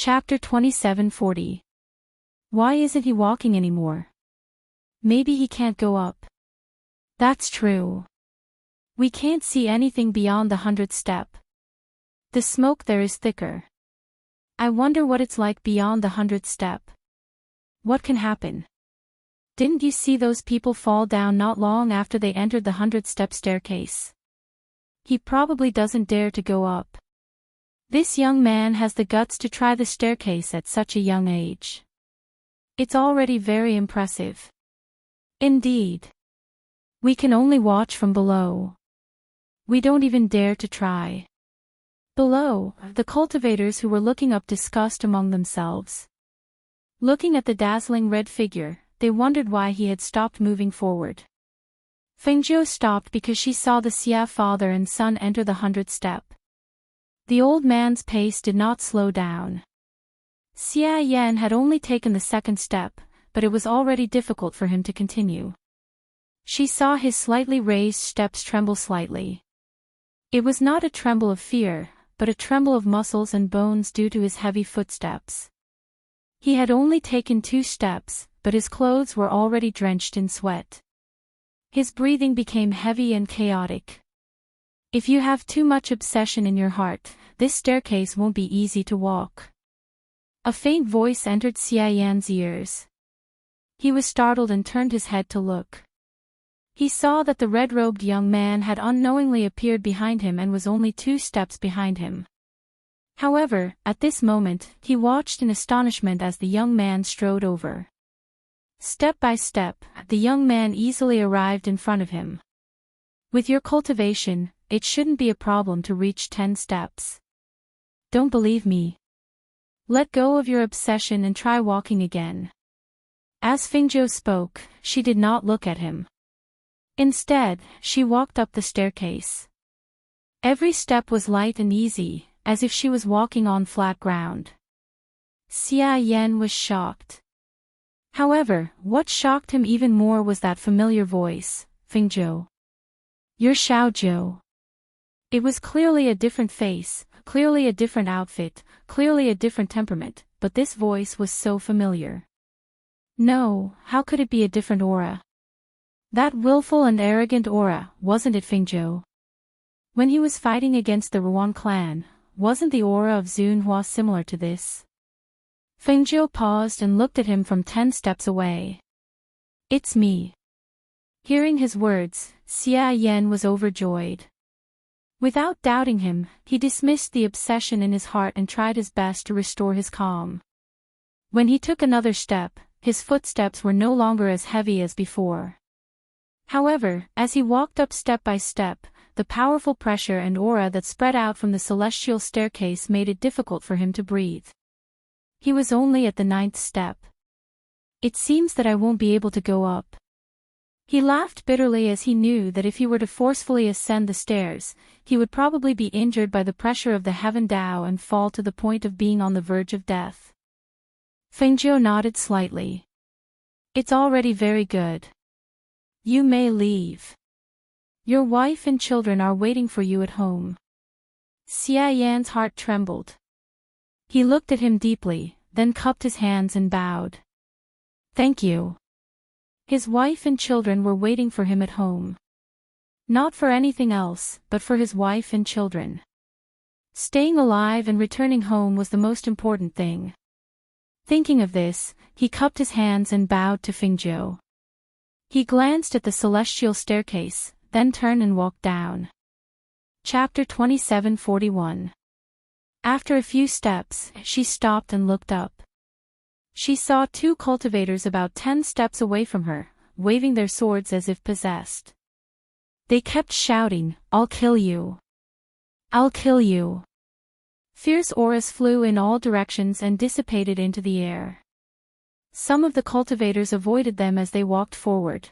Chapter 2740. Why isn't he walking anymore? Maybe he can't go up. That's true. We can't see anything beyond the 100th step. The smoke there is thicker. I wonder what it's like beyond the 100th step. What can happen? Didn't you see those people fall down not long after they entered the 100th step staircase? He probably doesn't dare to go up. This young man has the guts to try the staircase at such a young age. It's already very impressive. Indeed. We can only watch from below. We don't even dare to try. Below, the cultivators who were looking up discussed among themselves. Looking at the dazzling red figure, they wondered why he had stopped moving forward. Fengzhou stopped because she saw the Xia father and son enter the 100th step. The old man's pace did not slow down. Xia Yan had only taken the 2nd step, but it was already difficult for him to continue. She saw his slightly raised steps tremble slightly. It was not a tremble of fear, but a tremble of muscles and bones due to his heavy footsteps. He had only taken 2 steps, but his clothes were already drenched in sweat. His breathing became heavy and chaotic. If you have too much obsession in your heart, this staircase won't be easy to walk. A faint voice entered Xia Yan's ears. He was startled and turned his head to look. He saw that the red-robed young man had unknowingly appeared behind him and was only 2 steps behind him. However, at this moment, he watched in astonishment as the young man strode over. Step by step, the young man easily arrived in front of him. With your cultivation, it shouldn't be a problem to reach 10 steps. Don't believe me? Let go of your obsession and try walking again. As Fengzhou spoke, she did not look at him. Instead, she walked up the staircase. Every step was light and easy, as if she was walking on flat ground. Xia Yan was shocked. However, what shocked him even more was that familiar voice, Fengzhou. You're Xiaozhou. It was clearly a different face, clearly a different outfit, clearly a different temperament, but this voice was so familiar. No, how could it be a different aura? That willful and arrogant aura, wasn't it Fengzhou? When he was fighting against the Ruan clan, wasn't the aura of Zunhua similar to this? Fengzhou paused and looked at him from 10 steps away. It's me. Hearing his words, Xia Yan was overjoyed. Without doubting him, he dismissed the obsession in his heart and tried his best to restore his calm. When he took another step, his footsteps were no longer as heavy as before. However, as he walked up step by step, the powerful pressure and aura that spread out from the celestial staircase made it difficult for him to breathe. He was only at the 9th step. It seems that I won't be able to go up. He laughed bitterly as he knew that if he were to forcefully ascend the stairs, he would probably be injured by the pressure of the Heaven Dao and fall to the point of being on the verge of death. Fengzhou nodded slightly. It's already very good. You may leave. Your wife and children are waiting for you at home. Xia Yan's heart trembled. He looked at him deeply, then cupped his hands and bowed. Thank you. His wife and children were waiting for him at home. Not for anything else, but for his wife and children. Staying alive and returning home was the most important thing. Thinking of this, he cupped his hands and bowed to Fengzhou. He glanced at the celestial staircase, then turned and walked down. Chapter 2741. After a few steps, she stopped and looked up. She saw 2 cultivators about 10 steps away from her, waving their swords as if possessed. They kept shouting, "I'll kill you! I'll kill you!" Fierce auras flew in all directions and dissipated into the air. Some of the cultivators avoided them as they walked forward.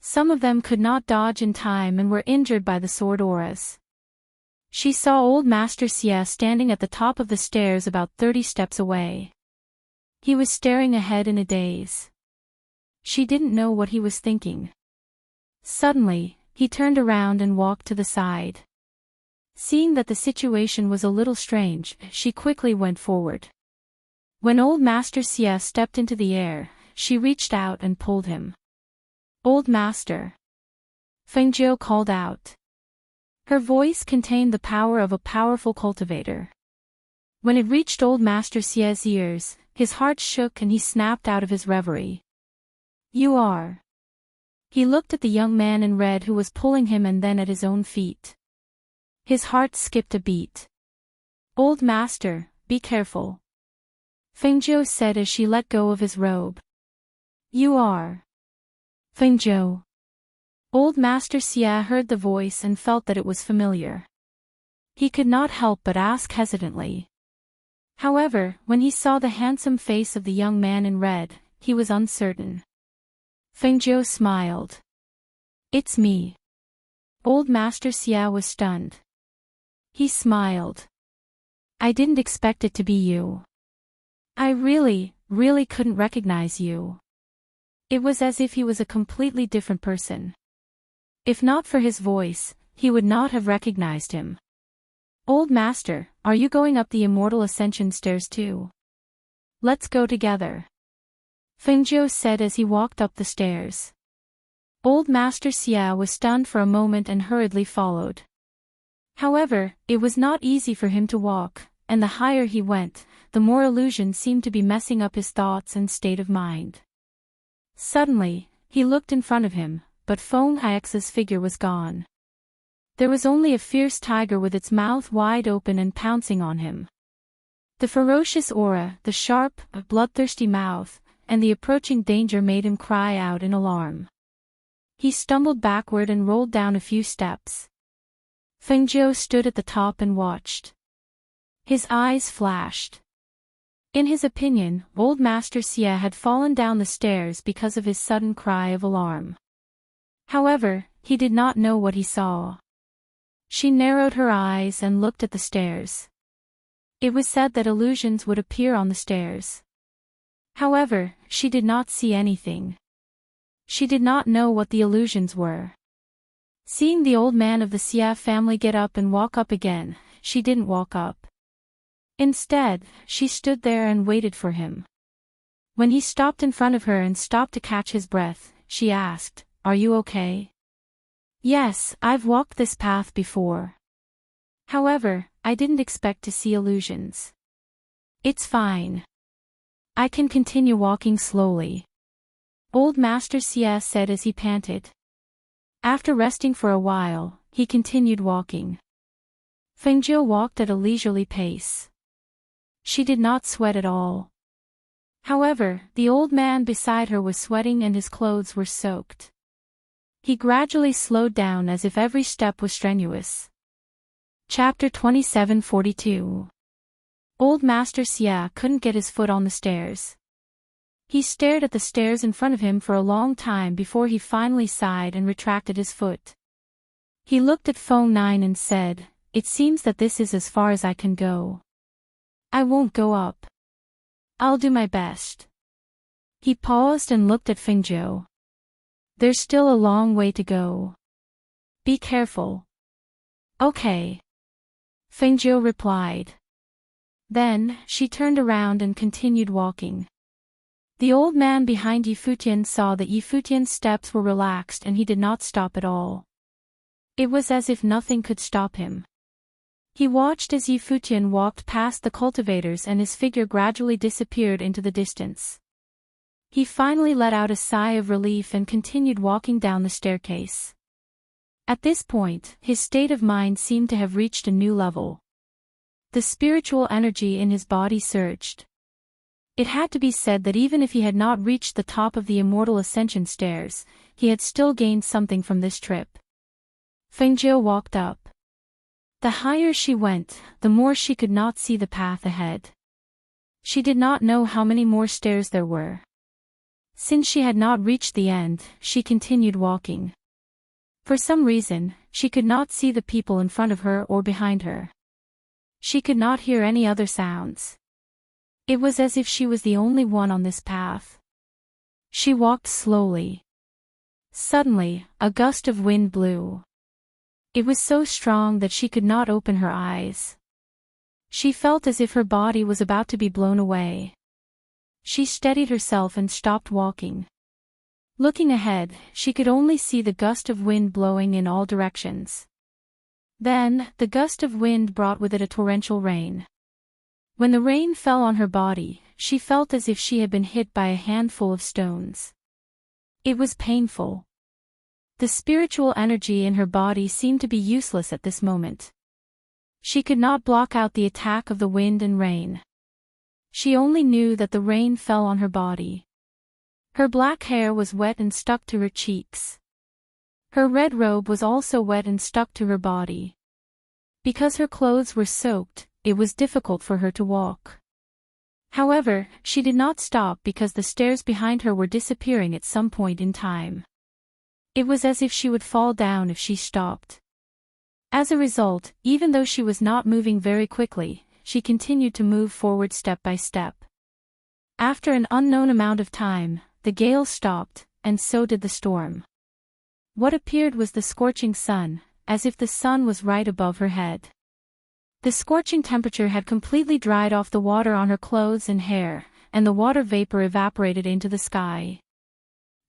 Some of them could not dodge in time and were injured by the sword auras. She saw old Master Xia standing at the top of the stairs about 30 steps away. He was staring ahead in a daze. She didn't know what he was thinking. Suddenly, he turned around and walked to the side. Seeing that the situation was a little strange, she quickly went forward. When old Master Xie stepped into the air, she reached out and pulled him. "Old Master!" Fengjiu called out. Her voice contained the power of a powerful cultivator. When it reached old Master Xie's ears, his heart shook and he snapped out of his reverie. "You are..." He looked at the young man in red who was pulling him and then at his own feet. His heart skipped a beat. "Old Master, be careful," Fengjiu said as she let go of his robe. "You are..." Fengjiu. Old Master Xie heard the voice and felt that it was familiar. He could not help but ask hesitantly. However, when he saw the handsome face of the young man in red, he was uncertain. Fengjiu smiled. "It's me." Old Master Xie was stunned. He smiled. "I didn't expect it to be you. I really couldn't recognize you." It was as if he was a completely different person. If not for his voice, he would not have recognized him. "Old Master, are you going up the Immortal Ascension stairs too? Let's go together," Fengjiu said as he walked up the stairs. Old Master Xie was stunned for a moment and hurriedly followed. However, it was not easy for him to walk, and the higher he went, the more illusions seemed to be messing up his thoughts and state of mind. Suddenly, he looked in front of him, but Feng Haix's figure was gone. There was only a fierce tiger with its mouth wide open and pouncing on him. The ferocious aura, the sharp, bloodthirsty mouth, and the approaching danger made him cry out in alarm. He stumbled backward and rolled down a few steps. Fengjiu stood at the top and watched. His eyes flashed. In his opinion, old Master Xie had fallen down the stairs because of his sudden cry of alarm. However, he did not know what he saw. She narrowed her eyes and looked at the stairs. It was said that illusions would appear on the stairs. However, she did not see anything. She did not know what the illusions were. Seeing the old man of the Xie family get up and walk up again, she didn't walk up. Instead, she stood there and waited for him. When he stopped in front of her and stopped to catch his breath, she asked, "Are you okay?" "Yes, I've walked this path before. However, I didn't expect to see illusions. It's fine. I can continue walking slowly," old Master Xie said as he panted. After resting for a while, he continued walking. Fengjiu walked at a leisurely pace. She did not sweat at all. However, the old man beside her was sweating and his clothes were soaked. He gradually slowed down as if every step was strenuous. Chapter 2742. Old Master Xie couldn't get his foot on the stairs. He stared at the stairs in front of him for a long time before he finally sighed and retracted his foot. He looked at Feng Nine and said, "It seems that this is as far as I can go. I won't go up. I'll do my best." He paused and looked at Fengjiu. "There's still a long way to go. Be careful." "Okay," Fengjiu replied. Then, she turned around and continued walking. The old man behind Yifutian saw that Yifutian's steps were relaxed and he did not stop at all. It was as if nothing could stop him. He watched as Yifutian walked past the cultivators and his figure gradually disappeared into the distance. He finally let out a sigh of relief and continued walking down the staircase. At this point, his state of mind seemed to have reached a new level. The spiritual energy in his body surged. It had to be said that even if he had not reached the top of the Immortal Ascension stairs, he had still gained something from this trip. Fengjiu walked up. The higher she went, the more she could not see the path ahead. She did not know how many more stairs there were. Since she had not reached the end, she continued walking. For some reason, she could not see the people in front of her or behind her. She could not hear any other sounds. It was as if she was the only one on this path. She walked slowly. Suddenly, a gust of wind blew. It was so strong that she could not open her eyes. She felt as if her body was about to be blown away. She steadied herself and stopped walking. Looking ahead, she could only see the gust of wind blowing in all directions. Then, the gust of wind brought with it a torrential rain. When the rain fell on her body, she felt as if she had been hit by a handful of stones. It was painful. The spiritual energy in her body seemed to be useless at this moment. She could not block out the attack of the wind and rain. She only knew that the rain fell on her body. Her black hair was wet and stuck to her cheeks. Her red robe was also wet and stuck to her body. Because her clothes were soaked, it was difficult for her to walk. However, she did not stop because the stairs behind her were disappearing at some point in time. It was as if she would fall down if she stopped. As a result, even though she was not moving very quickly, she continued to move forward step by step. After an unknown amount of time, the gale stopped, and so did the storm. What appeared was the scorching sun, as if the sun was right above her head. The scorching temperature had completely dried off the water on her clothes and hair, and the water vapor evaporated into the sky.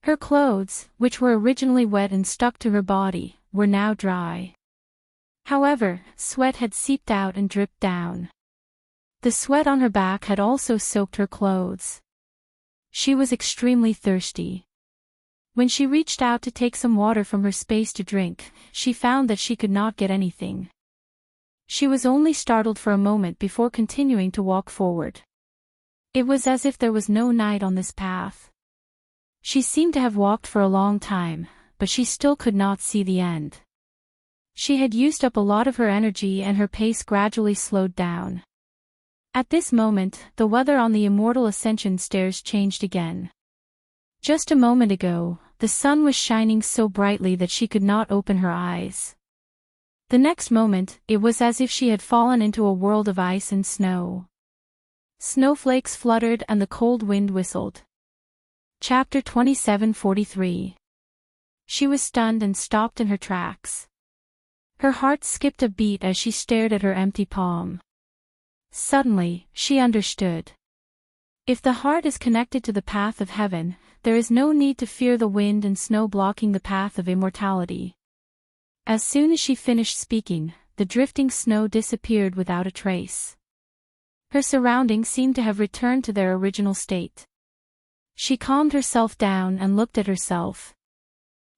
Her clothes, which were originally wet and stuck to her body, were now dry. However, sweat had seeped out and dripped down. The sweat on her back had also soaked her clothes. She was extremely thirsty. When she reached out to take some water from her space to drink, she found that she could not get anything. She was only startled for a moment before continuing to walk forward. It was as if there was no night on this path. She seemed to have walked for a long time, but she still could not see the end. She had used up a lot of her energy and her pace gradually slowed down. At this moment, the weather on the Immortal Ascension stairs changed again. Just a moment ago, the sun was shining so brightly that she could not open her eyes. The next moment, it was as if she had fallen into a world of ice and snow. Snowflakes fluttered and the cold wind whistled. Chapter 27:43. She was stunned and stopped in her tracks. Her heart skipped a beat as she stared at her empty palm. Suddenly, she understood. If the heart is connected to the path of heaven, there is no need to fear the wind and snow blocking the path of immortality. As soon as she finished speaking, the drifting snow disappeared without a trace. Her surroundings seemed to have returned to their original state. She calmed herself down and looked at herself.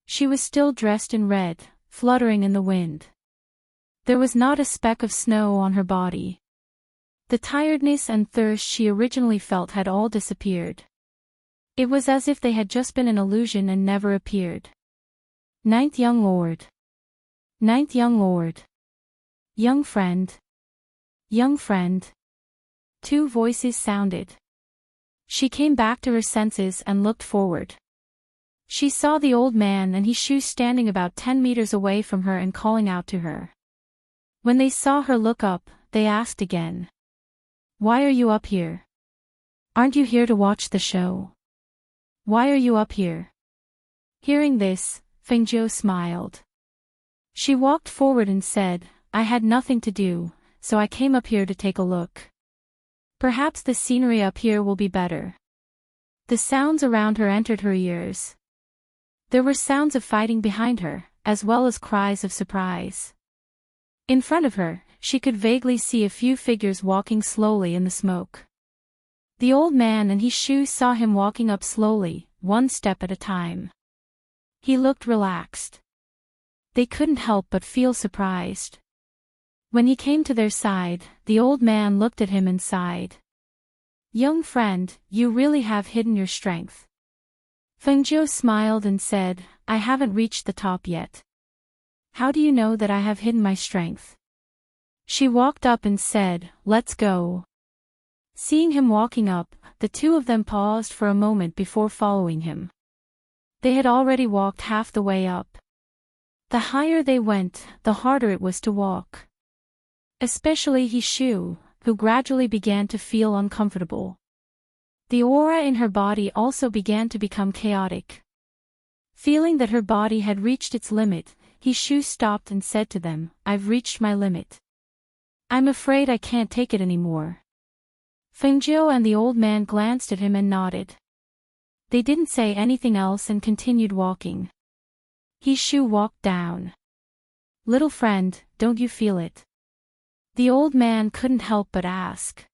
She was still dressed in red, fluttering in the wind. There was not a speck of snow on her body. The tiredness and thirst she originally felt had all disappeared. It was as if they had just been an illusion and never appeared. Ninth young lord. Ninth young lord. Young friend. Young friend. Two voices sounded. She came back to her senses and looked forward. She saw the old man and his shoes standing about 10 meters away from her and calling out to her. When they saw her look up, they asked again. Why are you up here? Aren't you here to watch the show? Why are you up here? Hearing this, Fengjiu smiled. She walked forward and said, I had nothing to do, so I came up here to take a look. Perhaps the scenery up here will be better. The sounds around her entered her ears. There were sounds of fighting behind her, as well as cries of surprise. In front of her, she could vaguely see a few figures walking slowly in the smoke. The old man and his shoes saw him walking up slowly, one step at a time. He looked relaxed. They couldn't help but feel surprised. When he came to their side, the old man looked at him and sighed. Young friend, you really have hidden your strength. Fengjiu smiled and said, I haven't reached the top yet. How do you know that I have hidden my strength? She walked up and said, let's go. Seeing him walking up, the two of them paused for a moment before following him. They had already walked half the way up. The higher they went, the harder it was to walk. Especially Hishu, who gradually began to feel uncomfortable. The aura in her body also began to become chaotic. Feeling that her body had reached its limit, Hishu stopped and said to them, I've reached my limit. I'm afraid I can't take it anymore. Fengjiu and the old man glanced at him and nodded. They didn't say anything else and continued walking. He Shu walked down. Little friend, don't you feel it? The old man couldn't help but ask.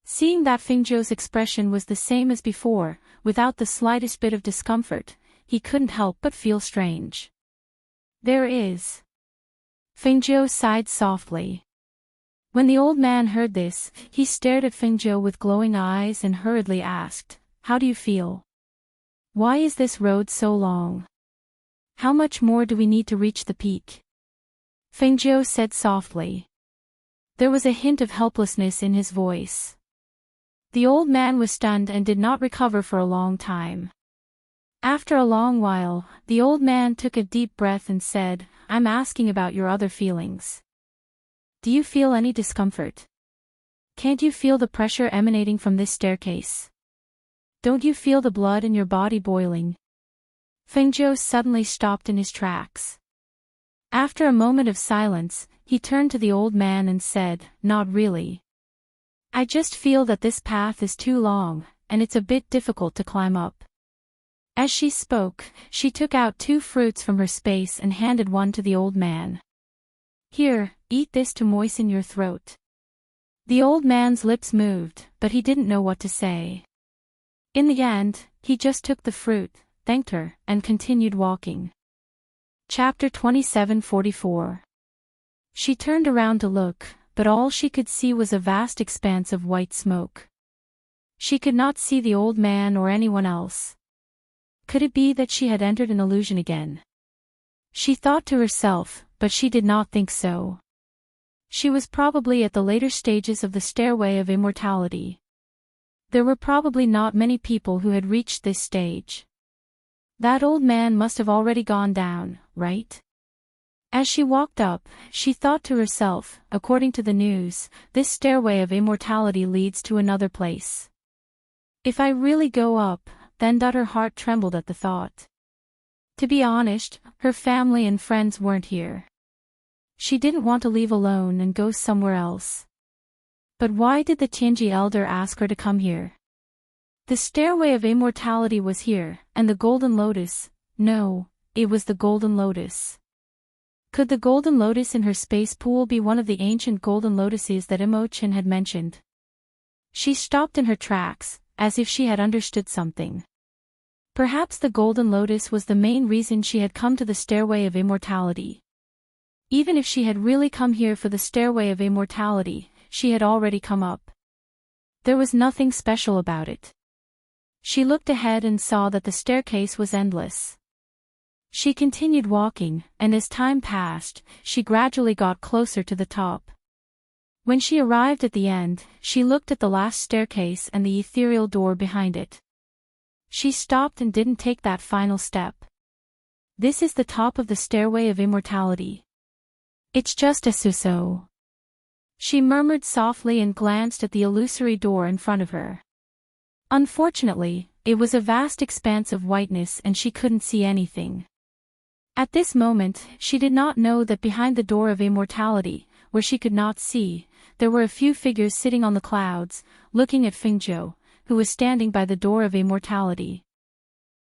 Seeing that Fengjiu's expression was the same as before, without the slightest bit of discomfort, he couldn't help but feel strange. There is. Fengjiu sighed softly. When the old man heard this, he stared at Fengjiu with glowing eyes and hurriedly asked, "How do you feel? Why is this road so long? How much more do we need to reach the peak?" Fengjiu said softly. There was a hint of helplessness in his voice. The old man was stunned and did not recover for a long time. After a long while, the old man took a deep breath and said, "I'm asking about your other feelings. Do you feel any discomfort? Can't you feel the pressure emanating from this staircase? Don't you feel the blood in your body boiling?" Fengjiu suddenly stopped in his tracks. After a moment of silence, he turned to the old man and said, "Not really. I just feel that this path is too long, and it's a bit difficult to climb up." As she spoke, she took out 2 fruits from her space and handed one to the old man. "Here, eat this to moisten your throat." The old man's lips moved, but he didn't know what to say. In the end, he just took the fruit, thanked her, and continued walking. Chapter 27:44. She turned around to look, but all she could see was a vast expanse of white smoke. She could not see the old man or anyone else. Could it be that she had entered an illusion again? She thought to herself, but she did not think so. She was probably at the later stages of the stairway of immortality. There were probably not many people who had reached this stage. That old man must have already gone down, right? As she walked up, she thought to herself, according to the news, this stairway of immortality leads to another place. If I really go up, then her heart trembled at the thought. To be honest, her family and friends weren't here. She didn't want to leave alone and go somewhere else. But why did the Tianji elder ask her to come here? The stairway of immortality was here, and the golden lotus, no, it was the golden lotus. Could the golden lotus in her space pool be one of the ancient golden lotuses that Imo-chan had mentioned? She stopped in her tracks, as if she had understood something. Perhaps the golden lotus was the main reason she had come to the stairway of immortality. Even if she had really come here for the stairway of immortality, she had already come up. There was nothing special about it. She looked ahead and saw that the staircase was endless. She continued walking, and as time passed, she gradually got closer to the top. When she arrived at the end, she looked at the last staircase and the ethereal door behind it. She stopped and didn't take that final step. This is the top of the stairway of immortality. It's just a so. She murmured softly and glanced at the illusory door in front of her. Unfortunately, it was a vast expanse of whiteness and she couldn't see anything. At this moment, she did not know that behind the door of immortality, where she could not see, there were a few figures sitting on the clouds, looking at Fengjiu, who was standing by the door of immortality.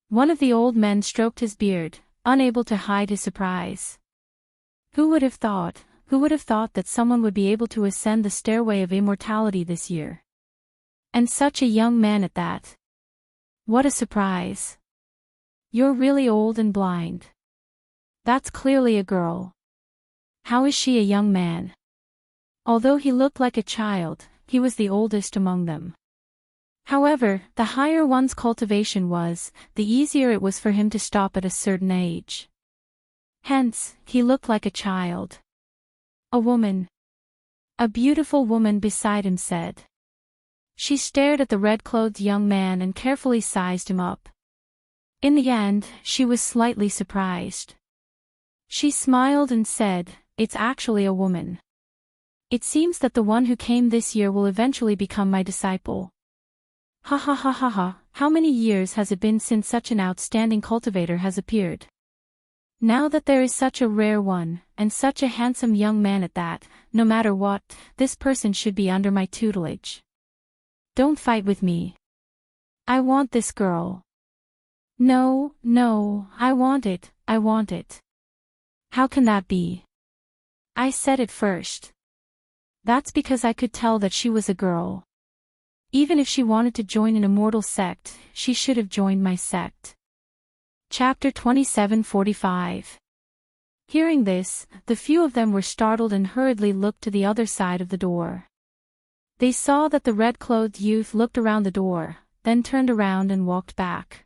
One of the old men stroked his beard, unable to hide his surprise. Who would have thought that someone would be able to ascend the stairway of immortality this year? And such a young man at that. What a surprise. You're really old and blind. That's clearly a girl. How is she a young man? Although he looked like a child, he was the oldest among them. However, the higher one's cultivation was, the easier it was for him to stop at a certain age. Hence, he looked like a child. A woman. A beautiful woman beside him said. She stared at the red-clothed young man and carefully sized him up. In the end, she was slightly surprised. She smiled and said, "It's actually a woman. It seems that the one who came this year will eventually become my disciple." Ha ha ha ha ha, how many years has it been since such an outstanding cultivator has appeared? Now that there is such a rare one, and such a handsome young man at that, no matter what, this person should be under my tutelage. Don't fight with me. I want this girl. No, no, I want it, I want it. How can that be? I said it first. That's because I could tell that she was a girl. Even if she wanted to join an immortal sect, she should have joined my sect. Chapter 27:45. Hearing this, the few of them were startled and hurriedly looked to the other side of the door. They saw that the red-clothed youth looked around the door, then turned around and walked back.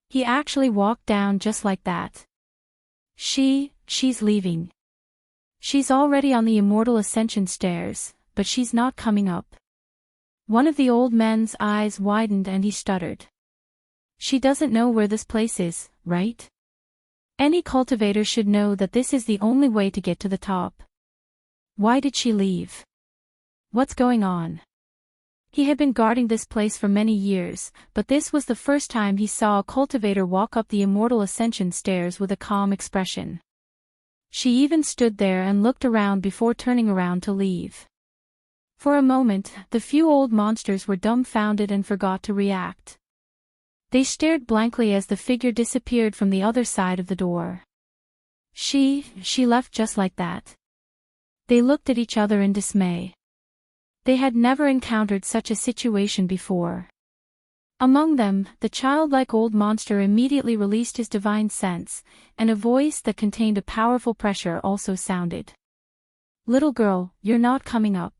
He actually walked down just like that. She's leaving. She's already on the immortal ascension stairs, but she's not coming up. One of the old men's eyes widened and he stuttered. She doesn't know where this place is, right? Any cultivator should know that this is the only way to get to the top. Why did she leave? What's going on? He had been guarding this place for many years, but this was the first time he saw a cultivator walk up the immortal ascension stairs with a calm expression. She even stood there and looked around before turning around to leave. For a moment, the few old monsters were dumbfounded and forgot to react. They stared blankly as the figure disappeared from the other side of the door. She left just like that. They looked at each other in dismay. They had never encountered such a situation before. Among them, the childlike old monster immediately released his divine sense, and a voice that contained a powerful pressure also sounded. Little girl, you're not coming up.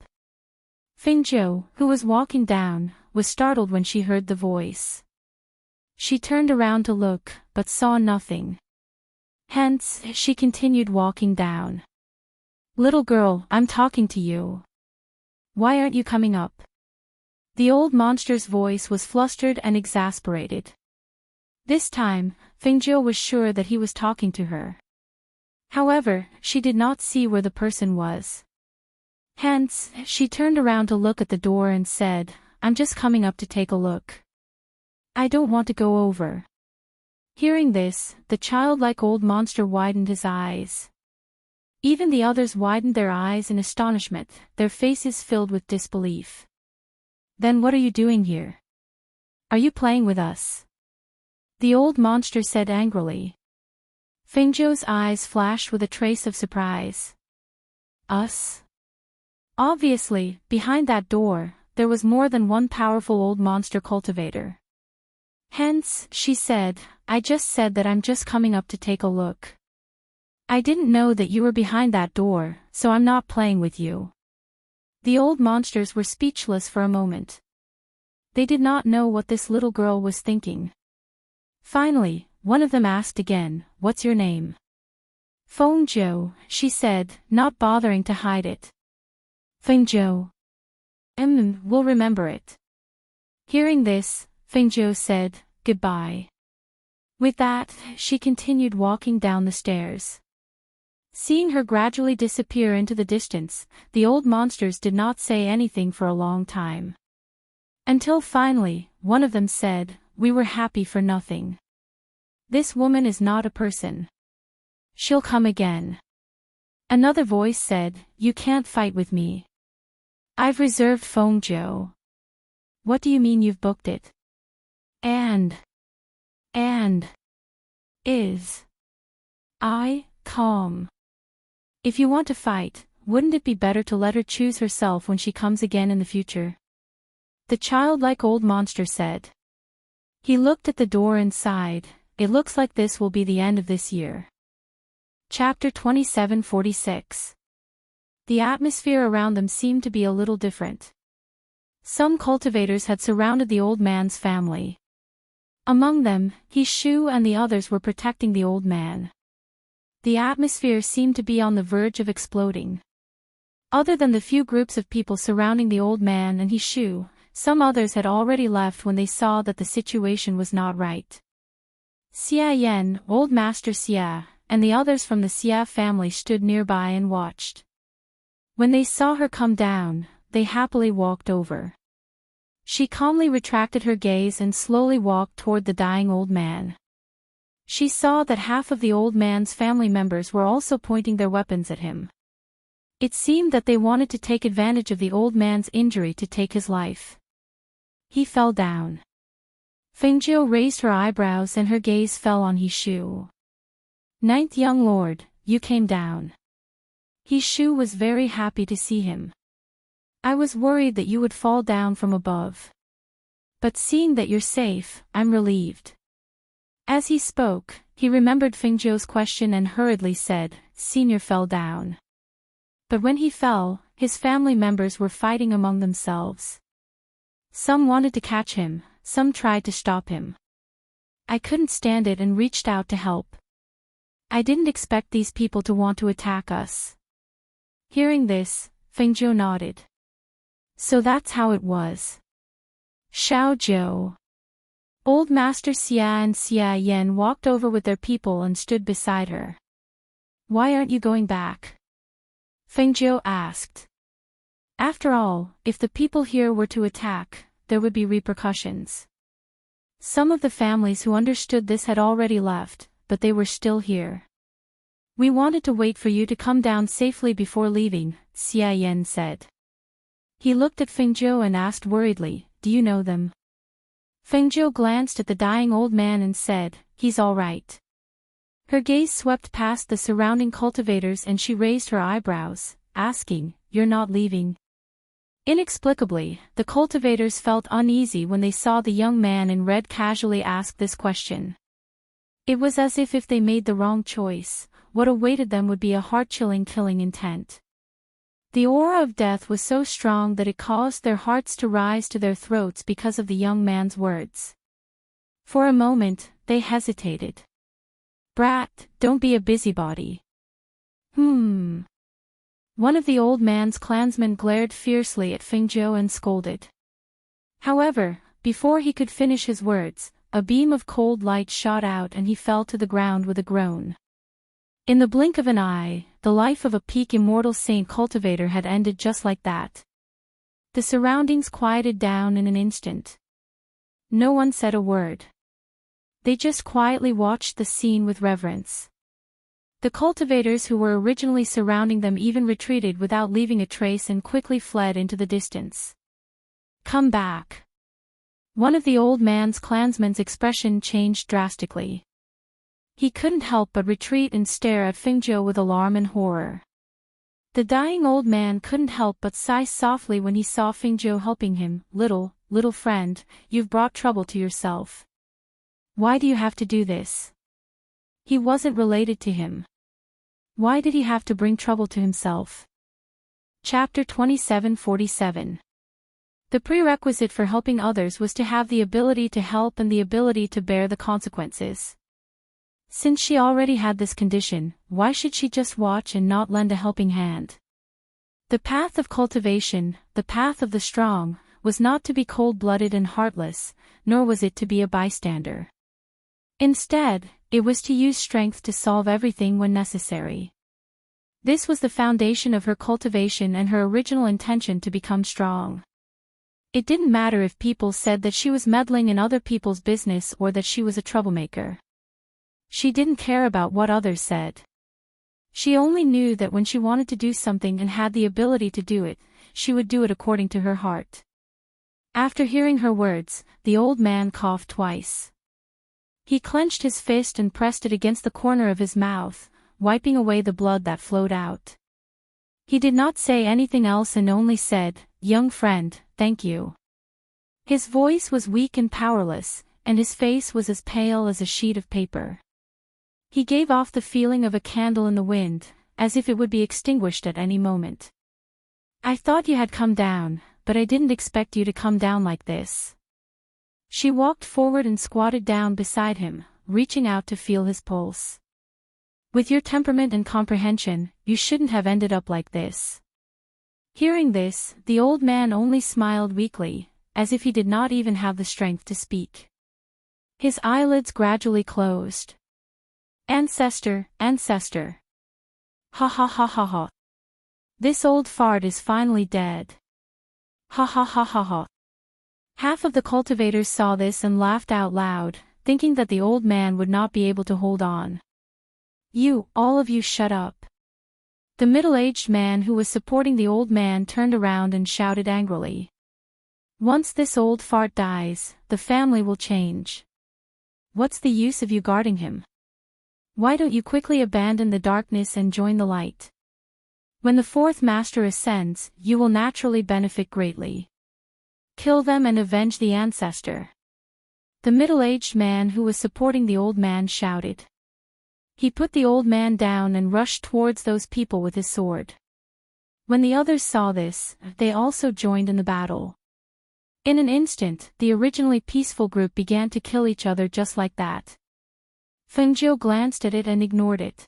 Fingzhou, who was walking down, was startled when she heard the voice. She turned around to look, but saw nothing. Hence, she continued walking down. Little girl, I'm talking to you. Why aren't you coming up? The old monster's voice was flustered and exasperated. This time, Fingzhou was sure that he was talking to her. However, she did not see where the person was. Hence, she turned around to look at the door and said, I'm just coming up to take a look. I don't want to go over. Hearing this, the childlike old monster widened his eyes. Even the others widened their eyes in astonishment, their faces filled with disbelief. Then what are you doing here? Are you playing with us? The old monster said angrily. Fingzhou's eyes flashed with a trace of surprise. Us? Obviously, behind that door, there was more than one powerful old monster cultivator. Hence, she said, I just said that I'm just coming up to take a look. I didn't know that you were behind that door, so I'm not playing with you. The old monsters were speechless for a moment. They did not know what this little girl was thinking. Finally, one of them asked again, What's your name? Fengzhou, she said, not bothering to hide it. Fengzhou. We'll remember it. Hearing this, Fengzhou said, Goodbye. With that, she continued walking down the stairs. Seeing her gradually disappear into the distance, the old monsters did not say anything for a long time. Until finally, one of them said, We were happy for nothing. This woman is not a person. She'll come again. Another voice said, You can't fight with me. I've reserved Fengzhou. What do you mean you've booked it? And. Is. I, calm. If you want to fight, wouldn't it be better to let her choose herself when she comes again in the future? The childlike old monster said. He looked at the door and sighed, It looks like this will be the end of this year. Chapter 27:46. The atmosphere around them seemed to be a little different. Some cultivators had surrounded the old man's family. Among them, Shu and the others were protecting the old man. The atmosphere seemed to be on the verge of exploding. Other than the few groups of people surrounding the old man and Shu, some others had already left when they saw that the situation was not right. Xia Yan, Old Master Xia, and the others from the Xia family stood nearby and watched. When they saw her come down, they happily walked over. She calmly retracted her gaze and slowly walked toward the dying old man. She saw that half of the old man's family members were also pointing their weapons at him. It seemed that they wanted to take advantage of the old man's injury to take his life. He fell down. Fengjiu raised her eyebrows and her gaze fell on Hishu. Ninth young lord, you came down. Hishu was very happy to see him. I was worried that you would fall down from above. But seeing that you're safe, I'm relieved. As he spoke, he remembered Fengjiu's question and hurriedly said, Senior fell down. But when he fell, his family members were fighting among themselves. Some wanted to catch him, some tried to stop him. I couldn't stand it and reached out to help. I didn't expect these people to want to attack us. Hearing this, Fengjiu nodded. So that's how it was. Xiao Zhou. Old Master Xia and Xia Yan walked over with their people and stood beside her. Why aren't you going back? Fengjiu asked. After all, if the people here were to attack, there would be repercussions. Some of the families who understood this had already left, but they were still here. We wanted to wait for you to come down safely before leaving, Xia Yan said. He looked at Fengjiu and asked worriedly, Do you know them? Fengjiu glanced at the dying old man and said, He's all right. Her gaze swept past the surrounding cultivators and she raised her eyebrows, asking, You're not leaving? Inexplicably, the cultivators felt uneasy when they saw the young man in red casually ask this question. It was as if they made the wrong choice, what awaited them would be a heart-chilling killing intent. The aura of death was so strong that it caused their hearts to rise to their throats because of the young man's words. For a moment, they hesitated. Brat, don't be a busybody. One of the old man's clansmen glared fiercely at Fengjiu and scolded. However, before he could finish his words, a beam of cold light shot out and he fell to the ground with a groan. In the blink of an eye, the life of a peak immortal saint cultivator had ended just like that. The surroundings quieted down in an instant. No one said a word. They just quietly watched the scene with reverence. The cultivators who were originally surrounding them even retreated without leaving a trace and quickly fled into the distance. Come back. One of the old man's clansmen's expression changed drastically. He couldn't help but retreat and stare at Fengjiu with alarm and horror. The dying old man couldn't help but sigh softly when he saw Fengjiu helping him. Little friend, you've brought trouble to yourself. Why do you have to do this? He wasn't related to him. Why did he have to bring trouble to himself? Chapter 27:47. The prerequisite for helping others was to have the ability to help and the ability to bear the consequences. Since she already had this condition, why should she just watch and not lend a helping hand? The path of cultivation, the path of the strong, was not to be cold-blooded and heartless, nor was it to be a bystander. Instead, it was to use strength to solve everything when necessary. This was the foundation of her cultivation and her original intention to become strong. It didn't matter if people said that she was meddling in other people's business or that she was a troublemaker. She didn't care about what others said. She only knew that when she wanted to do something and had the ability to do it, she would do it according to her heart. After hearing her words, the old man coughed twice. He clenched his fist and pressed it against the corner of his mouth, wiping away the blood that flowed out. He did not say anything else and only said, Young friend, thank you. His voice was weak and powerless, and his face was as pale as a sheet of paper. He gave off the feeling of a candle in the wind, as if it would be extinguished at any moment. I thought you had come down, but I didn't expect you to come down like this. She walked forward and squatted down beside him, reaching out to feel his pulse. With your temperament and comprehension, you shouldn't have ended up like this. Hearing this, the old man only smiled weakly, as if he did not even have the strength to speak. His eyelids gradually closed. Ancestor. Ha ha ha ha ha. This old fart is finally dead. Ha ha ha ha ha. Half of the cultivators saw this and laughed out loud, thinking that the old man would not be able to hold on. All of you shut up. The middle-aged man who was supporting the old man turned around and shouted angrily. Once this old fart dies, the family will change. What's the use of you guarding him? Why don't you quickly abandon the darkness and join the light? When the fourth master ascends, you will naturally benefit greatly. Kill them and avenge the ancestor. The middle-aged man who was supporting the old man shouted. He put the old man down and rushed towards those people with his sword. When the others saw this, they also joined in the battle. In an instant, the originally peaceful group began to kill each other just like that. Fengjiu glanced at it and ignored it.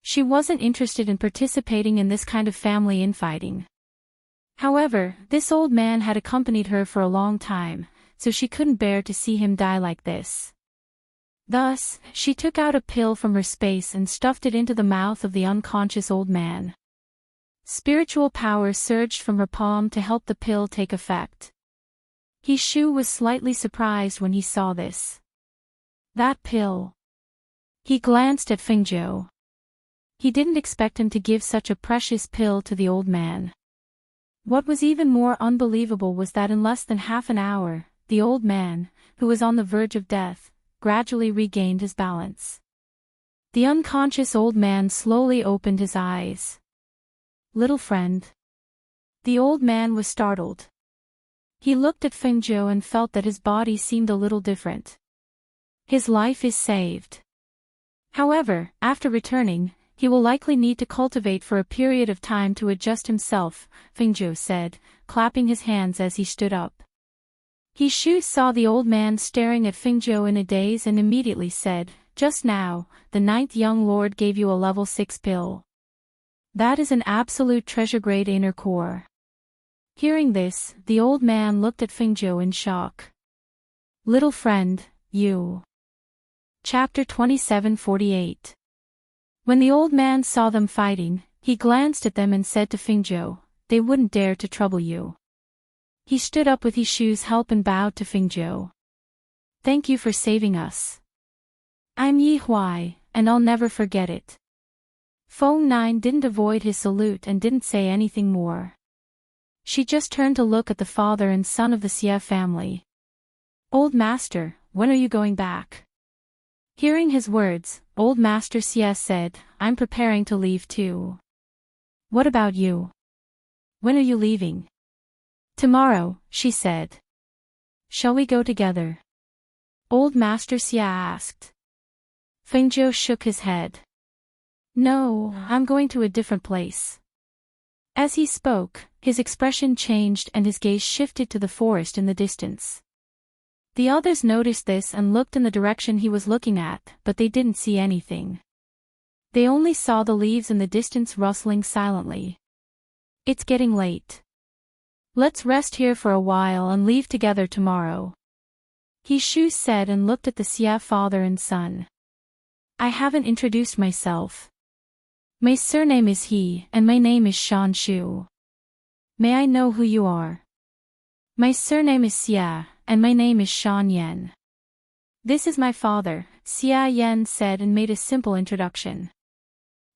She wasn't interested in participating in this kind of family infighting. However, this old man had accompanied her for a long time, so she couldn't bear to see him die like this. Thus, she took out a pill from her space and stuffed it into the mouth of the unconscious old man. Spiritual power surged from her palm to help the pill take effect. He Shu was slightly surprised when he saw this. That pill. He glanced at Fengjiu. He didn't expect him to give such a precious pill to the old man. What was even more unbelievable was that in less than half an hour, the old man, who was on the verge of death, gradually regained his balance. The unconscious old man slowly opened his eyes. Little friend. The old man was startled. He looked at Fengjiu and felt that his body seemed a little different. His life is saved. However, after returning, he will likely need to cultivate for a period of time to adjust himself, Fengjiu said, clapping his hands as he stood up. He Shu saw the old man staring at Fengjiu in a daze and immediately said, "Just now, the ninth young lord gave you a level 6 pill. That is an absolute treasure-grade inner core." Hearing this, the old man looked at Fengjiu in shock. Little friend, you. Chapter 27:48. When the old man saw them fighting, he glanced at them and said to Fengjiu, "They wouldn't dare to trouble you." He stood up with He Shu's help and bowed to Fengjiu. "Thank you for saving us. I'm Yi Huai, and I'll never forget it." Feng Nine didn't avoid his salute and didn't say anything more. She just turned to look at the father and son of the Xie family. "Old master, when are you going back?" Hearing his words, old master Xie said, "I'm preparing to leave too." "What about you? When are you leaving?" "Tomorrow," she said. "Shall we go together?" Old master Xie asked. Fengjiu shook his head. "No, I'm going to a different place." As he spoke, his expression changed and his gaze shifted to the forest in the distance. The others noticed this and looked in the direction he was looking at, but they didn't see anything. They only saw the leaves in the distance rustling silently. "It's getting late. Let's rest here for a while and leave together tomorrow," He Shu said and looked at the Xie father and son. "I haven't introduced myself. My surname is He and my name is Shan Shu. May I know who you are?" "My surname is Xie, and my name is Shan Yan." "This is my father," Xie Yan said and made a simple introduction.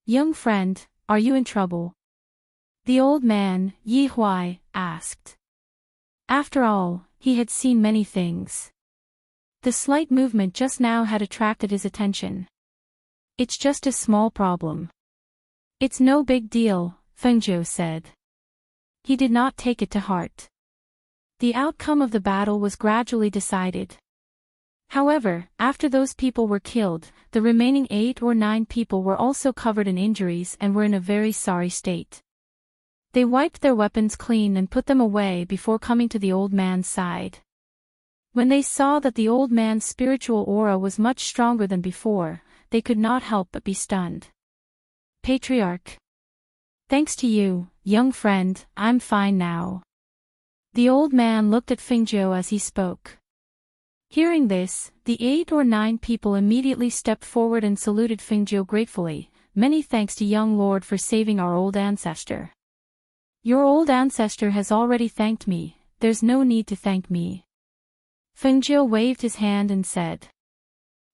"Young friend, are you in trouble?" the old man, Yi Huai, asked. After all, he had seen many things. The slight movement just now had attracted his attention. "It's just a small problem." "It's no big deal," Fengjiu said. He did not take it to heart. The outcome of the battle was gradually decided. However, after those people were killed, the remaining 8 or 9 people were also covered in injuries and were in a very sorry state. They wiped their weapons clean and put them away before coming to the old man's side. When they saw that the old man's spiritual aura was much stronger than before, they could not help but be stunned. "Patriarch. Thanks to you, young friend, I'm fine now." The old man looked at Fengjiu as he spoke. Hearing this, the 8 or 9 people immediately stepped forward and saluted Fengjiu gratefully. "Many thanks to young lord for saving our old ancestor." "Your old ancestor has already thanked me, there's no need to thank me." Fengjiu waved his hand and said.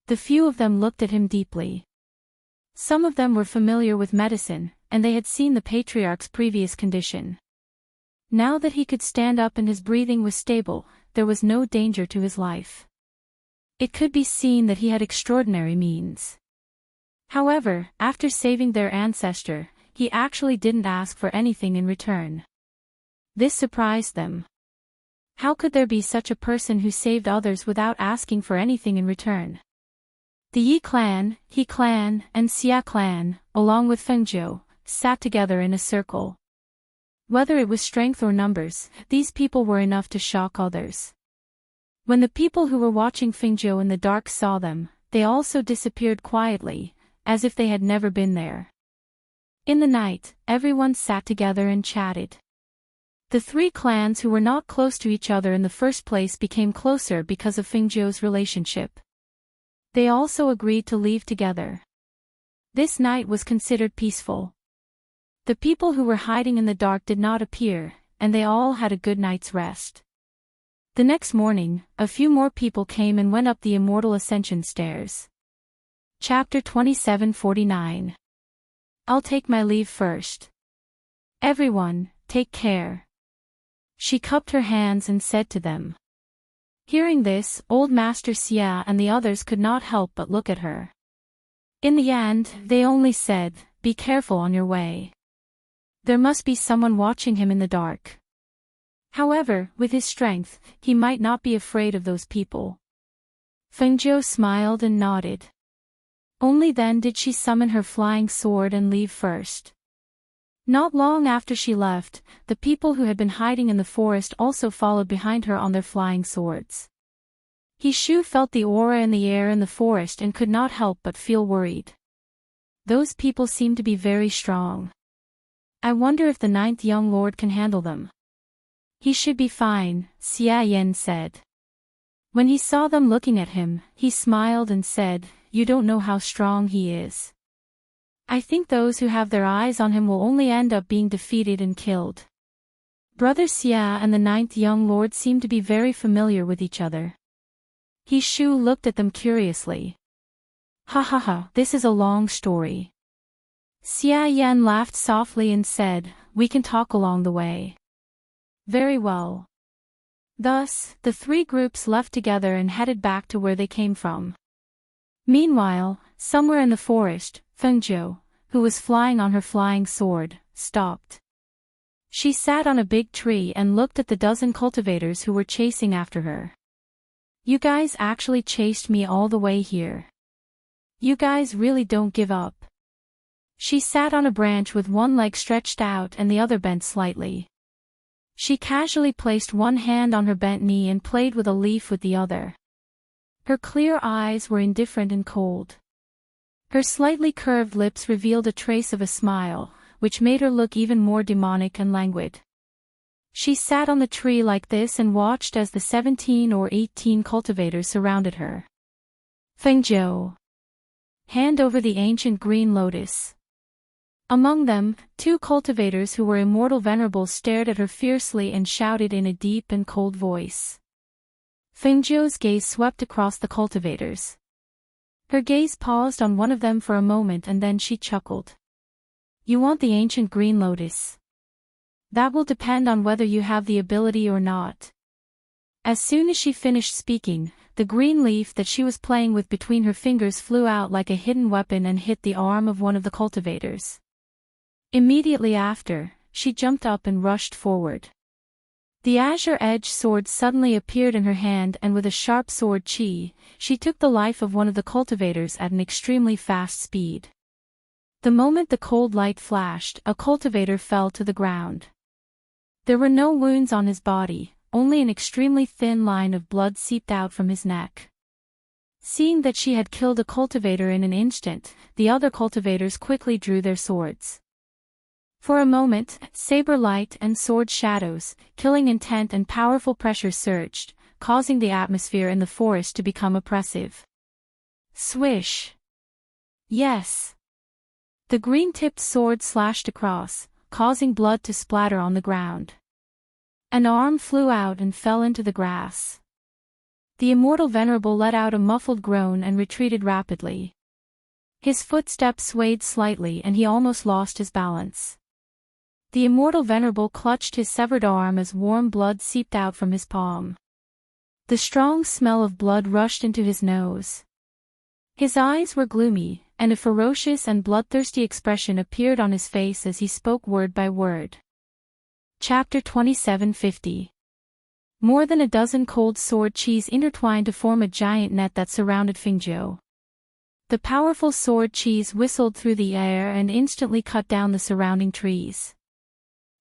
The few of them looked at him deeply. Some of them were familiar with medicine, and they had seen the patriarch's previous condition. Now that he could stand up and his breathing was stable, there was no danger to his life. It could be seen that he had extraordinary means. However, after saving their ancestor, he actually didn't ask for anything in return. This surprised them. How could there be such a person who saved others without asking for anything in return? The Yi clan, He clan, and Xia clan, along with Fengzhou, sat together in a circle. Whether it was strength or numbers, these people were enough to shock others. When the people who were watching Fengzhou in the dark saw them, they also disappeared quietly, as if they had never been there. In the night, everyone sat together and chatted. The three clans who were not close to each other in the first place became closer because of Fengzhou's relationship. They also agreed to leave together. This night was considered peaceful. The people who were hiding in the dark did not appear, and they all had a good night's rest. The next morning, a few more people came and went up the immortal ascension stairs. Chapter 2749. I'll take my leave first. Everyone, take care. She cupped her hands and said to them. Hearing this, old Master Xia and the others could not help but look at her. In the end, they only said, "Be careful on your way. There must be someone watching him in the dark." However, with his strength, he might not be afraid of those people. Fengzhou smiled and nodded. Only then did she summon her flying sword and leave first. Not long after she left, the people who had been hiding in the forest also followed behind her on their flying swords. He Shu felt the aura in the air in the forest and could not help but feel worried. Those people seem to be very strong. I wonder if the 9th young lord can handle them. He should be fine, Xia Yan said. When he saw them looking at him, he smiled and said, "You don't know how strong he is. I think those who have their eyes on him will only end up being defeated and killed." Brother Xia and the 9th young lord seemed to be very familiar with each other. He Shu looked at them curiously. "Ha ha ha, this is a long story." Xia Yan laughed softly and said, "We can talk along the way." Very well. Thus, the three groups left together and headed back to where they came from. Meanwhile, somewhere in the forest, Fengzhou, who was flying on her flying sword, stopped. She sat on a big tree and looked at the dozen cultivators who were chasing after her. "You guys actually chased me all the way here. You guys really don't give up." She sat on a branch with one leg stretched out and the other bent slightly. She casually placed one hand on her bent knee and played with a leaf with the other. Her clear eyes were indifferent and cold. Her slightly curved lips revealed a trace of a smile, which made her look even more demonic and languid. She sat on the tree like this and watched as the 17 or 18 cultivators surrounded her. "Fengzhou. Hand over the ancient green lotus." Among them, 2 cultivators who were immortal venerables stared at her fiercely and shouted in a deep and cold voice. Fengzhou's gaze swept across the cultivators. Her gaze paused on one of them for a moment and then she chuckled. "You want the ancient green lotus? That will depend on whether you have the ability or not." As soon as she finished speaking, the green leaf that she was playing with between her fingers flew out like a hidden weapon and hit the arm of one of the cultivators. Immediately after, she jumped up and rushed forward. The azure-edged sword suddenly appeared in her hand and with a sharp sword she took the life of one of the cultivators at an extremely fast speed. The moment the cold light flashed, a cultivator fell to the ground. There were no wounds on his body, only an extremely thin line of blood seeped out from his neck. Seeing that she had killed a cultivator in an instant, the other cultivators quickly drew their swords. For a moment, saber light and sword shadows, killing intent and powerful pressure surged, causing the atmosphere in the forest to become oppressive. Swish! Yes! The green-tipped sword slashed across, causing blood to splatter on the ground. An arm flew out and fell into the grass. The immortal venerable let out a muffled groan and retreated rapidly. His footsteps swayed slightly and he almost lost his balance. The immortal venerable clutched his severed arm as warm blood seeped out from his palm. The strong smell of blood rushed into his nose. His eyes were gloomy, and a ferocious and bloodthirsty expression appeared on his face as he spoke word by word. Chapter 2750. More than a dozen cold sword cheese intertwined to form a giant net that surrounded Fengjiu. The powerful sword cheese whistled through the air and instantly cut down the surrounding trees.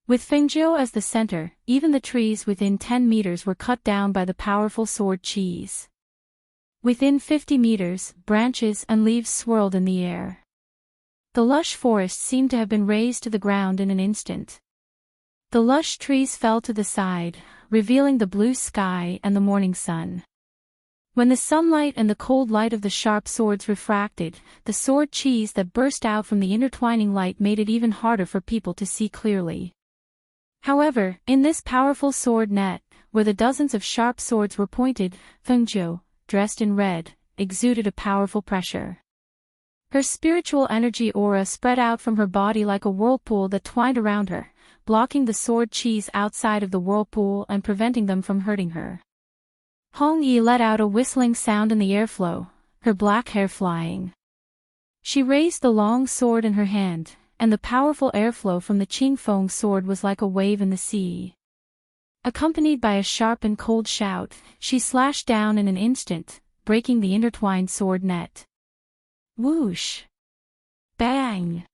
With Fengjiu as the center, even the trees within 10 meters were cut down by the powerful sword cheese. Within 50 meters, branches and leaves swirled in the air. The lush forest seemed to have been razed to the ground in an instant. The lush trees fell to the side, revealing the blue sky and the morning sun. When the sunlight and the cold light of the sharp swords refracted, the sword cheese that burst out from the intertwining light made it even harder for people to see clearly. However, in this powerful sword net, where the dozens of sharp swords were pointed, Fengjiu, dressed in red, exuded a powerful pressure. Her spiritual energy aura spread out from her body like a whirlpool that twined around her, blocking the sword cheese outside of the whirlpool and preventing them from hurting her. Hong Yi let out a whistling sound in the airflow, her black hair flying. She raised the long sword in her hand, and the powerful airflow from the Qingfeng sword was like a wave in the sea. Accompanied by a sharp and cold shout, she slashed down in an instant, breaking the intertwined sword net. Whoosh! Bang!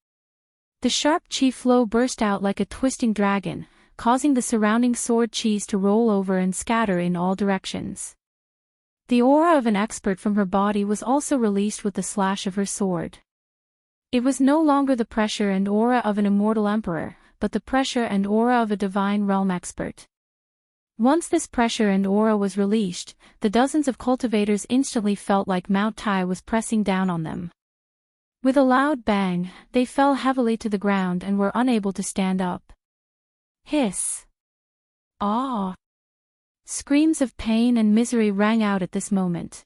The sharp chi flow burst out like a twisting dragon, causing the surrounding sword cheese to roll over and scatter in all directions. The aura of an expert from her body was also released with the slash of her sword. It was no longer the pressure and aura of an immortal emperor, but the pressure and aura of a divine realm expert. Once this pressure and aura was released, the dozens of cultivators instantly felt like Mount Tai was pressing down on them. With a loud bang, they fell heavily to the ground and were unable to stand up. Hiss! Ah! Screams of pain and misery rang out at this moment.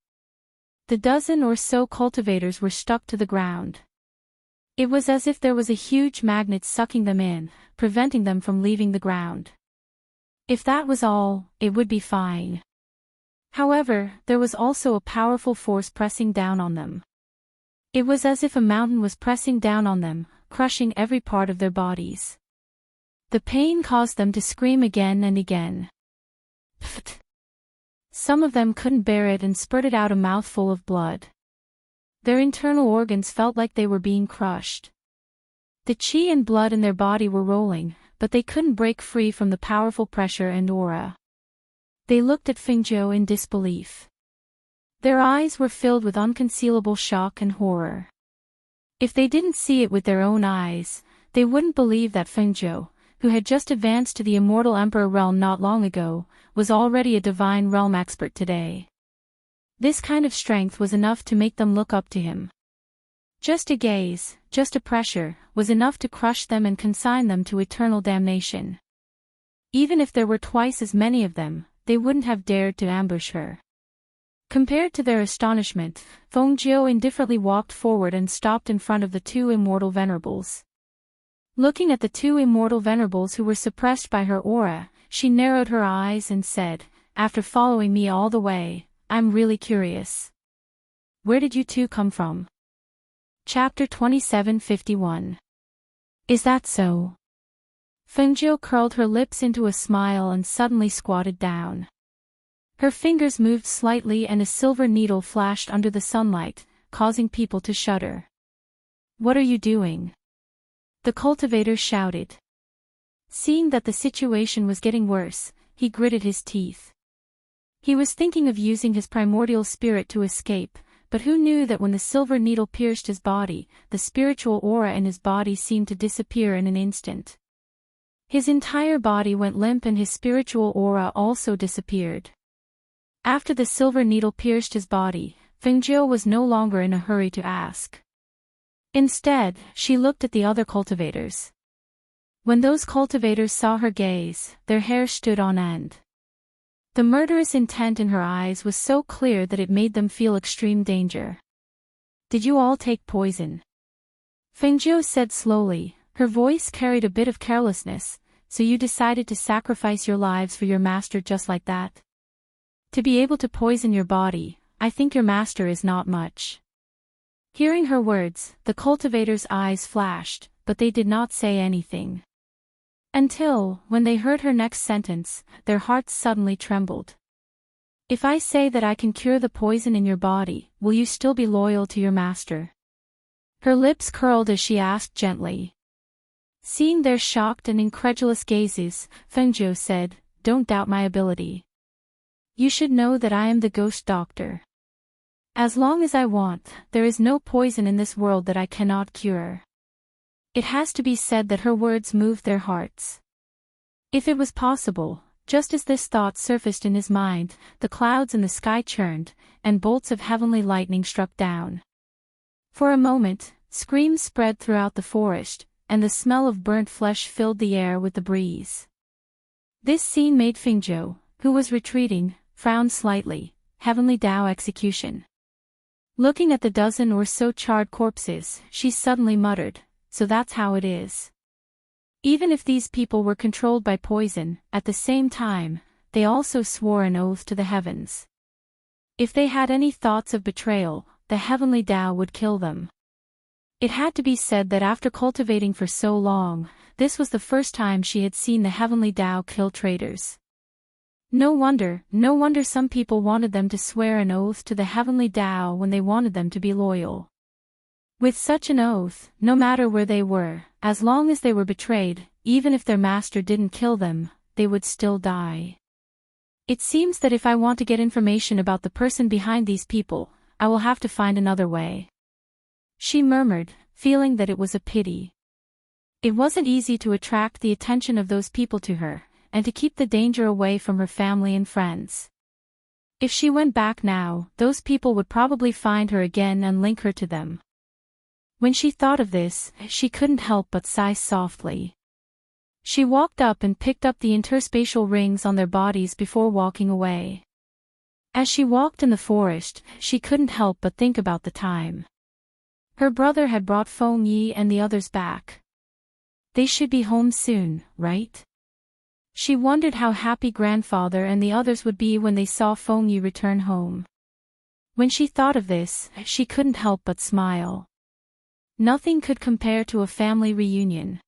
The dozen or so cultivators were stuck to the ground. It was as if there was a huge magnet sucking them in, preventing them from leaving the ground. If that was all, it would be fine. However, there was also a powerful force pressing down on them. It was as if a mountain was pressing down on them, crushing every part of their bodies. The pain caused them to scream again and again. Pfft! Some of them couldn't bear it and spurted out a mouthful of blood. Their internal organs felt like they were being crushed. The chi and blood in their body were rolling, but they couldn't break free from the powerful pressure and aura. They looked at Fengjiu in disbelief. Their eyes were filled with unconcealable shock and horror. If they didn't see it with their own eyes, they wouldn't believe that Fengjiu, who had just advanced to the immortal emperor realm not long ago, was already a divine realm expert today. This kind of strength was enough to make them look up to him. Just a gaze, just a pressure, was enough to crush them and consign them to eternal damnation. Even if there were twice as many of them, they wouldn't have dared to ambush her. Compared to their astonishment, Fengjiu indifferently walked forward and stopped in front of the two immortal venerables. Looking at the two immortal venerables who were suppressed by her aura, she narrowed her eyes and said, "After following me all the way, I'm really curious. Where did you two come from?" Chapter 2751. Is that so? Fengjiu curled her lips into a smile and suddenly squatted down. Her fingers moved slightly and a silver needle flashed under the sunlight, causing people to shudder. "What are you doing?" The cultivator shouted. Seeing that the situation was getting worse, he gritted his teeth. He was thinking of using his primordial spirit to escape, but who knew that when the silver needle pierced his body, the spiritual aura in his body seemed to disappear in an instant. His entire body went limp and his spiritual aura also disappeared. After the silver needle pierced his body, Fengjiu was no longer in a hurry to ask. Instead, she looked at the other cultivators. When those cultivators saw her gaze, their hair stood on end. The murderous intent in her eyes was so clear that it made them feel extreme danger. "Did you all take poison?" Fengjiu said slowly, Her voice carried a bit of carelessness. So you decided to sacrifice your lives for your master just like that? To be able to poison your body, I think your master is not much. Hearing her words, the cultivator's eyes flashed, but they did not say anything. Until, when they heard her next sentence, their hearts suddenly trembled. If I say that I can cure the poison in your body, will you still be loyal to your master? Her lips curled as she asked gently. Seeing their shocked and incredulous gazes, Fengzhou said, "Don't doubt my ability. You should know that I am the ghost doctor. As long as I want, there is no poison in this world that I cannot cure." It has to be said that her words moved their hearts. If it was possible, just as this thought surfaced in his mind, the clouds in the sky churned, and bolts of heavenly lightning struck down. For a moment, screams spread throughout the forest, and the smell of burnt flesh filled the air with the breeze. This scene made Fengzhou, who was retreating, frown slightly. Heavenly Tao execution. Looking at the dozen or so charred corpses, she suddenly muttered, "So that's how it is." Even if these people were controlled by poison, at the same time, they also swore an oath to the heavens. If they had any thoughts of betrayal, the Heavenly Tao would kill them. It had to be said that after cultivating for so long, this was the first time she had seen the Heavenly Tao kill traitors. No wonder some people wanted them to swear an oath to the Heavenly Tao when they wanted them to be loyal. With such an oath, no matter where they were, as long as they were betrayed, even if their master didn't kill them, they would still die. It seems that if I want to get information about the person behind these people, I will have to find another way. She murmured, feeling that it was a pity. It wasn't easy to attract the attention of those people to her, and to keep the danger away from her family and friends. If she went back now, those people would probably find her again and link her to them. When she thought of this, she couldn't help but sigh softly. She walked up and picked up the interspatial rings on their bodies before walking away. As she walked in the forest, she couldn't help but think about the time. Her brother had brought Feng Yi and the others back. They should be home soon, right? She wondered how happy grandfather and the others would be when they saw Feng Yi return home. When she thought of this, she couldn't help but smile. Nothing could compare to a family reunion.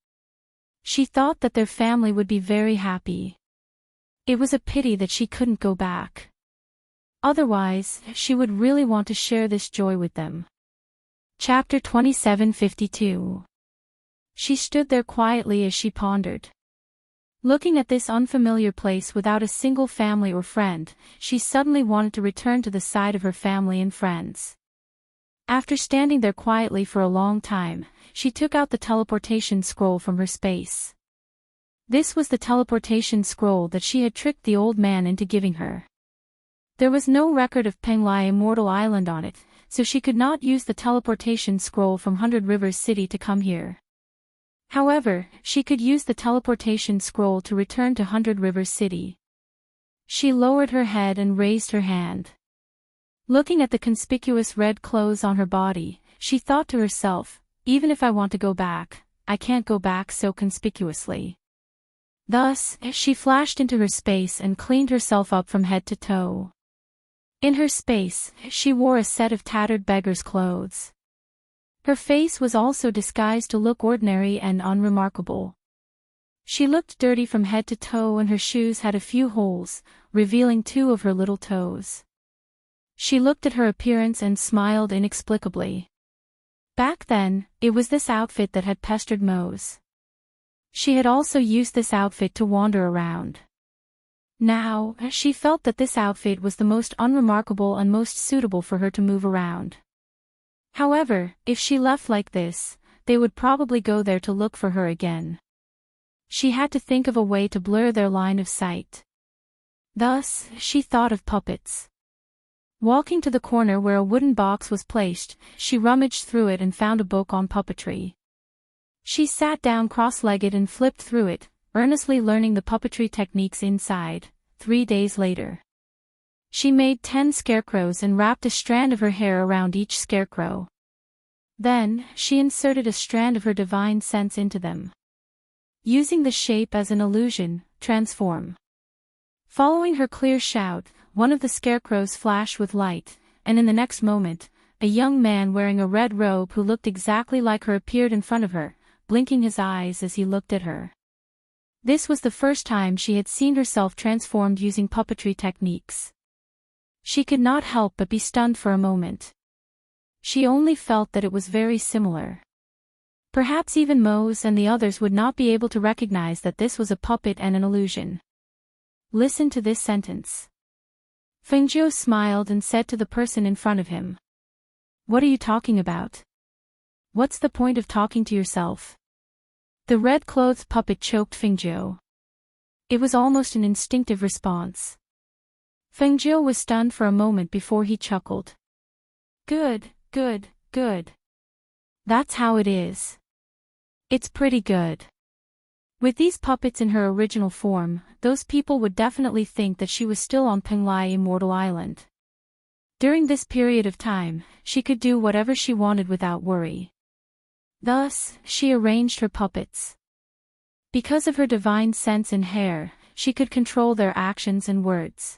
She thought that their family would be very happy. It was a pity that she couldn't go back. Otherwise, she would really want to share this joy with them. Chapter 2752. She stood there quietly as she pondered. Looking at this unfamiliar place without a single family or friend, she suddenly wanted to return to the side of her family and friends. After standing there quietly for a long time, she took out the teleportation scroll from her space. This was the teleportation scroll that she had tricked the old man into giving her. There was no record of Penglai Immortal Island on it, so she could not use the teleportation scroll from Hundred Rivers City to come here. However, she could use the teleportation scroll to return to Hundred Rivers City. She lowered her head and raised her hand. Looking at the conspicuous red clothes on her body, she thought to herself, even if I want to go back, I can't go back so conspicuously. Thus, she flashed into her space and cleaned herself up from head to toe. In her space, she wore a set of tattered beggar's clothes. Her face was also disguised to look ordinary and unremarkable. She looked dirty from head to toe and her shoes had a few holes, revealing 2 of her little toes. She looked at her appearance and smiled inexplicably. Back then, it was this outfit that had pestered Mose. She had also used this outfit to wander around. Now, she felt that this outfit was the most unremarkable and most suitable for her to move around. However, if she left like this, they would probably go there to look for her again. She had to think of a way to blur their line of sight. Thus, she thought of puppets. Walking to the corner where a wooden box was placed, she rummaged through it and found a book on puppetry. She sat down cross-legged and flipped through it, earnestly learning the puppetry techniques inside. 3 days later, she made 10 scarecrows and wrapped a strand of her hair around each scarecrow. Then, she inserted a strand of her divine sense into them. Using the shape as an illusion, transform. Following her clear shout, one of the scarecrows flashed with light, and in the next moment, a young man wearing a red robe who looked exactly like her appeared in front of her, blinking his eyes as he looked at her. This was the first time she had seen herself transformed using puppetry techniques. She could not help but be stunned for a moment. She only felt that it was very similar. Perhaps even Mose and the others would not be able to recognize that this was a puppet and an illusion. Listen to this sentence. Fengjiu smiled and said to the person in front of him. What are you talking about? What's the point of talking to yourself? The red-clothed puppet choked Fengjiu. It was almost an instinctive response. Fengjiu was stunned for a moment before he chuckled. Good, good, good. That's how it is. It's pretty good. With these puppets in her original form, those people would definitely think that she was still on Penglai Immortal Island. During this period of time, she could do whatever she wanted without worry. Thus, she arranged her puppets. Because of her divine sense and hair, she could control their actions and words.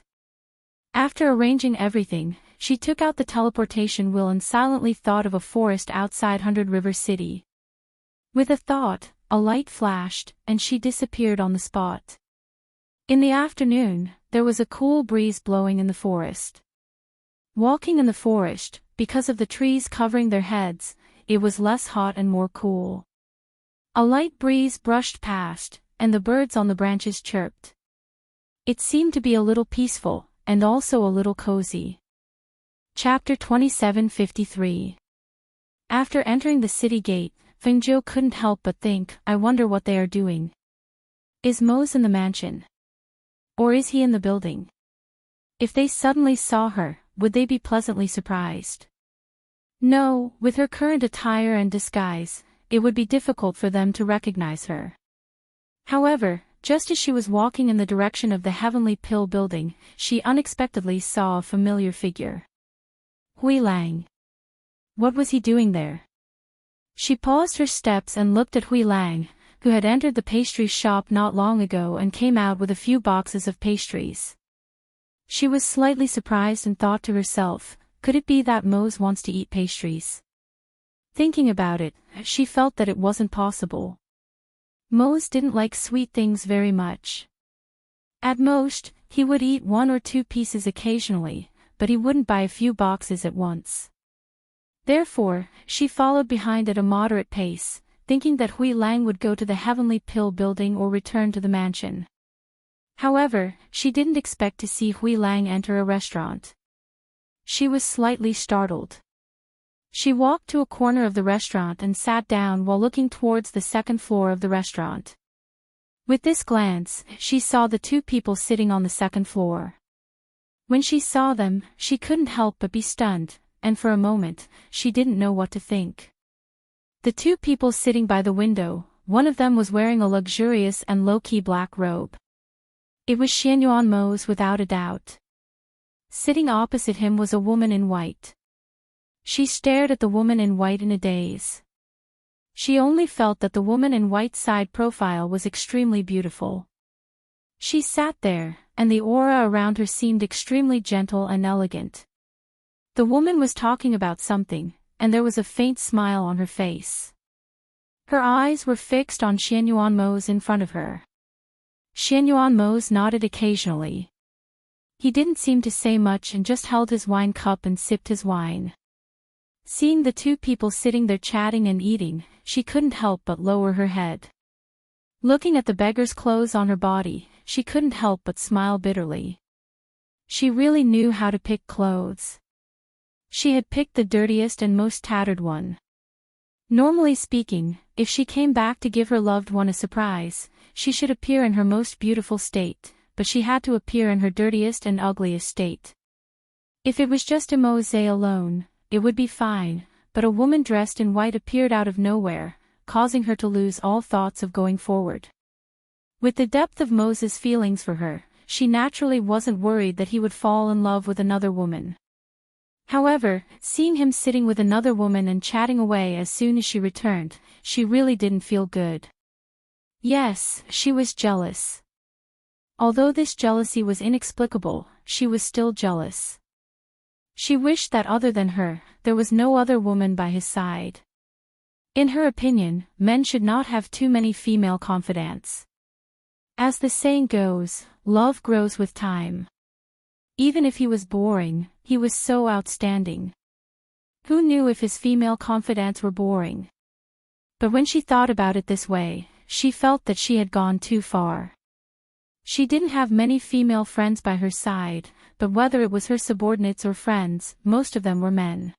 After arranging everything, she took out the teleportation wheel and silently thought of a forest outside 100 River City. With a thought, a light flashed, and she disappeared on the spot. In the afternoon, there was a cool breeze blowing in the forest. Walking in the forest, because of the trees covering their heads, it was less hot and more cool. A light breeze brushed past, and the birds on the branches chirped. It seemed to be a little peaceful, and also a little cozy. Chapter 2753. After entering the city gate, Fengjiu couldn't help but think, I wonder what they are doing. Is Mose in the mansion? Or is he in the building? If they suddenly saw her, would they be pleasantly surprised? No, with her current attire and disguise, it would be difficult for them to recognize her. However, just as she was walking in the direction of the Heavenly Pill building, she unexpectedly saw a familiar figure. Hui Lang. What was he doing there? She paused her steps and looked at Hui Lang, who had entered the pastry shop not long ago and came out with a few boxes of pastries. She was slightly surprised and thought to herself, could it be that Mose wants to eat pastries? Thinking about it, she felt that it wasn't possible. Mose didn't like sweet things very much. At most, he would eat 1 or 2 pieces occasionally, but he wouldn't buy a few boxes at once. Therefore, she followed behind at a moderate pace, thinking that Hui Lang would go to the Heavenly Pill building or return to the mansion. However, she didn't expect to see Hui Lang enter a restaurant. She was slightly startled. She walked to a corner of the restaurant and sat down while looking towards the second floor of the restaurant. With this glance, she saw the 2 people sitting on the second floor. When she saw them, she couldn't help but be stunned, and for a moment, she didn't know what to think. The 2 people sitting by the window, one of them was wearing a luxurious and low-key black robe. It was Xianyuan Mose without a doubt. Sitting opposite him was a woman in white. She stared at the woman in white in a daze. She only felt that the woman in white's side profile was extremely beautiful. She sat there, and the aura around her seemed extremely gentle and elegant. The woman was talking about something, and there was a faint smile on her face. Her eyes were fixed on Xianyuan Mose in front of her. Xianyuan Mose nodded occasionally. He didn't seem to say much and just held his wine cup and sipped his wine. Seeing the 2 people sitting there chatting and eating, she couldn't help but lower her head. Looking at the beggar's clothes on her body, she couldn't help but smile bitterly. She really knew how to pick clothes. She had picked the dirtiest and most tattered one. Normally speaking, if she came back to give her loved one a surprise, she should appear in her most beautiful state, but she had to appear in her dirtiest and ugliest state. If it was just a Mose alone, it would be fine, but a woman dressed in white appeared out of nowhere, causing her to lose all thoughts of going forward. With the depth of Mose's feelings for her, she naturally wasn't worried that he would fall in love with another woman. However, seeing him sitting with another woman and chatting away as soon as she returned, she really didn't feel good. Yes, she was jealous. Although this jealousy was inexplicable, she was still jealous. She wished that other than her, there was no other woman by his side. In her opinion, men should not have too many female confidants. As the saying goes, love grows with time. Even if he was boring, he was so outstanding. Who knew if his female confidants were boring? But when she thought about it this way, she felt that she had gone too far. She didn't have many female friends by her side, but whether it was her subordinates or friends, most of them were men.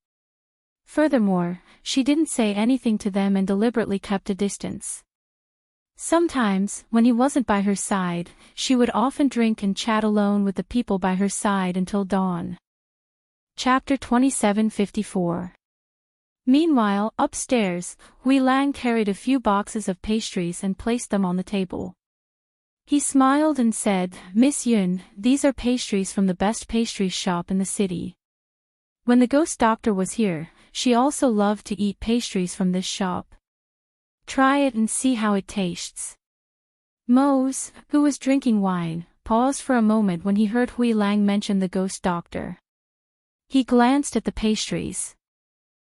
Furthermore, she didn't say anything to them and deliberately kept a distance. Sometimes, when he wasn't by her side, she would often drink and chat alone with the people by her side until dawn. Chapter 27:54. Meanwhile, upstairs, Hui Lang carried a few boxes of pastries and placed them on the table. He smiled and said, "Miss Yun, these are pastries from the best pastry shop in the city." When the ghost doctor was here, she also loved to eat pastries from this shop. "Try it and see how it tastes." Mose, who was drinking wine, paused for a moment when he heard Hui Lang mention the ghost doctor. He glanced at the pastries.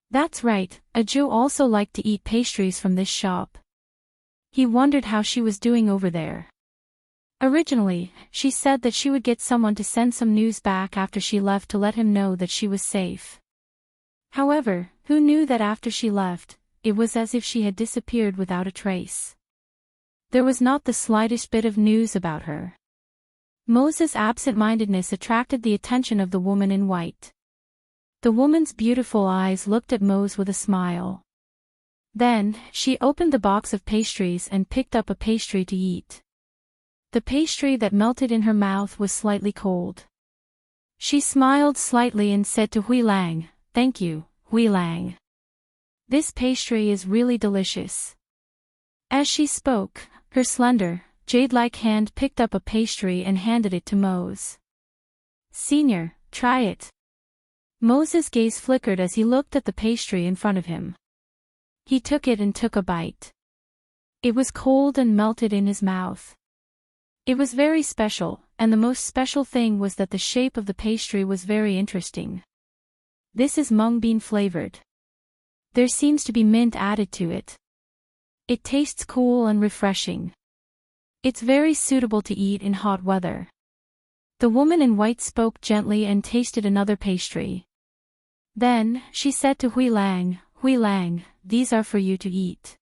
That's right, Aju also liked to eat pastries from this shop. He wondered how she was doing over there. Originally, she said that she would get someone to send some news back after she left to let him know that she was safe. However, who knew that after she left, it was as if she had disappeared without a trace. There was not the slightest bit of news about her. Mose's absent-mindedness attracted the attention of the woman in white. The woman's beautiful eyes looked at Mose with a smile. Then, she opened the box of pastries and picked up a pastry to eat. The pastry that melted in her mouth was slightly cold. She smiled slightly and said to Hui Lang, "Thank you, Hui Lang. This pastry is really delicious." As she spoke, her slender, jade-like hand picked up a pastry and handed it to Mose. "Senior, try it." Mose's gaze flickered as he looked at the pastry in front of him. He took it and took a bite. It was cold and melted in his mouth. It was very special, and the most special thing was that the shape of the pastry was very interesting. This is mung bean flavored. There seems to be mint added to it. It tastes cool and refreshing. It's very suitable to eat in hot weather. The woman in white spoke gently and tasted another pastry. Then, she said to Hui Lang, "These are for you to eat.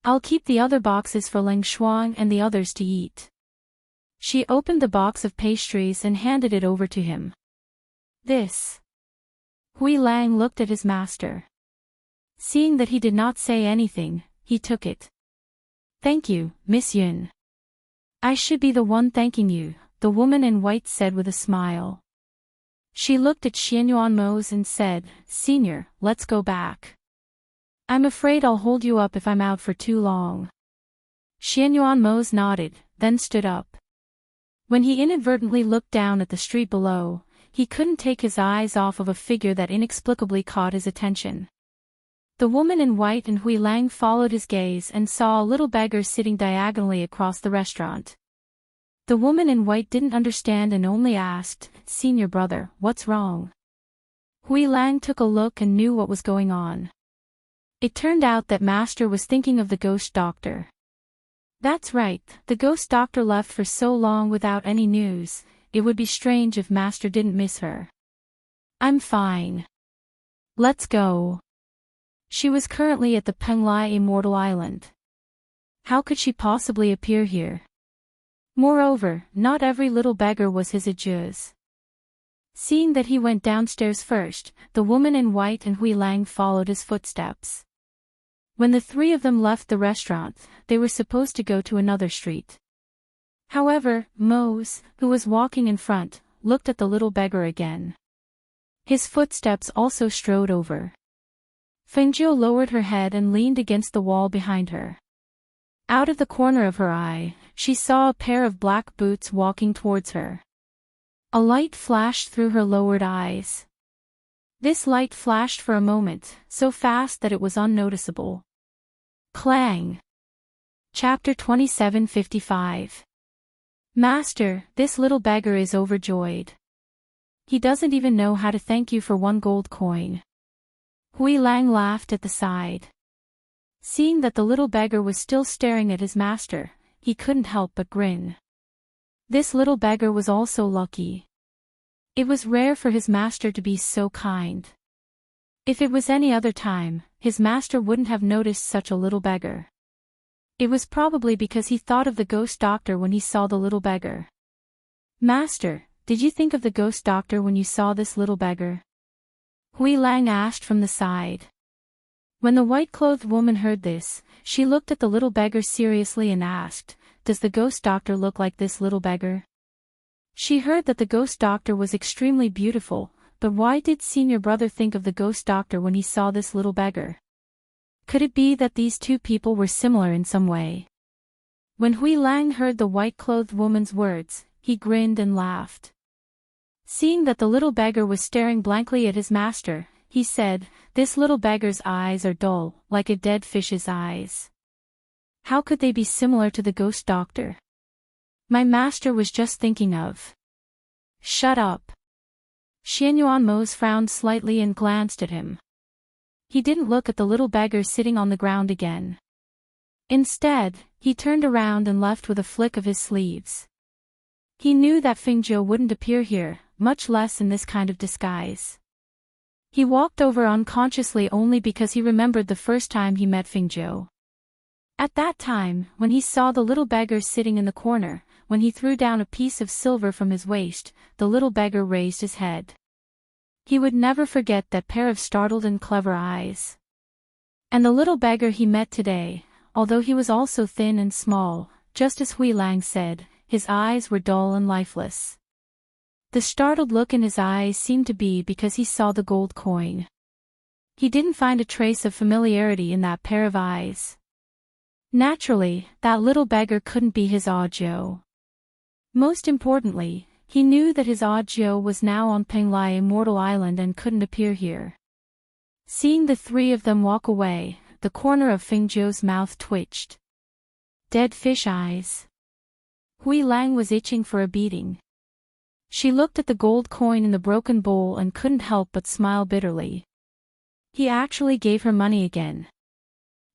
I'll keep the other boxes for Lang Shuang and the others to eat." She opened the box of pastries and handed it over to him. "This." Hui Lang looked at his master. Seeing that he did not say anything, he took it. "Thank you, Miss Yun." "I should be the one thanking you," the woman in white said with a smile. She looked at Xianyuan Mose and said, "Senior, let's go back. I'm afraid I'll hold you up if I'm out for too long." Xianyuan Mose nodded, then stood up. When he inadvertently looked down at the street below, he couldn't take his eyes off of a figure that inexplicably caught his attention. The woman in white and Hui Lang followed his gaze and saw a little beggar sitting diagonally across the restaurant. The woman in white didn't understand and only asked, "Senior brother, what's wrong?" Hui Lang took a look and knew what was going on. It turned out that Master was thinking of the ghost doctor. That's right, the ghost doctor left for so long without any news, it would be strange if Master didn't miss her. "I'm fine. Let's go." She was currently at the Penglai Immortal Island. How could she possibly appear here? Moreover, not every little beggar was his Ajuz. Seeing that he went downstairs first, the woman in white and Hui Lang followed his footsteps. When the three of them left the restaurant, they were supposed to go to another street. However, Mose, who was walking in front, looked at the little beggar again. His footsteps also strode over. Fengjiu lowered her head and leaned against the wall behind her. Out of the corner of her eye, she saw a pair of black boots walking towards her. A light flashed through her lowered eyes. This light flashed for a moment, so fast that it was unnoticeable. Clang! Chapter 27:55. Master, this little beggar is overjoyed. He doesn't even know how to thank you for 1 gold coin. Hui Lang laughed at the side. Seeing that the little beggar was still staring at his master, he couldn't help but grin. This little beggar was also lucky. It was rare for his master to be so kind. If it was any other time, his master wouldn't have noticed such a little beggar. It was probably because he thought of the ghost doctor when he saw the little beggar. Master, did you think of the ghost doctor when you saw this little beggar? Hui Lang asked from the side. When the white-clothed woman heard this, she looked at the little beggar seriously and asked, "Does the ghost doctor look like this little beggar?" She heard that the ghost doctor was extremely beautiful, but why did senior brother think of the ghost doctor when he saw this little beggar? Could it be that these two people were similar in some way? When Hui Lang heard the white-clothed woman's words, he grinned and laughed. Seeing that the little beggar was staring blankly at his master, he said, "This little beggar's eyes are dull, like a dead fish's eyes. How could they be similar to the ghost doctor? My master was just thinking of." "Shut up." Xian Yuanmo's frowned slightly and glanced at him. He didn't look at the little beggar sitting on the ground again. Instead, he turned around and left with a flick of his sleeves. He knew that Fingzhou wouldn't appear here, much less in this kind of disguise. He walked over unconsciously only because he remembered the first time he met Fingzhou. At that time, when he saw the little beggar sitting in the corner, when he threw down a piece of silver from his waist, the little beggar raised his head. He would never forget that pair of startled and clever eyes. And the little beggar he met today, although he was also thin and small, just as Hui Lang said, his eyes were dull and lifeless. The startled look in his eyes seemed to be because he saw the gold coin. He didn't find a trace of familiarity in that pair of eyes. Naturally, that little beggar couldn't be his Audiobook. Most importantly, he knew that his Audiobook was now on Penglai Immortal Island and couldn't appear here. Seeing the three of them walk away, the corner of Fingzhou's mouth twitched. Dead fish eyes. Hui Lang was itching for a beating. She looked at the gold coin in the broken bowl and couldn't help but smile bitterly. He actually gave her money again.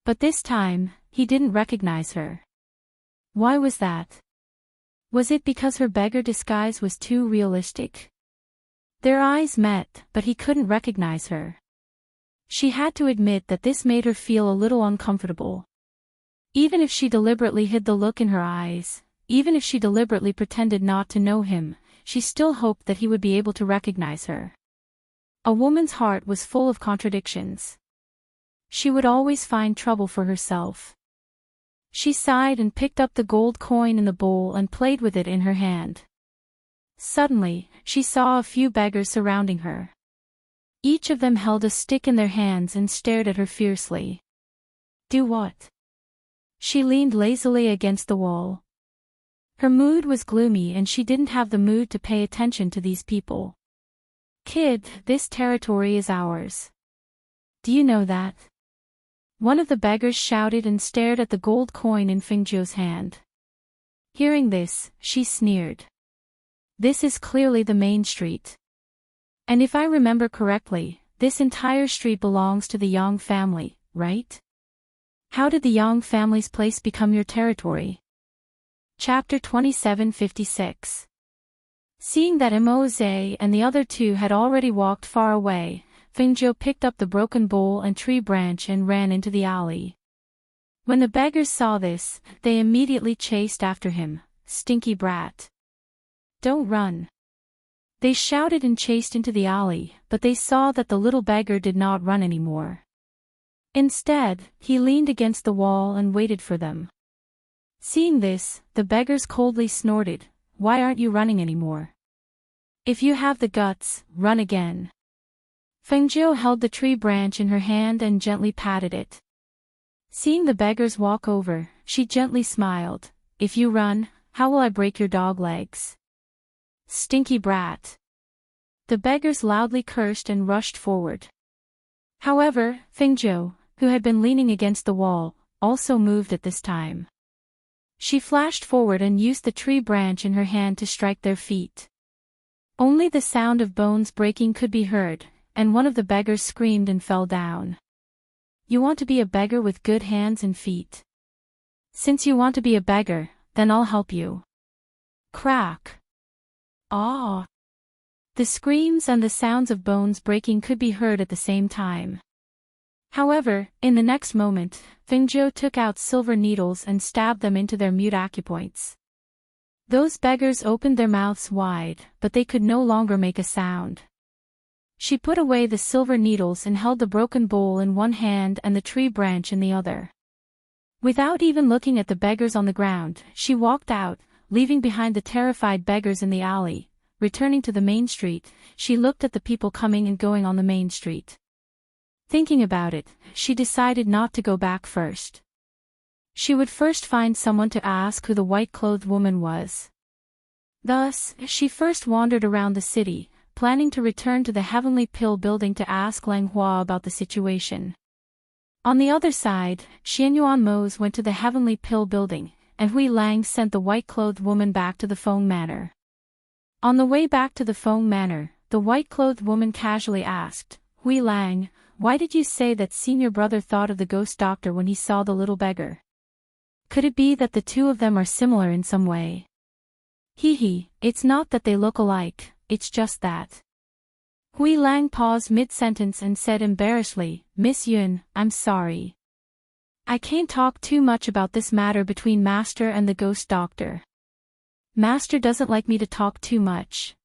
But this time, he didn't recognize her. Why was that? Was it because her beggar disguise was too realistic? Their eyes met, but he couldn't recognize her. She had to admit that this made her feel a little uncomfortable. Even if she deliberately hid the look in her eyes, even if she deliberately pretended not to know him, she still hoped that he would be able to recognize her. A woman's heart was full of contradictions. She would always find trouble for herself. She sighed and picked up the gold coin in the bowl and played with it in her hand. Suddenly, she saw a few beggars surrounding her. Each of them held a stick in their hands and stared at her fiercely. Do what? She leaned lazily against the wall. Her mood was gloomy and she didn't have the mood to pay attention to these people. Kid, this territory is ours. Do you know that? One of the beggars shouted and stared at the gold coin in Fingzhou's hand. Hearing this, she sneered. This is clearly the main street. And if I remember correctly, this entire street belongs to the Yang family, right? How did the Yang family's place become your territory? Chapter 27:56. Seeing that Immerse and the other two had already walked far away, Fingzhou picked up the broken bowl and tree branch and ran into the alley. When the beggars saw this, they immediately chased after him. Stinky brat. Don't run. They shouted and chased into the alley, but they saw that the little beggar did not run anymore. Instead, he leaned against the wall and waited for them. Seeing this, the beggars coldly snorted, "Why aren't you running anymore? If you have the guts, run again." Fengzhou held the tree branch in her hand and gently patted it. Seeing the beggars walk over, she gently smiled, "If you run, how will I break your dog legs? Stinky brat." The beggars loudly cursed and rushed forward. However, Fingzhou, who had been leaning against the wall, also moved at this time. She flashed forward and used the tree branch in her hand to strike their feet. Only the sound of bones breaking could be heard, and one of the beggars screamed and fell down. You want to be a beggar with good hands and feet? Since you want to be a beggar, then I'll help you. Crack. Ah! The screams and the sounds of bones breaking could be heard at the same time. However, in the next moment, Fingzhou took out silver needles and stabbed them into their mute acupoints. Those beggars opened their mouths wide, but they could no longer make a sound. She put away the silver needles and held the broken bowl in one hand and the tree branch in the other. Without even looking at the beggars on the ground, she walked out, leaving behind the terrified beggars in the alley. Returning to the main street, she looked at the people coming and going on the main street. Thinking about it, she decided not to go back first. She would first find someone to ask who the white-clothed woman was. Thus, she first wandered around the city, planning to return to the Heavenly Pill building to ask Lang Hua about the situation. On the other side, Xianyuan Mose went to the Heavenly Pill building, and Hui Lang sent the white-clothed woman back to the Feng Manor. On the way back to the Feng Manor, the white-clothed woman casually asked, Hui Lang, why did you say that senior brother thought of the ghost doctor when he saw the little beggar? Could it be that the two of them are similar in some way? It's not that they look alike, it's just that. Hui Lang paused mid-sentence and said embarrassedly, Miss Yun, I'm sorry. I can't talk too much about this matter between Master and the ghost doctor. Master doesn't like me to talk too much.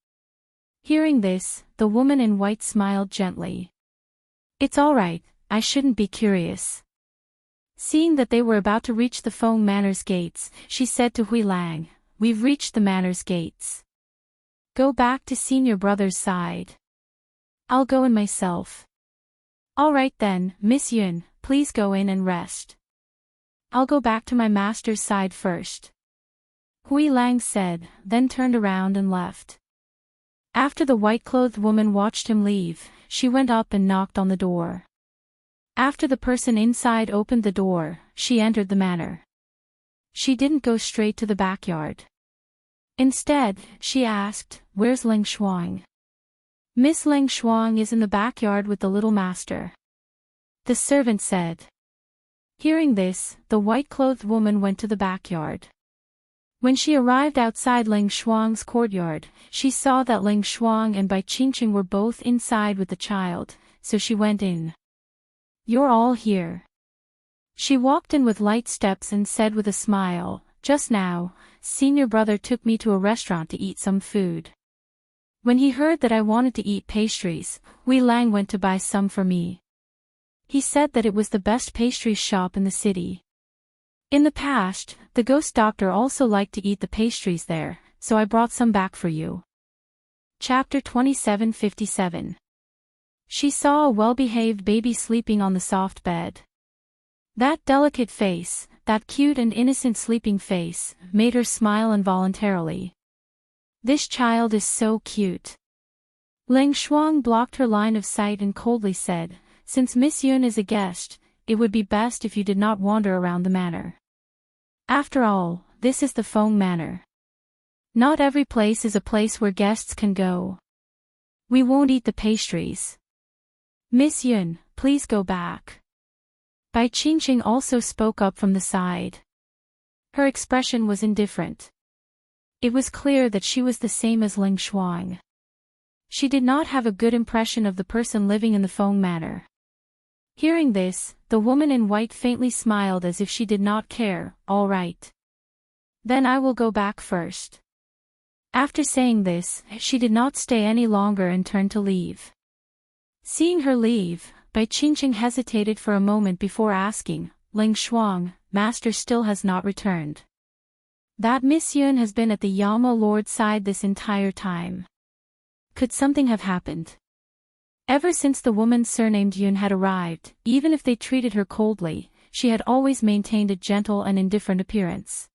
Hearing this, the woman in white smiled gently. It's all right, I shouldn't be curious. Seeing that they were about to reach the Feng Manor's gates, she said to Hui Lang, We've reached the Manor's gates. Go back to senior brother's side. I'll go in myself. All right then, Miss Yun, please go in and rest. I'll go back to my master's side first. Hui Lang said, then turned around and left. After the white-clothed woman watched him leave, she went up and knocked on the door. After the person inside opened the door, she entered the manor. She didn't go straight to the backyard. Instead, she asked, Where's Ling Shuang? Miss Ling Shuang is in the backyard with the little master. The servant said. Hearing this, the white-clothed woman went to the backyard. When she arrived outside Ling Shuang's courtyard, she saw that Ling Shuang and Bai Qingqing were both inside with the child, so she went in. You're all here. She walked in with light steps and said with a smile, Just now, senior brother took me to a restaurant to eat some food. When he heard that I wanted to eat pastries, Hui Lang went to buy some for me. He said that it was the best pastry shop in the city. In the past, the ghost doctor also liked to eat the pastries there, so I brought some back for you. Chapter 2757. She saw a well-behaved baby sleeping on the soft bed. That delicate face, that cute and innocent sleeping face, made her smile involuntarily. This child is so cute. Ling Shuang blocked her line of sight and coldly said, Since Miss Yun is a guest, it would be best if you did not wander around the manor. After all, this is the Feng Manor. Not every place is a place where guests can go. We won't eat the pastries. Miss Yun, please go back. Bai Qingqing also spoke up from the side. Her expression was indifferent. It was clear that she was the same as Ling Shuang. She did not have a good impression of the person living in the Feng Manor. Hearing this, the woman in white faintly smiled as if she did not care. All right. Then I will go back first. After saying this, she did not stay any longer and turned to leave. Seeing her leave, Bai Qingqing hesitated for a moment before asking, Ling Shuang, master still has not returned. That Miss Yun has been at the Yama Lord's side this entire time. Could something have happened? Ever since the woman surnamed Yun had arrived, even if they treated her coldly, she had always maintained a gentle and indifferent appearance.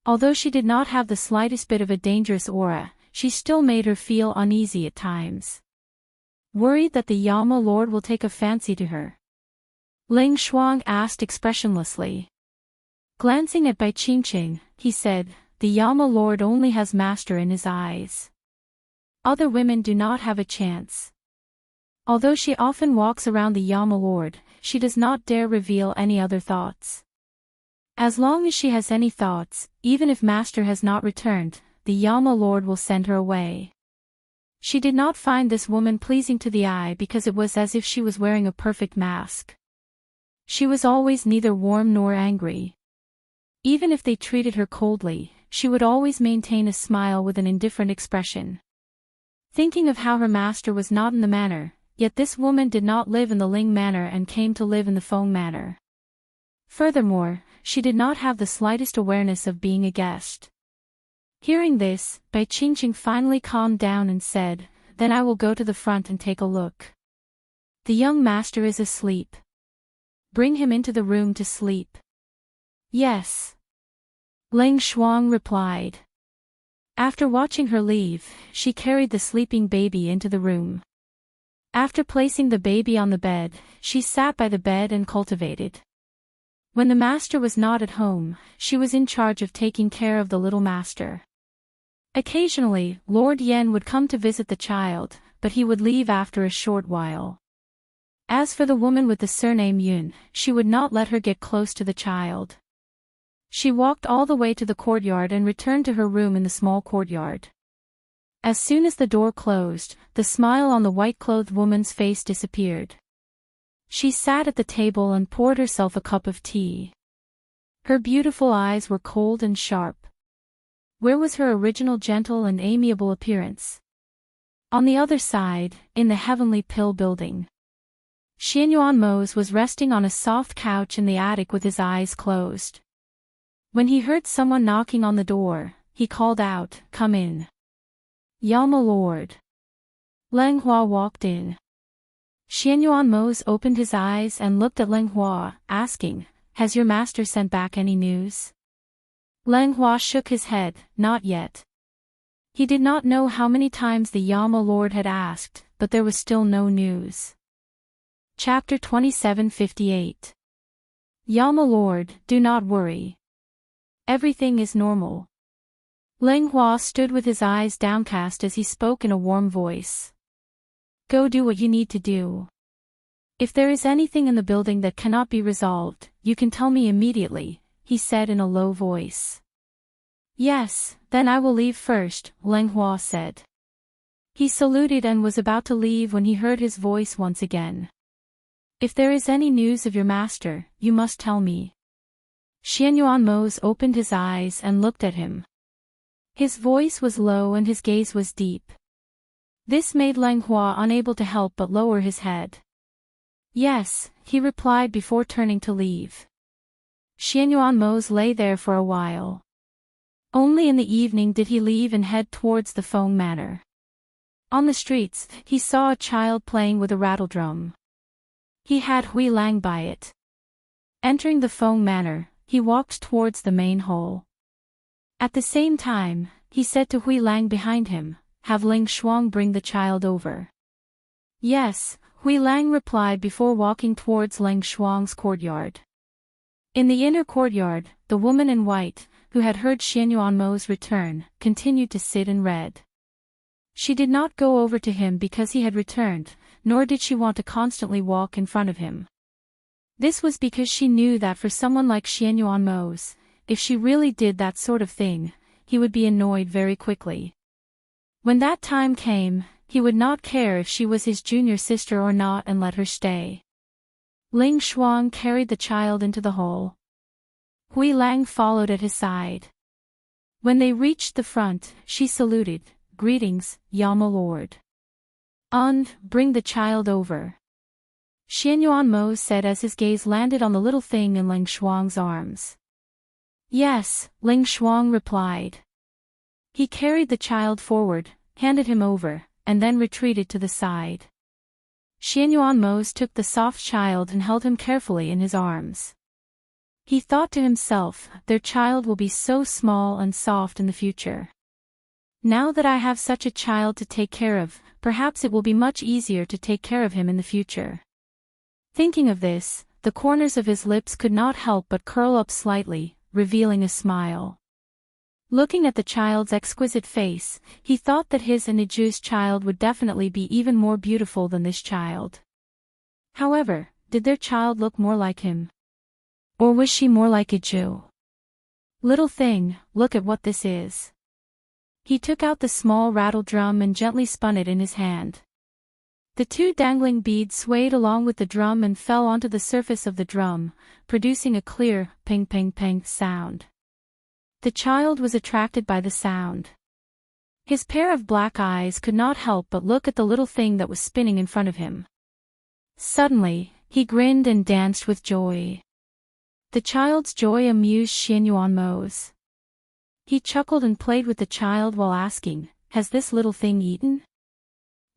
Although she did not have the slightest bit of a dangerous aura, she still made her feel uneasy at times. Worried that the Yama Lord will take a fancy to her? Ling Shuang asked expressionlessly. Glancing at Bai Qingqing, he said, the Yama Lord only has master in his eyes. Other women do not have a chance. Although she often walks around the Yama Lord, she does not dare reveal any other thoughts. As long as she has any thoughts, even if master has not returned, the Yama Lord will send her away. She did not find this woman pleasing to the eye because it was as if she was wearing a perfect mask. She was always neither warm nor angry. Even if they treated her coldly, she would always maintain a smile with an indifferent expression. Thinking of how her master was not in the manor, yet this woman did not live in the Ling manor and came to live in the Feng manor. Furthermore, she did not have the slightest awareness of being a guest. Hearing this, Bai Qingqing finally calmed down and said, then I will go to the front and take a look. The young master is asleep. Bring him into the room to sleep. Yes. Ling Shuang replied. After watching her leave, she carried the sleeping baby into the room. After placing the baby on the bed, she sat by the bed and cultivated. When the master was not at home, she was in charge of taking care of the little master. Occasionally, Lord Yan would come to visit the child, but he would leave after a short while. As for the woman with the surname Yun, she would not let her get close to the child. She walked all the way to the courtyard and returned to her room in the small courtyard. As soon as the door closed, the smile on the white-clothed woman's face disappeared. She sat at the table and poured herself a cup of tea. Her beautiful eyes were cold and sharp. Where was her original gentle and amiable appearance? On the other side, in the Heavenly Pill building, Xianyuan Mose was resting on a soft couch in the attic with his eyes closed. When he heard someone knocking on the door, he called out, "Come in." Yama Lord. Leng Hua walked in. Xianyuan Mose opened his eyes and looked at Leng Hua, asking, "Has your master sent back any news?" Leng Hua shook his head, "Not yet." He did not know how many times the Yama Lord had asked, but there was still no news. Chapter 2758. Yama Lord, do not worry. Everything is normal. Leng Hua stood with his eyes downcast as he spoke in a warm voice. Go do what you need to do. If there is anything in the building that cannot be resolved, you can tell me immediately, he said in a low voice. Yes, then I will leave first, Leng Hua said. He saluted and was about to leave when he heard his voice once again. If there is any news of your master, you must tell me. Xianyuan Mose opened his eyes and looked at him. His voice was low and his gaze was deep. This made Leng Hua unable to help but lower his head. Yes, he replied before turning to leave. Xianyuan Mose lay there for a while. Only in the evening did he leave and head towards the Feng manor. On the streets, he saw a child playing with a rattledrum. He had Hui Lang by it. Entering the Feng manor, he walked towards the main hall. At the same time, he said to Hui Lang behind him, "Have Ling Shuang bring the child over." Yes, Hui Lang replied before walking towards Ling Shuang's courtyard. In the inner courtyard, the woman in white, who had heard Xianyuan Mo's return, continued to sit and read. She did not go over to him because he had returned, nor did she want to constantly walk in front of him. This was because she knew that for someone like Xianyuan Mo's, if she really did that sort of thing, he would be annoyed very quickly. When that time came, he would not care if she was his junior sister or not and let her stay. Ling Shuang carried the child into the hall. Hui Lang followed at his side. When they reached the front, she saluted, "Greetings, Yama Lord." Bring the child over." Xianyuan Mo said as his gaze landed on the little thing in Ling Shuang's arms. "Yes," Ling Shuang replied. He carried the child forward, handed him over, and then retreated to the side. Xianyuan Mo took the soft child and held him carefully in his arms. He thought to himself, their child will be so small and soft in the future. Now that I have such a child to take care of, perhaps it will be much easier to take care of him in the future. Thinking of this, the corners of his lips could not help but curl up slightly, revealing a smile. Looking at the child's exquisite face, he thought that his and Iju's child would definitely be even more beautiful than this child. However, did their child look more like him? Or was she more like Iju? Little thing, look at what this is. He took out the small rattle drum and gently spun it in his hand. The two dangling beads swayed along with the drum and fell onto the surface of the drum, producing a clear, ping ping ping sound. The child was attracted by the sound. His pair of black eyes could not help but look at the little thing that was spinning in front of him. Suddenly, he grinned and danced with joy. The child's joy amused Xianyuan Mose. He chuckled and played with the child while asking, "Has this little thing eaten?"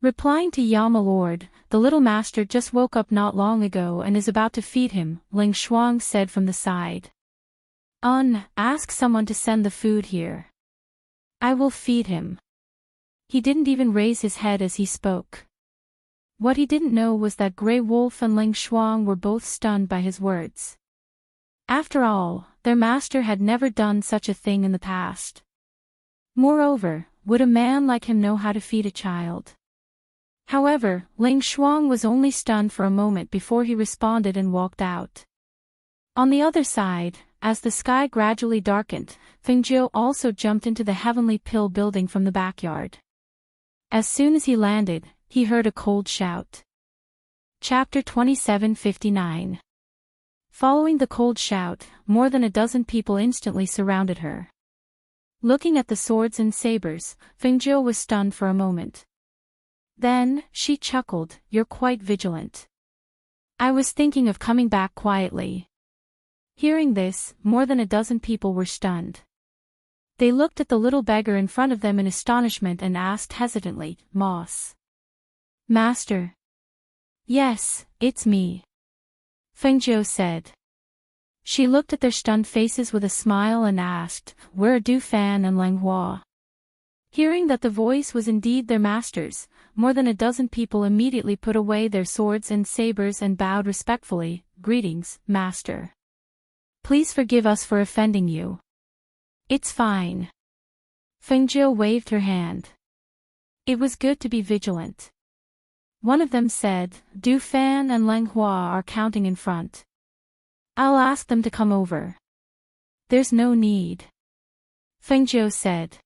Replying to Yama Lord, "The little master just woke up not long ago and is about to feed him," Ling Shuang said from the side. Ask someone to send the food here. I will feed him." He didn't even raise his head as he spoke. What he didn't know was that Grey Wolf and Ling Shuang were both stunned by his words. After all, their master had never done such a thing in the past. Moreover, would a man like him know how to feed a child? However, Ling Shuang was only stunned for a moment before he responded and walked out. On the other side, as the sky gradually darkened, Fengjiu also jumped into the Heavenly Pill building from the backyard. As soon as he landed, he heard a cold shout. Chapter 27:59. Following the cold shout, more than a dozen people instantly surrounded her. Looking at the swords and sabers, Fengjiu was stunned for a moment. Then, she chuckled, "You're quite vigilant. I was thinking of coming back quietly." Hearing this, more than a dozen people were stunned. They looked at the little beggar in front of them in astonishment and asked hesitantly, "Moss? Master?" "Yes, it's me," Fengjiu said. She looked at their stunned faces with a smile and asked, "Where are Du Fan and Lang Hua?" Hearing that the voice was indeed their master's, more than a dozen people immediately put away their swords and sabers and bowed respectfully, "Greetings, master. Please forgive us for offending you." "It's fine." Fengjiu waved her hand. It was good to be vigilant. One of them said, "Du Fan and Lang Hua are counting in front. I'll ask them to come over." "There's no need," Fengjiu said.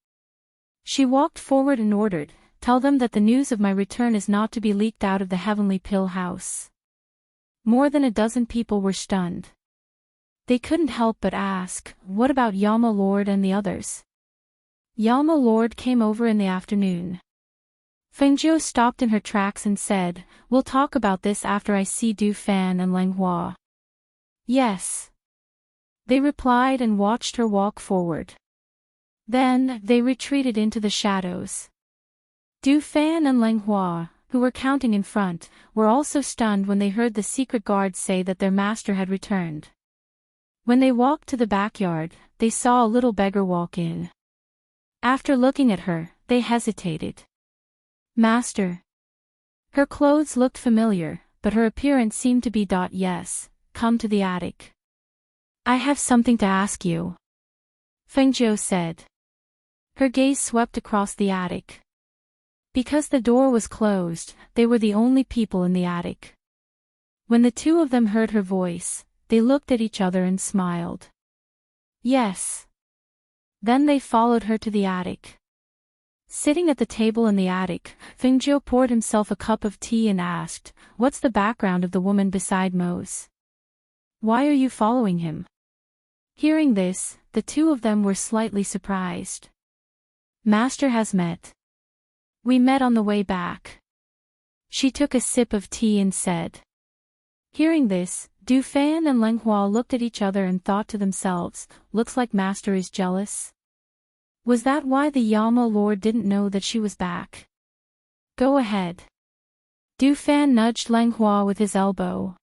She walked forward and ordered, "Tell them that the news of my return is not to be leaked out of the Heavenly Pill house." More than a dozen people were stunned. They couldn't help but ask, "What about Yama Lord and the others?" Yama Lord came over in the afternoon. Fengjiu stopped in her tracks and said, "We'll talk about this after I see Du Fan and Lang Hua." "Yes," they replied and watched her walk forward. Then, they retreated into the shadows. Du Fan and Lang Hua, who were counting in front, were also stunned when they heard the secret guards say that their master had returned. When they walked to the backyard, they saw a little beggar walk in. After looking at her, they hesitated. "Master." Her clothes looked familiar, but her appearance seemed to be "Yes, come to the attic. I have something to ask you," Fengjiu said. Her gaze swept across the attic. Because the door was closed, they were the only people in the attic. When the two of them heard her voice, they looked at each other and smiled. "Yes." Then they followed her to the attic. Sitting at the table in the attic, Fengjiu poured himself a cup of tea and asked, "What's the background of the woman beside Mose? Why are you following him?" Hearing this, the two of them were slightly surprised. "Master has met. We met on the way back." She took a sip of tea and said. Hearing this, Du Fan and Lang Hua looked at each other and thought to themselves, "Looks like Master is jealous." Was that why the Yama Lord didn't know that she was back? "Go ahead." Du Fan nudged Lang Hua with his elbow.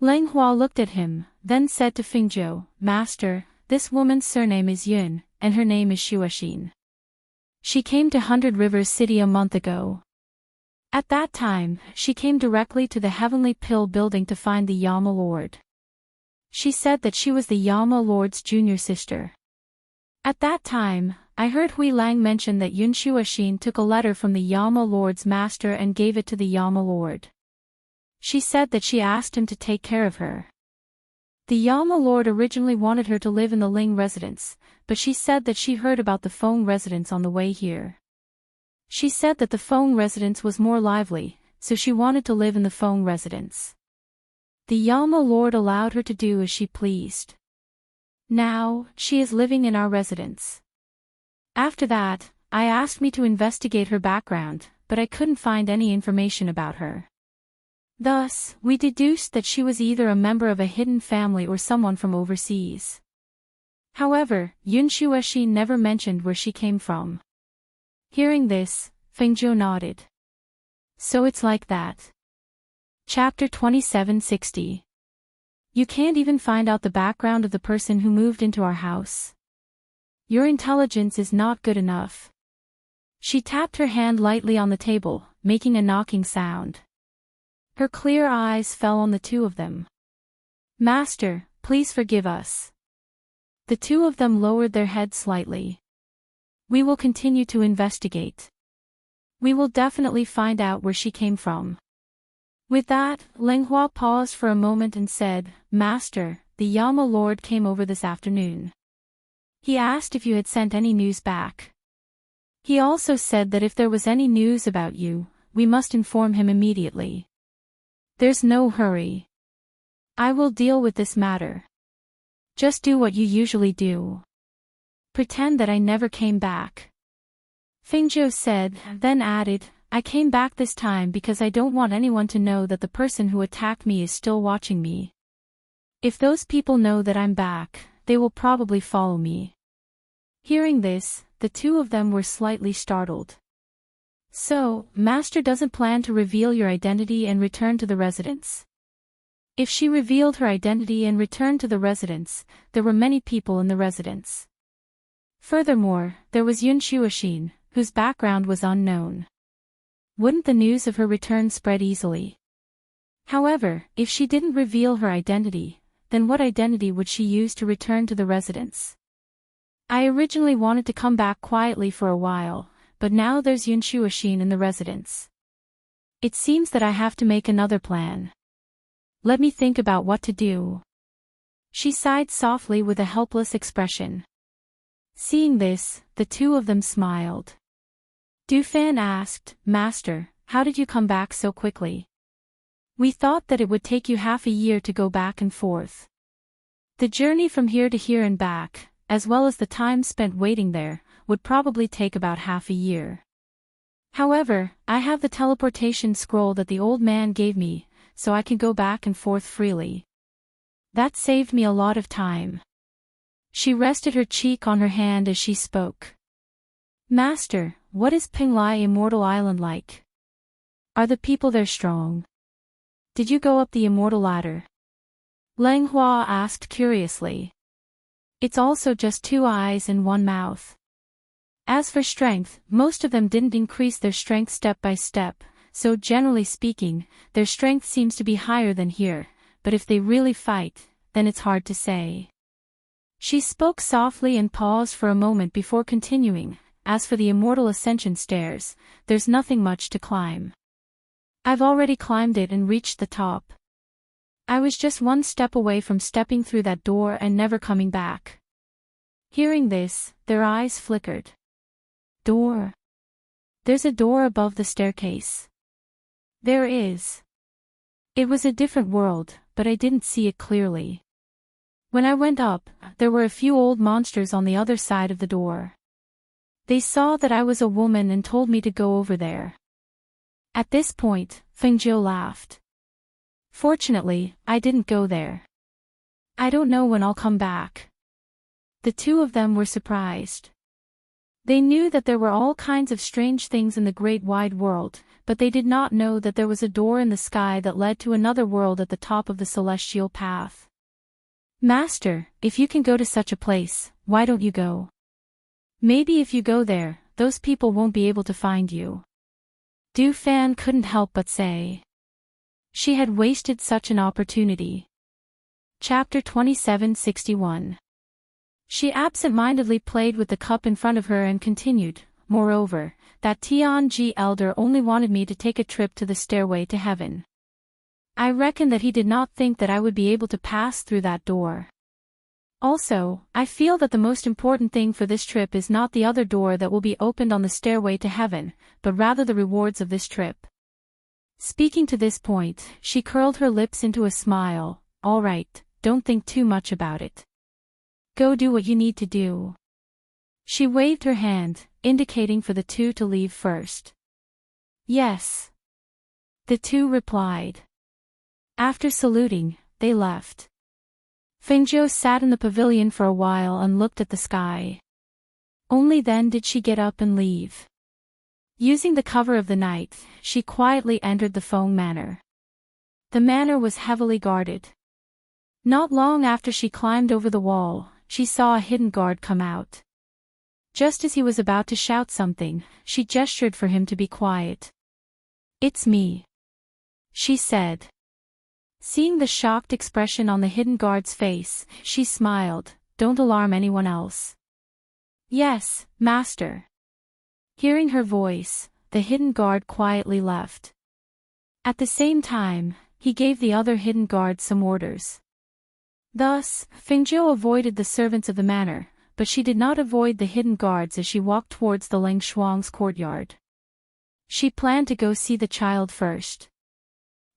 Lang Hua looked at him, then said to Fengjiu, "Master, this woman's surname is Yun, and her name is Shuaxin." She came to 100 Rivers City a month ago. At that time, she came directly to the Heavenly Pill building to find the Yama Lord. She said that she was the Yama Lord's junior sister. At that time, I heard Hui Lang mention that Yun Shuashin took a letter from the Yama Lord's master and gave it to the Yama Lord. She said that she asked him to take care of her. The Yama Lord originally wanted her to live in the Ling residence, but she said that she heard about the Feng residence on the way here. She said that the Feng residence was more lively, so she wanted to live in the Feng residence. The Yama Lord allowed her to do as she pleased. Now, she is living in our residence. After that, I asked me to investigate her background, but I couldn't find any information about her. Thus, we deduced that she was either a member of a hidden family or someone from overseas. However, Yun Shueshi never mentioned where she came from. Hearing this, Fengzhou nodded. So it's like that. Chapter 2760. You can't even find out the background of the person who moved into our house. Your intelligence is not good enough. She tapped her hand lightly on the table, making a knocking sound. Her clear eyes fell on the two of them. Master, please forgive us. The two of them lowered their heads slightly. We will continue to investigate. We will definitely find out where she came from. With that, Leng Hua paused for a moment and said, Master, the Yama Lord came over this afternoon. He asked if you had sent any news back. He also said that if there was any news about you, we must inform him immediately. There's no hurry. I will deal with this matter. Just do what you usually do. Pretend that I never came back. Fengzhou said, then added, I came back this time because I don't want anyone to know that the person who attacked me is still watching me. If those people know that I'm back, they will probably follow me. Hearing this, the two of them were slightly startled. So, Master doesn't plan to reveal your identity and return to the residence? If she revealed her identity and returned to the residence, there were many people in the residence. Furthermore, there was Yun Shuashin, whose background was unknown. Wouldn't the news of her return spread easily? However, if she didn't reveal her identity, then what identity would she use to return to the residence? I originally wanted to come back quietly for a while, but now there's Yun Shuashin in the residence. It seems that I have to make another plan. Let me think about what to do. She sighed softly with a helpless expression. Seeing this, the two of them smiled. Du Fan asked, Master, how did you come back so quickly? We thought that it would take you half a year to go back and forth. The journey from here to here and back, as well as the time spent waiting there, would probably take about half a year. However, I have the teleportation scroll that the old man gave me, so I can go back and forth freely. That saved me a lot of time. She rested her cheek on her hand as she spoke. Master, what is Penglai Immortal Island like? Are the people there strong? Did you go up the immortal ladder? Leng Hua asked curiously. It's also just 2 eyes and 1 mouth. As for strength, most of them didn't increase their strength step by step, so generally speaking, their strength seems to be higher than here, but if they really fight, then it's hard to say. She spoke softly and paused for a moment before continuing. As for the Immortal Ascension stairs, there's nothing much to climb. I've already climbed it and reached the top. I was just 1 step away from stepping through that door and never coming back. Hearing this, their eyes flickered. Door. There's a door above the staircase. There is. It was a different world, but I didn't see it clearly. When I went up, there were a few old monsters on the other side of the door. They saw that I was a woman and told me to go over there. At this point, Fengzhou laughed. Fortunately, I didn't go there. I don't know when I'll come back. The two of them were surprised. They knew that there were all kinds of strange things in the great wide world, but they did not know that there was a door in the sky that led to another world at the top of the celestial path. Master, if you can go to such a place, why don't you go? Maybe if you go there, those people won't be able to find you. Du Fan couldn't help but say. She had wasted such an opportunity. Chapter 2761. She absent-mindedly played with the cup in front of her and continued, moreover, that Tianji elder only wanted me to take a trip to the stairway to heaven. I reckon that he did not think that I would be able to pass through that door. Also, I feel that the most important thing for this trip is not the other door that will be opened on the stairway to heaven, but rather the rewards of this trip. Speaking to this point, she curled her lips into a smile. All right, don't think too much about it. Go do what you need to do. She waved her hand, indicating for the two to leave first. Yes. The two replied. After saluting, they left. Fengzhou sat in the pavilion for a while and looked at the sky. Only then did she get up and leave. Using the cover of the night, she quietly entered the Feng Manor. The manor was heavily guarded. Not long after she climbed over the wall, she saw a hidden guard come out. Just as he was about to shout something, she gestured for him to be quiet. It's me, she said. Seeing the shocked expression on the hidden guard's face, she smiled. Don't alarm anyone else. Yes, master. Hearing her voice, the hidden guard quietly left. At the same time, he gave the other hidden guard some orders. Thus, Fengzhou avoided the servants of the manor, but she did not avoid the hidden guards as she walked towards the Ling Shuang's courtyard. She planned to go see the child first.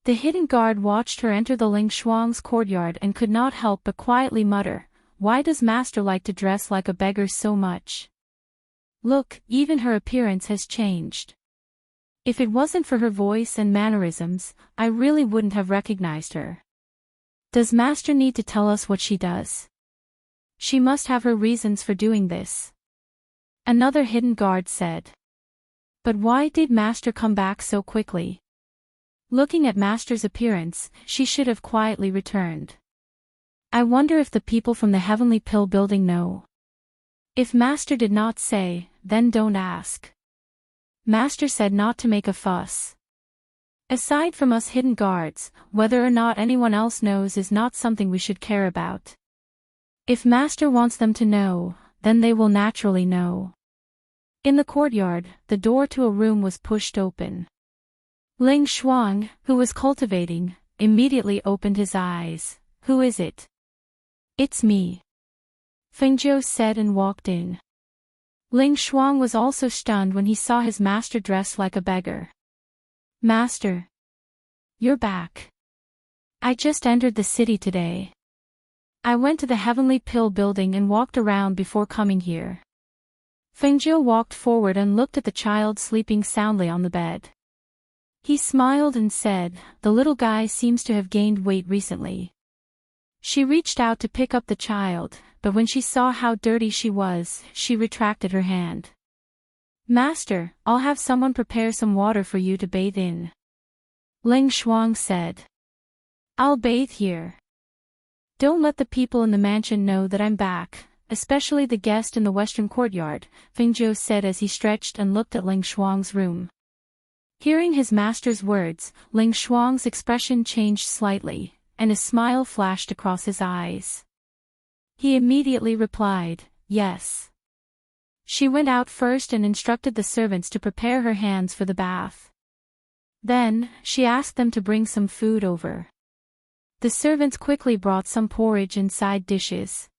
The hidden guard watched her enter the Ling Shuang's courtyard and could not help but quietly mutter, "Why does master like to dress like a beggar so much? Look, even her appearance has changed. If it wasn't for her voice and mannerisms, I really wouldn't have recognized her. Does master need to tell us what she does? She must have her reasons for doing this." Another hidden guard said. But why did master come back so quickly? Looking at master's appearance, she should have quietly returned. I wonder if the people from the Heavenly Pill building know. If master did not say, then don't ask. Master said not to make a fuss. Aside from us hidden guards, whether or not anyone else knows is not something we should care about. If master wants them to know, then they will naturally know. In the courtyard, the door to a room was pushed open. Ling Shuang, who was cultivating, immediately opened his eyes. Who is it? It's me, Fengzhou said and walked in. Ling Shuang was also stunned when he saw his master dressed like a beggar. Master, you're back. I just entered the city today. I went to the Heavenly Pill building and walked around before coming here. Fengzhou walked forward and looked at the child sleeping soundly on the bed. He smiled and said, "The little guy seems to have gained weight recently." She reached out to pick up the child, but when she saw how dirty she was, she retracted her hand. "Master, I'll have someone prepare some water for you to bathe in," Ling Shuang said. "I'll bathe here. Don't let the people in the mansion know that I'm back, especially the guest in the western courtyard," Fengzhou said as he stretched and looked at Ling Shuang's room. Hearing his master's words, Ling Shuang's expression changed slightly, and a smile flashed across his eyes. He immediately replied, "Yes." She went out first and instructed the servants to prepare her hands for the bath. Then, she asked them to bring some food over. The servants quickly brought some porridge and side dishes.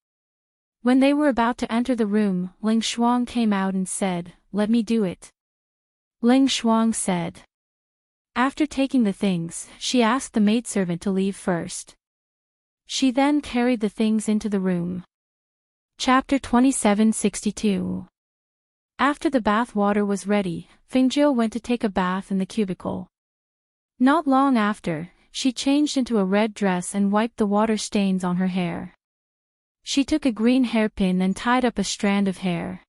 When they were about to enter the room, Ling Shuang came out and said, "Let me do it." Ling Shuang said. After taking the things, she asked the maidservant to leave first. She then carried the things into the room. Chapter 2762. After the bath water was ready, Fengzhou went to take a bath in the cubicle. Not long after, she changed into a red dress and wiped the water stains on her hair. She took a green hairpin and tied up a strand of hair.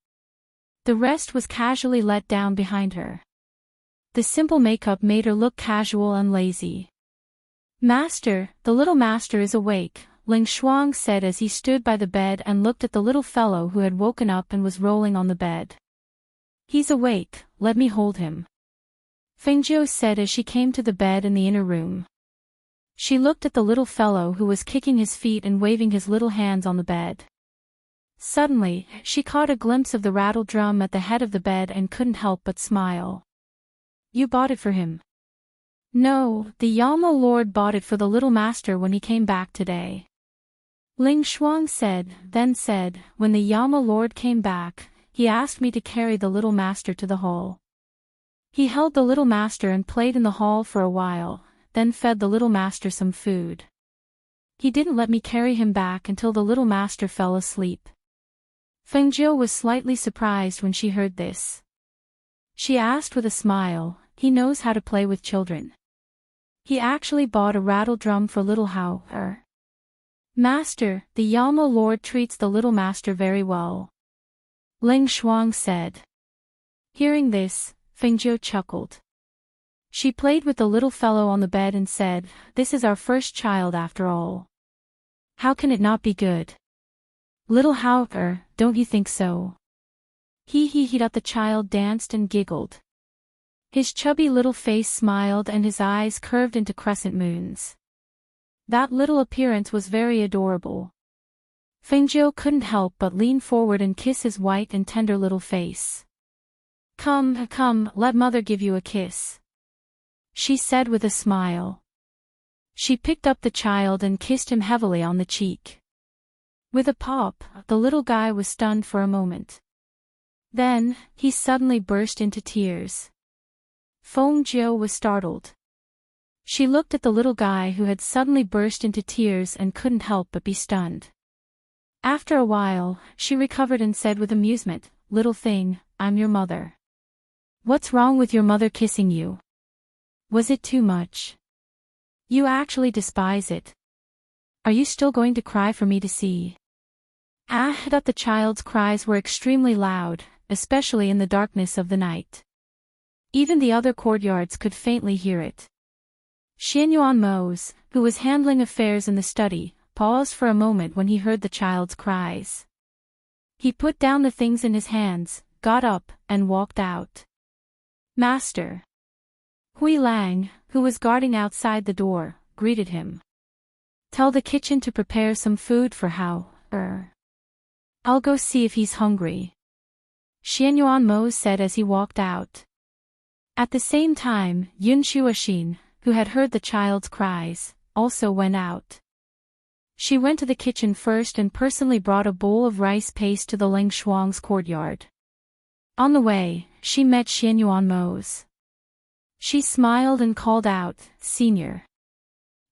The rest was casually let down behind her. The simple makeup made her look casual and lazy. "Master, the little master is awake," Ling Shuang said as he stood by the bed and looked at the little fellow who had woken up and was rolling on the bed. He's awake, let me hold him. Fengjiu said as she came to the bed in the inner room. She looked at the little fellow who was kicking his feet and waving his little hands on the bed. Suddenly, she caught a glimpse of the rattle drum at the head of the bed and couldn't help but smile. You bought it for him? No, the Yama Lord bought it for the little master when he came back today. Ling Shuang then said, when the Yama Lord came back, he asked me to carry the little master to the hall. He held the little master and played in the hall for a while, then fed the little master some food. He didn't let me carry him back until the little master fell asleep. Fengjiu was slightly surprised when she heard this. She asked with a smile, he knows how to play with children. He actually bought a rattle drum for little Hao. Master, the Yama Lord treats the little master very well. Ling Shuang said. Hearing this, Fengjiu chuckled. She played with the little fellow on the bed and said, this is our first child after all. How can it not be good? Little Hao, don't you think so? He. The child danced and giggled. His chubby little face smiled and his eyes curved into crescent moons. That little appearance was very adorable. Fengjiu couldn't help but lean forward and kiss his white and tender little face. Come, let mother give you a kiss, she said with a smile. She picked up the child and kissed him heavily on the cheek. With a pop, the little guy was stunned for a moment. Then, he suddenly burst into tears. Fengjiu was startled. She looked at the little guy who had suddenly burst into tears and couldn't help but be stunned. After a while, she recovered and said with amusement, little thing, I'm your mother. What's wrong with your mother kissing you? Was it too much? You actually despise it. Are you still going to cry for me to see? The child's cries were extremely loud, especially in the darkness of the night. Even the other courtyards could faintly hear it. Xianyuan Mose, who was handling affairs in the study, paused for a moment when he heard the child's cries. He put down the things in his hands, got up, and walked out. Master Hui Lang, who was guarding outside the door, greeted him. Tell the kitchen to prepare some food for Hao. I'll go see if he's hungry, Xianyuan Mose said as he walked out. At the same time, Yun Shuaxin, who had heard the child's cries, also went out. She went to the kitchen first and personally brought a bowl of rice paste to the Ling Shuang's courtyard. On the way, she met Xianyuan Mose. She smiled and called out, Senior.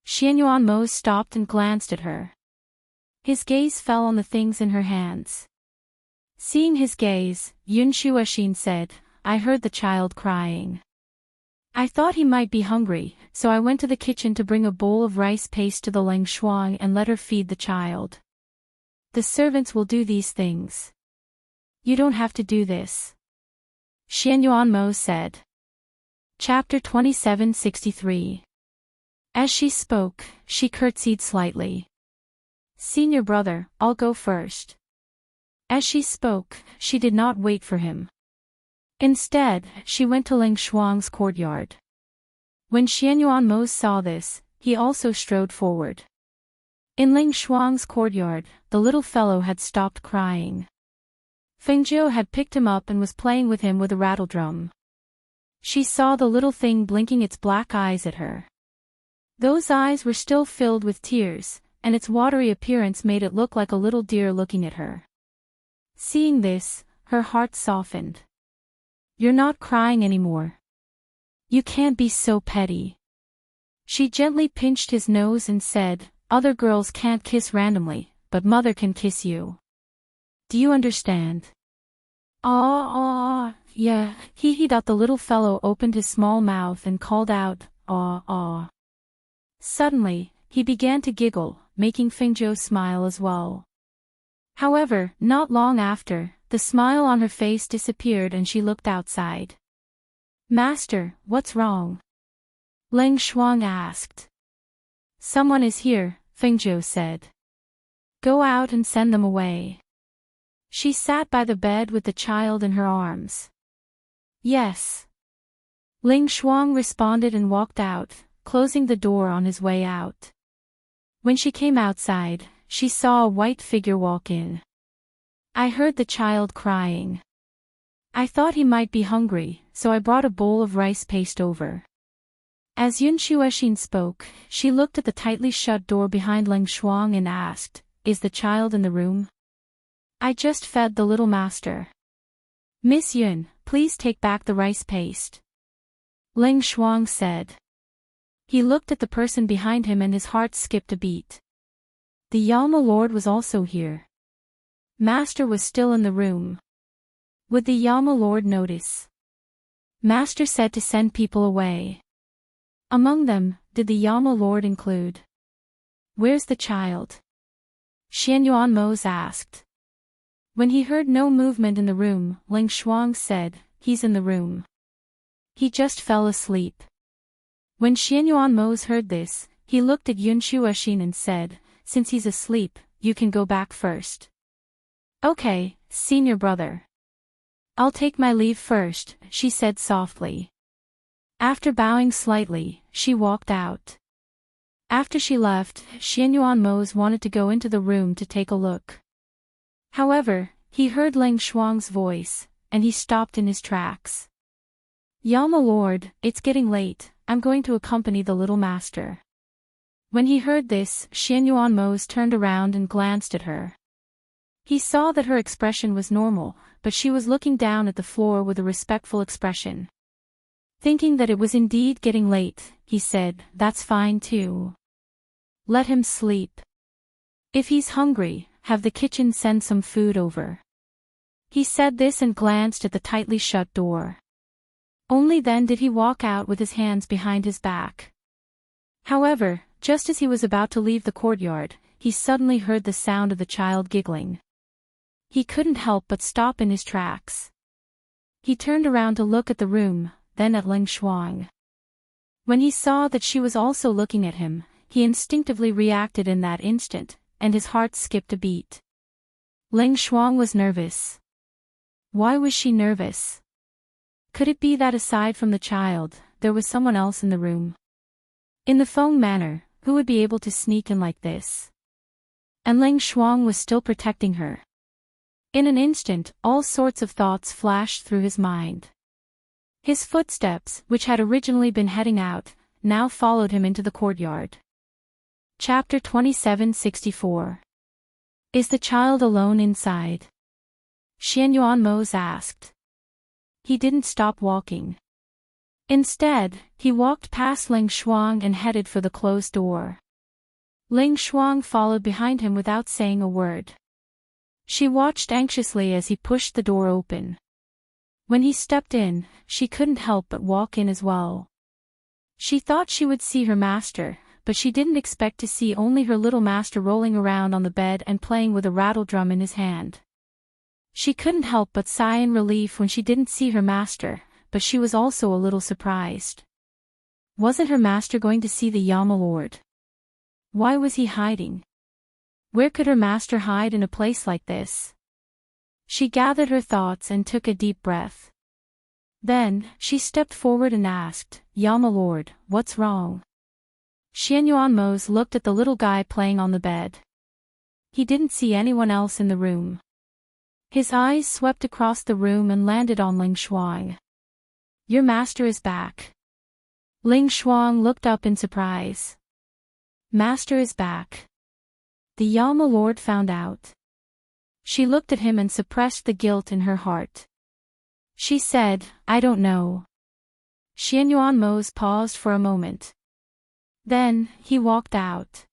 Xianyuan Mose stopped and glanced at her. His gaze fell on the things in her hands. Seeing his gaze, Yun Shuaxin said, I heard the child crying. I thought he might be hungry, so I went to the kitchen to bring a bowl of rice paste to the Ling Shuang and let her feed the child. The servants will do these things. You don't have to do this, Xianyuan Mose said. Chapter 2763. As she spoke, she curtsied slightly. Senior brother, I'll go first. As she spoke, she did not wait for him. Instead, she went to Ling Shuang's courtyard. When Xianyuan Mose saw this, he also strode forward. In Ling Shuang's courtyard, the little fellow had stopped crying. Fengjiu had picked him up and was playing with him with a rattledrum. She saw the little thing blinking its black eyes at her. Those eyes were still filled with tears, and its watery appearance made it look like a little deer looking at her. Seeing this, her heart softened. You're not crying anymore. You can't be so petty. She gently pinched his nose and said, other girls can't kiss randomly, but mother can kiss you. Do you understand? Yeah, he. The little fellow opened his small mouth and called out, ah. Suddenly, he began to giggle, making Fengjiu smile as well. However, not long after, the smile on her face disappeared and she looked outside. Master, what's wrong? Ling Shuang asked. Someone is here, Fengjiu said. Go out and send them away. She sat by the bed with the child in her arms. Yes. Ling Shuang responded and walked out, closing the door on his way out. When she came outside, she saw a white figure walk in. I heard the child crying. I thought he might be hungry, so I brought a bowl of rice paste over. As Yun Shuoxin spoke, she looked at the tightly shut door behind Ling Shuang and asked, "Is the child in the room?" "I just fed the little master." "Miss Yun, please take back the rice paste," Ling Shuang said. He looked at the person behind him and his heart skipped a beat. The Yama Lord was also here. Master was still in the room. Would the Yama Lord notice? Master said to send people away. Among them, did the Yama Lord include? "Where's the child?" Xian Yuanmos asked. When he heard no movement in the room, Ling Shuang said, "He's in the room. He just fell asleep." When Xian Yuanmos heard this, he looked at Yun Shuoxin and said, "Since he's asleep, you can go back first." "Okay, senior brother. I'll take my leave first," she said softly. After bowing slightly, she walked out. After she left, Xian Yuanmos wanted to go into the room to take a look. However, he heard Ling Shuang's voice, and he stopped in his tracks. "Yama Lord, it's getting late, I'm going to accompany the little master." When he heard this, Xian Yuanmos turned around and glanced at her. He saw that her expression was normal, but she was looking down at the floor with a respectful expression. Thinking that it was indeed getting late, he said, "That's fine too. Let him sleep. If he's hungry, have the kitchen send some food over." He said this and glanced at the tightly shut door. Only then did he walk out with his hands behind his back. However, just as he was about to leave the courtyard, he suddenly heard the sound of the child giggling. He couldn't help but stop in his tracks. He turned around to look at the room, then at Ling Shuang. When he saw that she was also looking at him, he instinctively reacted in that instant, and his heart skipped a beat. Ling Shuang was nervous. Why was she nervous? Could it be that aside from the child, there was someone else in the room? In the Feng manor, who would be able to sneak in like this? And Ling Shuang was still protecting her. In an instant, all sorts of thoughts flashed through his mind. His footsteps, which had originally been heading out, now followed him into the courtyard. Chapter 2764. Is the child alone inside? Xian Yuanmos asked. He didn't stop walking. Instead, he walked past Ling Shuang and headed for the closed door. Ling Shuang followed behind him without saying a word. She watched anxiously as he pushed the door open. When he stepped in, she couldn't help but walk in as well. She thought she would see her master, but she didn't expect to see only her little master rolling around on the bed and playing with a rattledrum in his hand. She couldn't help but sigh in relief when she didn't see her master, but she was also a little surprised. Wasn't her master going to see the Yama Lord? Why was he hiding? Where could her master hide in a place like this? She gathered her thoughts and took a deep breath. Then, she stepped forward and asked, "Yama Lord, what's wrong?" Xian Yuanmos looked at the little guy playing on the bed. He didn't see anyone else in the room. His eyes swept across the room and landed on Ling Shuang. "Your master is back." Ling Shuang looked up in surprise. "Master is back. The Yama Lord found out." She looked at him and suppressed the guilt in her heart. She said, "I don't know." Xian Yuanmos paused for a moment. Then, he walked out.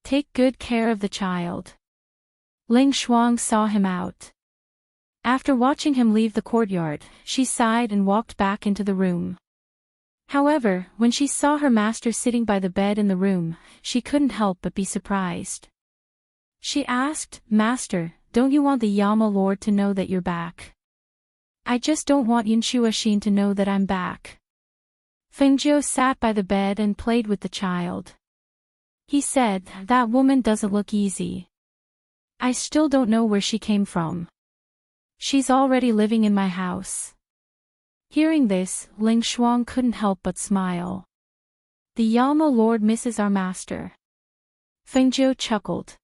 "Take good care of the child." Ling Shuang saw him out. After watching him leave the courtyard, she sighed and walked back into the room. However, when she saw her master sitting by the bed in the room, she couldn't help but be surprised. She asked, "Master, don't you want the Yama Lord to know that you're back?" "I just don't want Yun Shuoxin to know that I'm back." Fengjiu sat by the bed and played with the child. He said, "That woman doesn't look easy. I still don't know where she came from. She's already living in my house." Hearing this, Ling Shuang couldn't help but smile. The Yama Lord misses our master. Feng Zhou chuckled.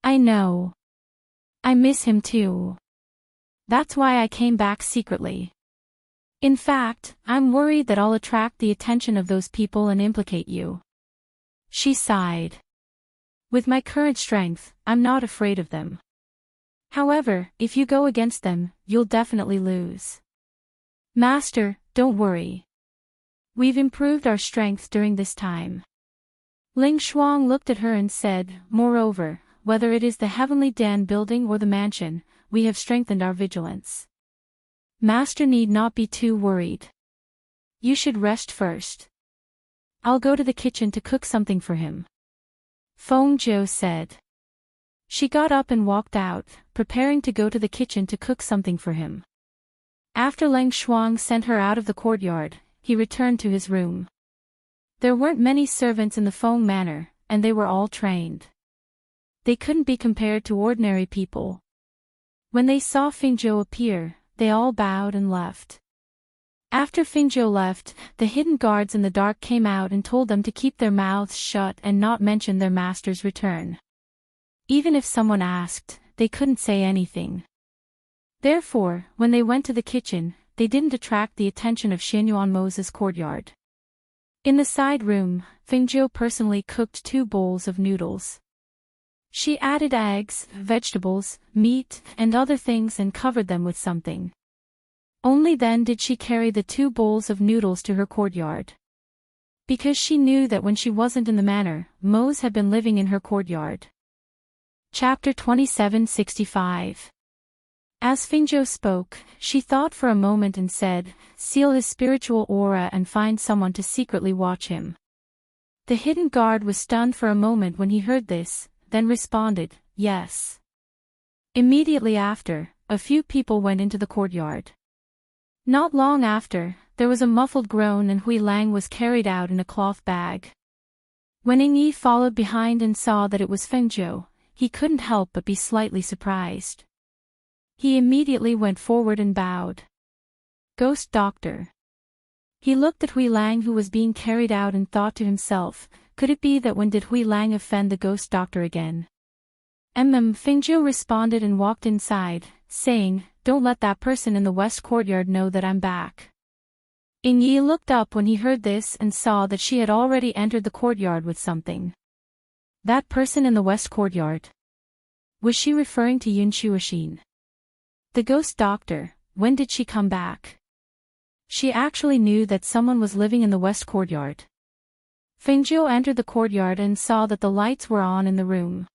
I know. I miss him too. That's why I came back secretly. In fact, I'm worried that I'll attract the attention of those people and implicate you. She sighed. With my current strength, I'm not afraid of them. However, if you go against them, you'll definitely lose. Master, don't worry. We've improved our strength during this time. Ling Shuang looked at her and said, moreover, whether it is the Heavenly Dan building or the mansion, we have strengthened our vigilance. Master need not be too worried. You should rest first. I'll go to the kitchen to cook something for him. Feng Zhou said. She got up and walked out, preparing to go to the kitchen to cook something for him. After Ling Shuang sent her out of the courtyard, he returned to his room. There weren't many servants in the Feng manor, and they were all trained. They couldn't be compared to ordinary people. When they saw Feng Zhou appear, they all bowed and left. After Feng Zhou left, the hidden guards in the dark came out and told them to keep their mouths shut and not mention their master's return. Even if someone asked, they couldn't say anything. Therefore, when they went to the kitchen, they didn't attract the attention of Xianyuan Mo's courtyard. In the side room, Feng Zhou personally cooked 2 bowls of noodles. She added eggs, vegetables, meat, and other things and covered them with something. Only then did she carry the 2 bowls of noodles to her courtyard. Because she knew that when she wasn't in the manor, Mo's had been living in her courtyard. Chapter 2765. As Feng Zhou spoke, she thought for a moment and said, seal his spiritual aura and find someone to secretly watch him. The hidden guard was stunned for a moment when he heard this, then responded, yes. Immediately after, a few people went into the courtyard. Not long after, there was a muffled groan and Hui Lang was carried out in a cloth bag. When Ying Yi followed behind and saw that it was Feng Zhou, he couldn't help but be slightly surprised. He immediately went forward and bowed. Ghost Doctor. He looked at Hui Lang who was being carried out and thought to himself, could it be that when did Hui Lang offend the Ghost Doctor again? Feng Zhou responded and walked inside, saying, don't let that person in the west courtyard know that I'm back. Ying Yi looked up when he heard this and saw that she had already entered the courtyard with something. That person in the west courtyard. Was she referring to Yun Shuoxin? The Ghost Doctor, when did she come back? She actually knew that someone was living in the west courtyard. Feng Zhou entered the courtyard and saw that the lights were on in the room.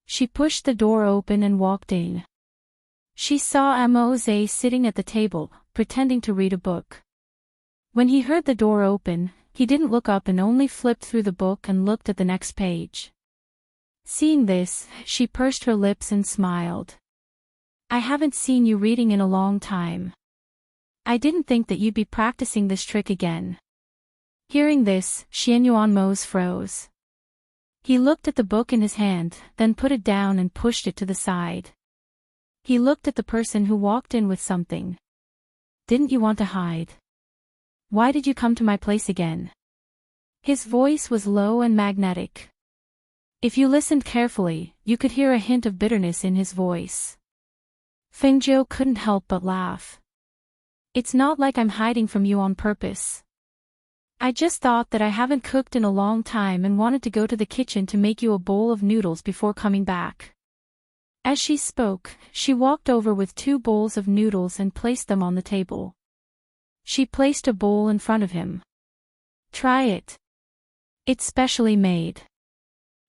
She pushed the door open and walked in. She saw Moze sitting at the table, pretending to read a book. When he heard the door open, he didn't look up and only flipped through the book and looked at the next page. Seeing this, she pursed her lips and smiled. I haven't seen you reading in a long time. I didn't think that you'd be practicing this trick again. Hearing this, Xianyuan Mo's froze. He looked at the book in his hand, then put it down and pushed it to the side. He looked at the person who walked in with something. Didn't you want to hide? Why did you come to my place again? His voice was low and magnetic. If you listened carefully, you could hear a hint of bitterness in his voice. Feng Zhou couldn't help but laugh. It's not like I'm hiding from you on purpose. I just thought that I haven't cooked in a long time and wanted to go to the kitchen to make you a bowl of noodles before coming back. As she spoke, she walked over with 2 bowls of noodles and placed them on the table. She placed a bowl in front of him. Try it. It's specially made.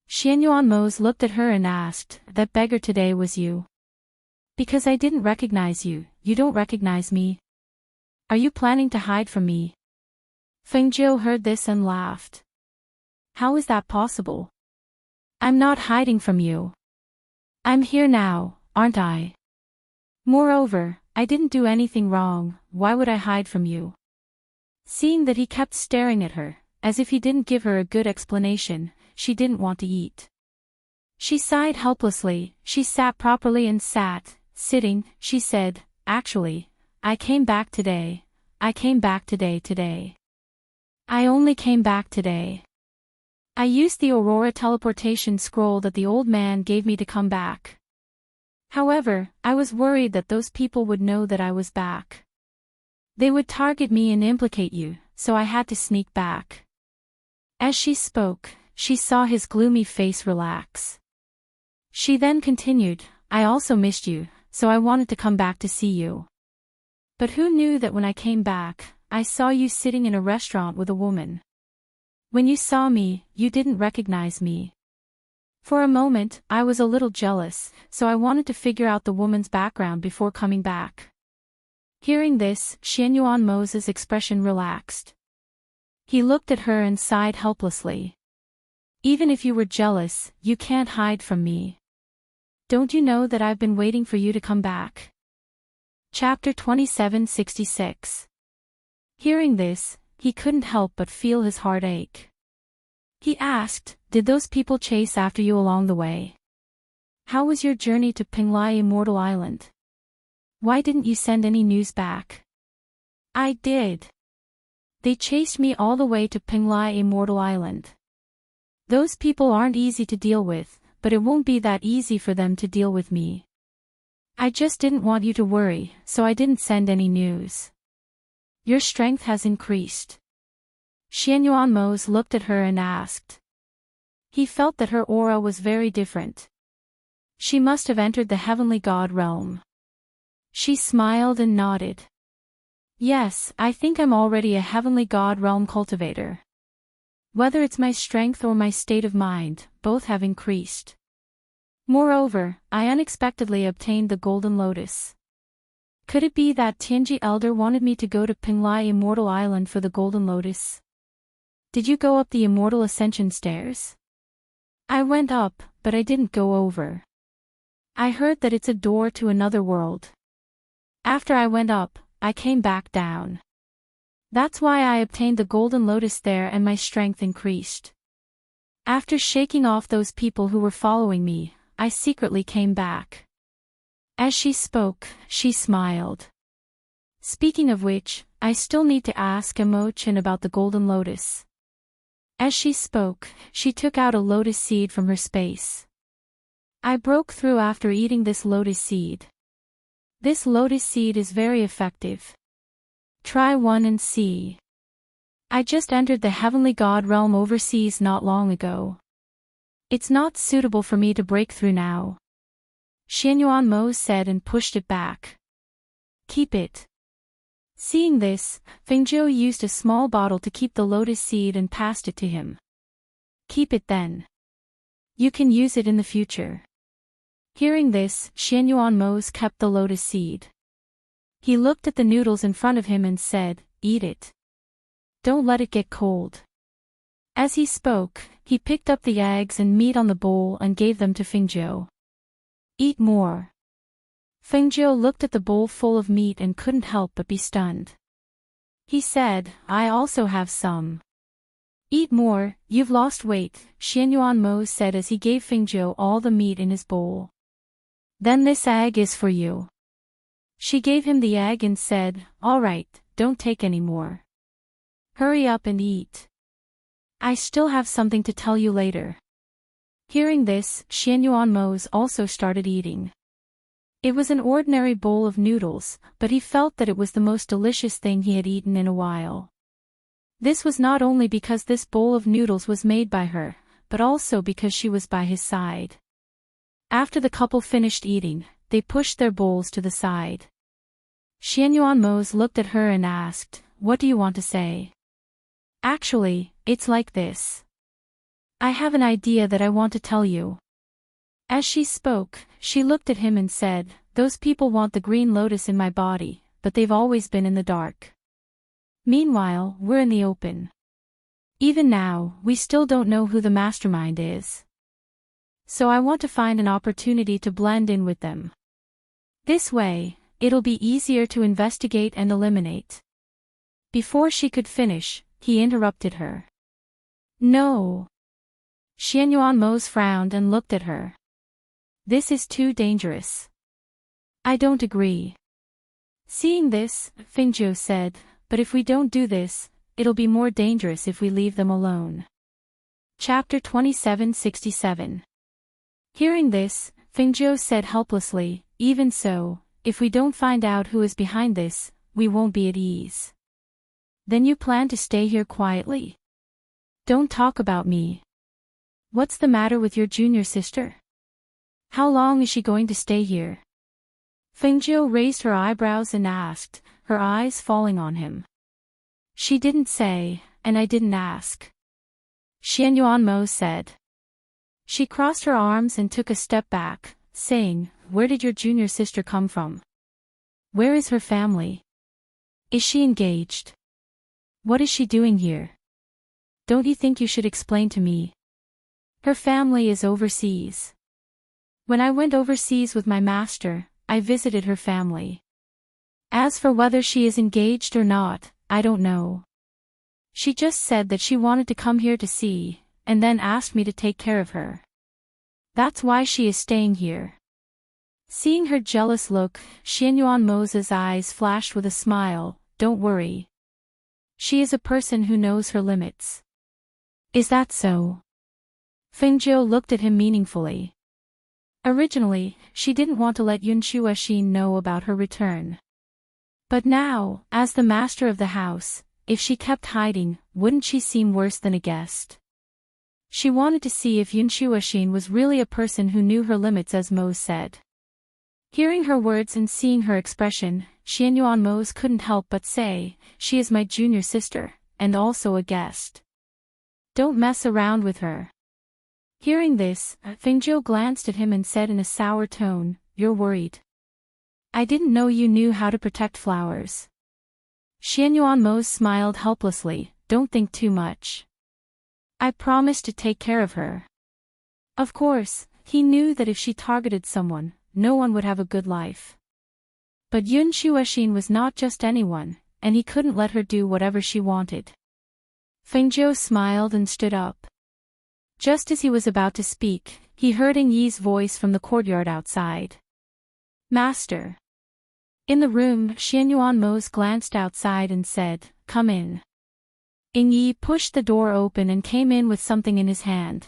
Xianyuan Mo's looked at her and asked, that beggar today was you? Because I didn't recognize you, you don't recognize me? Are you planning to hide from me? Feng Zhou heard this and laughed. How is that possible? I'm not hiding from you. I'm here now, aren't I? Moreover, I didn't do anything wrong, why would I hide from you? Seeing that he kept staring at her, as if he didn't give her a good explanation, she didn't want to eat. She sighed helplessly, she sat properly and sitting, she said, actually, I came back today, I came back today. I only came back today. I used the Aurora teleportation scroll that the old man gave me to come back. However, I was worried that those people would know that I was back. They would target me and implicate you, so I had to sneak back." As she spoke, she saw his gloomy face relax. She then continued, "I also missed you, so I wanted to come back to see you. But who knew that when I came back, I saw you sitting in a restaurant with a woman. When you saw me, you didn't recognize me. For a moment, I was a little jealous, so I wanted to figure out the woman's background before coming back." Hearing this, Xianyuanmo's expression relaxed. He looked at her and sighed helplessly. "Even if you were jealous, you can't hide from me. Don't you know that I've been waiting for you to come back?" Chapter 2766. Hearing this, he couldn't help but feel his heart ache. He asked, "Did those people chase after you along the way? How was your journey to Penglai Immortal Island? Why didn't you send any news back?" "I did. They chased me all the way to Penglai Immortal Island. Those people aren't easy to deal with, but it won't be that easy for them to deal with me. I just didn't want you to worry, so I didn't send any news. Your strength has increased." Xianyuanmo looked at her and asked. He felt that her aura was very different. She must have entered the heavenly god realm. She smiled and nodded. "Yes, I think I'm already a heavenly god realm cultivator. Whether it's my strength or my state of mind, both have increased. Moreover, I unexpectedly obtained the Golden Lotus. Could it be that Tianji Elder wanted me to go to Penglai Immortal Island for the Golden Lotus? Did you go up the Immortal Ascension stairs?" "I went up, but I didn't go over. I heard that it's a door to another world. After I went up, I came back down. That's why I obtained the Golden Lotus there and my strength increased. After shaking off those people who were following me, I secretly came back." As she spoke, she smiled. "Speaking of which, I still need to ask Imo-chan about the Golden Lotus." As she spoke, she took out a lotus seed from her space. "I broke through after eating this lotus seed. This lotus seed is very effective. Try one and see. I just entered the heavenly god realm overseas not long ago. It's not suitable for me to break through now." Xianyuanmo said and pushed it back. "Keep it." Seeing this, Fengzhou used a small bottle to keep the lotus seed and passed it to him. "Keep it then. You can use it in the future." Hearing this, Xianyuanmo kept the lotus seed. He looked at the noodles in front of him and said, "Eat it. Don't let it get cold." As he spoke, he picked up the eggs and meat on the bowl and gave them to Fengzhou. "Eat more." Fengzhou looked at the bowl full of meat and couldn't help but be stunned. He said, "I also have some." "Eat more, you've lost weight," Xianyuanmo said as he gave Fengzhou all the meat in his bowl. "Then this egg is for you." She gave him the egg and said, "All right, don't take any more. Hurry up and eat. I still have something to tell you later." Hearing this, Xianyuanmo also started eating. It was an ordinary bowl of noodles, but he felt that it was the most delicious thing he had eaten in a while. This was not only because this bowl of noodles was made by her, but also because she was by his side. After the couple finished eating, they pushed their bowls to the side. Xianyuanmo looked at her and asked, "What do you want to say?" "Actually, it's like this. I have an idea that I want to tell you." As she spoke, she looked at him and said, "Those people want the green lotus in my body, but they've always been in the dark. Meanwhile, we're in the open. Even now, we still don't know who the mastermind is. So I want to find an opportunity to blend in with them. This way, it'll be easier to investigate and eliminate." Before she could finish, he interrupted her. "No." Xianyuanmo frowned and looked at her. "This is too dangerous. I don't agree." Seeing this, Fengzhou said, but if we don't do this, it'll be more dangerous if we leave them alone. Chapter 2767. Hearing this, Fingzhou said helplessly, even so, if we don't find out who is behind this, we won't be at ease. Then you plan to stay here quietly? Don't talk about me. What's the matter with your junior sister? How long is she going to stay here? Fingzhou raised her eyebrows and asked, her eyes falling on him. She didn't say, and I didn't ask. Xian Yuanmo said. She crossed her arms and took a step back, saying, where did your junior sister come from? Where is her family? Is she engaged? What is she doing here? Don't you think you should explain to me? Her family is overseas. When I went overseas with my master, I visited her family. As for whether she is engaged or not, I don't know. She just said that she wanted to come here to see, and then asked me to take care of her. That's why she is staying here. Seeing her jealous look, Xian Yuanmo's eyes flashed with a smile. Don't worry. She is a person who knows her limits. Is that so? Fingzhou looked at him meaningfully. Originally, she didn't want to let Yun Shuoxin know about her return. But now, as the master of the house, if she kept hiding, wouldn't she seem worse than a guest? She wanted to see if Yun Shuoxin was really a person who knew her limits, as Mo said. Hearing her words and seeing her expression, Xian Yuanmo couldn't help but say, she is my junior sister, and also a guest. Don't mess around with her. Hearing this, Fingzhou glanced at him and said in a sour tone, you're worried. I didn't know you knew how to protect flowers. Xian Yuanmo smiled helplessly, don't think too much. I promised to take care of her. Of course, he knew that if she targeted someone, no one would have a good life. But Yun Shuoxin was not just anyone, and he couldn't let her do whatever she wanted. Fingzhou smiled and stood up. Just as he was about to speak, he heard Ying Yi's voice from the courtyard outside. Master. In the room, Xian Yuanmo glanced outside and said, come in. Ying Yi pushed the door open and came in with something in his hand.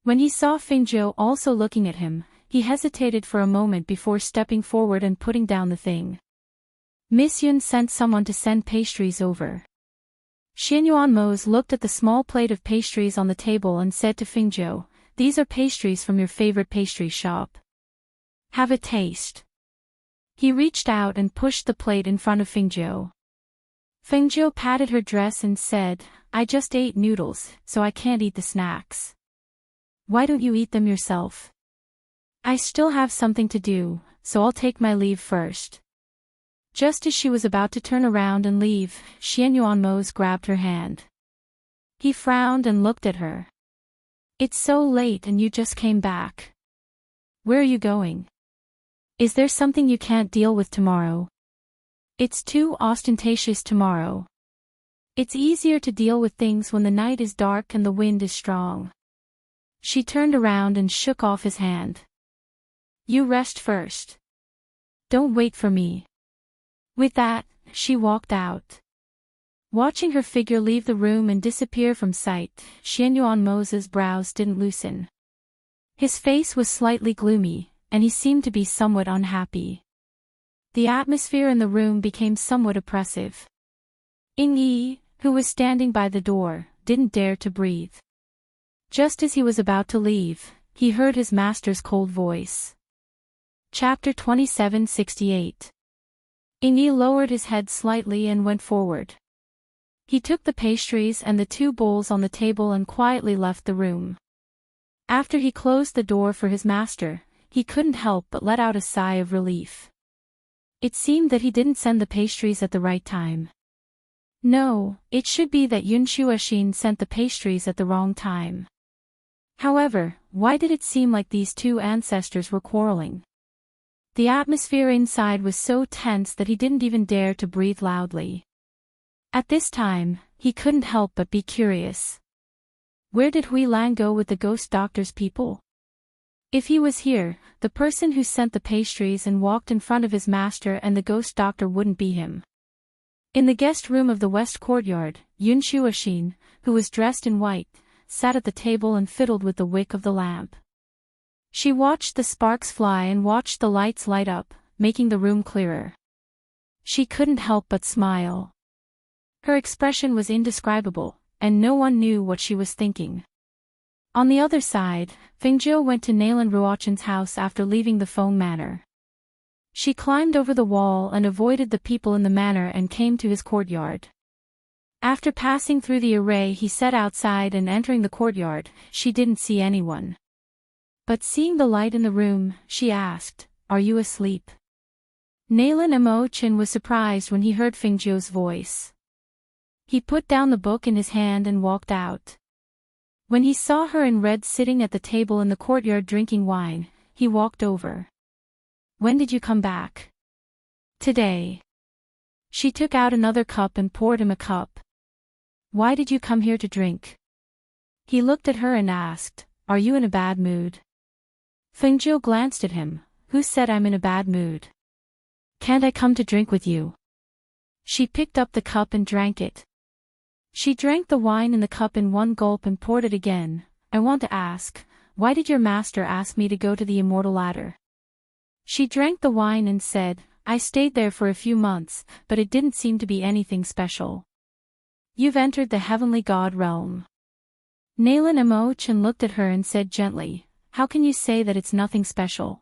When he saw Fingzhou also looking at him, he hesitated for a moment before stepping forward and putting down the thing. Miss Yun sent someone to send pastries over. Xian Yuanmo looked at the small plate of pastries on the table and said to Fingzhou, these are pastries from your favorite pastry shop. Have a taste. He reached out and pushed the plate in front of Fingzhou. Fingzhou patted her dress and said, I just ate noodles, so I can't eat the snacks. Why don't you eat them yourself? I still have something to do, so I'll take my leave first. Just as she was about to turn around and leave, Xian Yuanmo grabbed her hand. He frowned and looked at her. It's so late and you just came back. Where are you going? Is there something you can't deal with tomorrow? It's too ostentatious tomorrow. It's easier to deal with things when the night is dark and the wind is strong. She turned around and shook off his hand. You rest first. Don't wait for me. With that, she walked out. Watching her figure leave the room and disappear from sight, Xian Yuanmo's brows didn't loosen. His face was slightly gloomy, and he seemed to be somewhat unhappy. The atmosphere in the room became somewhat oppressive. Ying Yi, who was standing by the door, didn't dare to breathe. Just as he was about to leave, he heard his master's cold voice. Chapter 2768. Ying Yi lowered his head slightly and went forward. He took the pastries and the 2 bowls on the table and quietly left the room. After he closed the door for his master, he couldn't help but let out a sigh of relief. It seemed that he didn't send the pastries at the right time. No, it should be that Yun Shuoxin sent the pastries at the wrong time. However, why did it seem like these 2 ancestors were quarreling? The atmosphere inside was so tense that he didn't even dare to breathe loudly. At this time, he couldn't help but be curious. Where did Hui Lang go with the ghost doctor's people? If he was here, the person who sent the pastries and walked in front of his master and the ghost doctor wouldn't be him. In the guest room of the west courtyard, Yun Shuashin, who was dressed in white, sat at the table and fiddled with the wick of the lamp. She watched the sparks fly and watched the lights light up, making the room clearer. She couldn't help but smile. Her expression was indescribable, and no one knew what she was thinking. On the other side, Fengjiu went to Nayland Ruochen's house after leaving the Feng Manor. She climbed over the wall and avoided the people in the manor and came to his courtyard. After passing through the array he set outside and entering the courtyard, she didn't see anyone. But seeing the light in the room, she asked, "Are you asleep?" Nayland Mo-chin was surprised when he heard Fengjiu's voice. He put down the book in his hand and walked out. When he saw her in red sitting at the table in the courtyard drinking wine, he walked over. "When did you come back?" "Today." She took out another cup and poured him a cup. "Why did you come here to drink?" He looked at her and asked, "Are you in a bad mood?" Fengjiu glanced at him. "Who said I'm in a bad mood? Can't I come to drink with you?" She picked up the cup and drank it. She drank the wine in the cup in one gulp and poured it again. "I want to ask, why did your master ask me to go to the immortal ladder?" She drank the wine and said, "I stayed there for a few months, but it didn't seem to be anything special." "You've entered the heavenly god realm." Nayland Mo-chin looked at her and said gently, "How can you say that it's nothing special?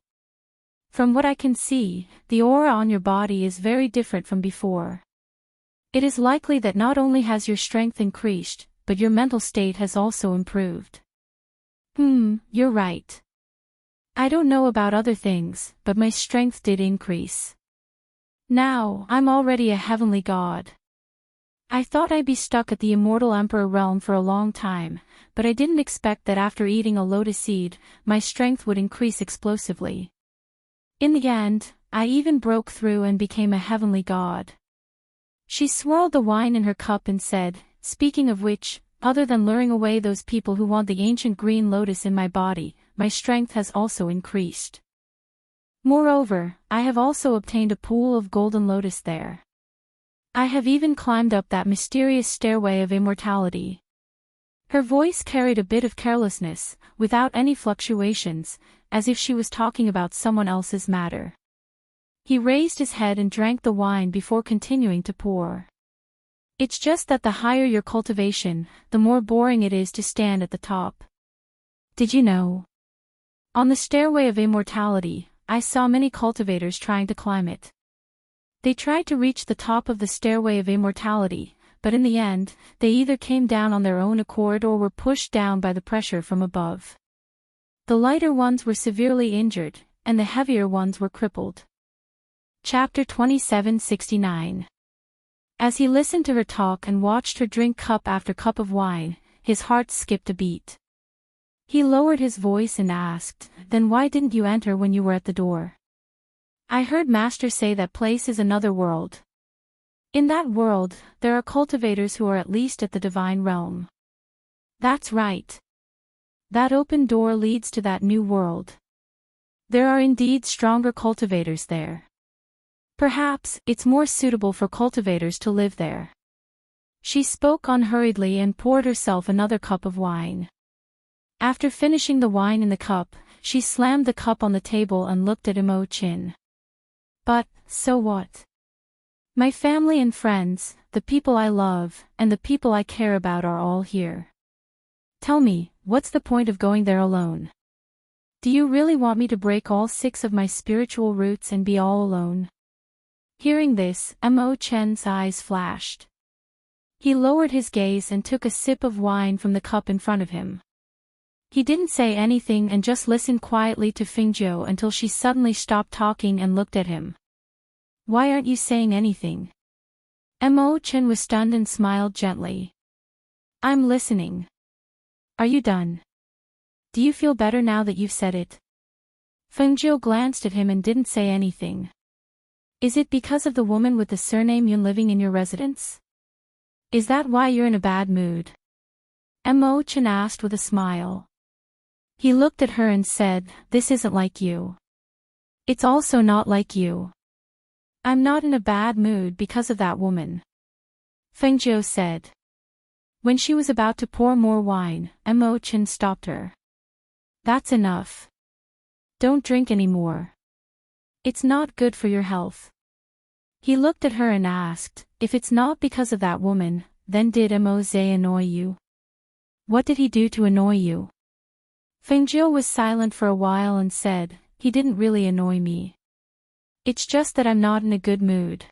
From what I can see, the aura on your body is very different from before. It is likely that not only has your strength increased, but your mental state has also improved." You're right. I don't know about other things, but my strength did increase. Now, I'm already a heavenly god. I thought I'd be stuck at the immortal emperor realm for a long time, but I didn't expect that after eating a lotus seed, my strength would increase explosively. In the end, I even broke through and became a heavenly god. She swirled the wine in her cup and said, "Speaking of which, other than luring away those people who want the ancient green lotus in my body, my strength has also increased. Moreover, I have also obtained a pool of golden lotus there. I have even climbed up that mysterious stairway of immortality." Her voice carried a bit of carelessness, without any fluctuations, as if she was talking about someone else's matter. He raised his head and drank the wine before continuing to pour. "It's just that the higher your cultivation, the more boring it is to stand at the top. Did you know? On the stairway of immortality, I saw many cultivators trying to climb it. They tried to reach the top of the stairway of immortality, but in the end, they either came down on their own accord or were pushed down by the pressure from above. The lighter ones were severely injured, and the heavier ones were crippled." Chapter 2769. As he listened to her talk and watched her drink cup after cup of wine, his heart skipped a beat. He lowered his voice and asked, "Then why didn't you enter when you were at the door?" "I heard Master say that place is another world. In that world, there are cultivators who are at least at the divine realm." "That's right. That open door leads to that new world. There are indeed stronger cultivators there. Perhaps it's more suitable for cultivators to live there." She spoke unhurriedly and poured herself another cup of wine. After finishing the wine in the cup, she slammed the cup on the table and looked at Mo-chin. "But, so what? My family and friends, the people I love, and the people I care about are all here. Tell me, what's the point of going there alone? Do you really want me to break all 6 of my spiritual roots and be all alone?" Hearing this, Mo-chin's eyes flashed. He lowered his gaze and took a sip of wine from the cup in front of him. He didn't say anything and just listened quietly to Fengjiu until she suddenly stopped talking and looked at him. "Why aren't you saying anything?" Mo-chin was stunned and smiled gently. "I'm listening. Are you done? Do you feel better now that you've said it?" Fengjiu glanced at him and didn't say anything. "Is it because of the woman with the surname Yun living in your residence? Is that why you're in a bad mood?" Mo-chin asked with a smile. He looked at her and said, "This isn't like you. It's also not like you. I'm not in a bad mood because of that woman. Fengjiu said. When she was about to pour more wine, Emo-chan stopped her. That's enough. Don't drink anymore. It's not good for your health. He looked at her and asked, if it's not because of that woman, then did Emo-ze annoy you? What did he do to annoy you? Fengjiu was silent for a while and said, he didn't really annoy me. It's just that I'm not in a good mood.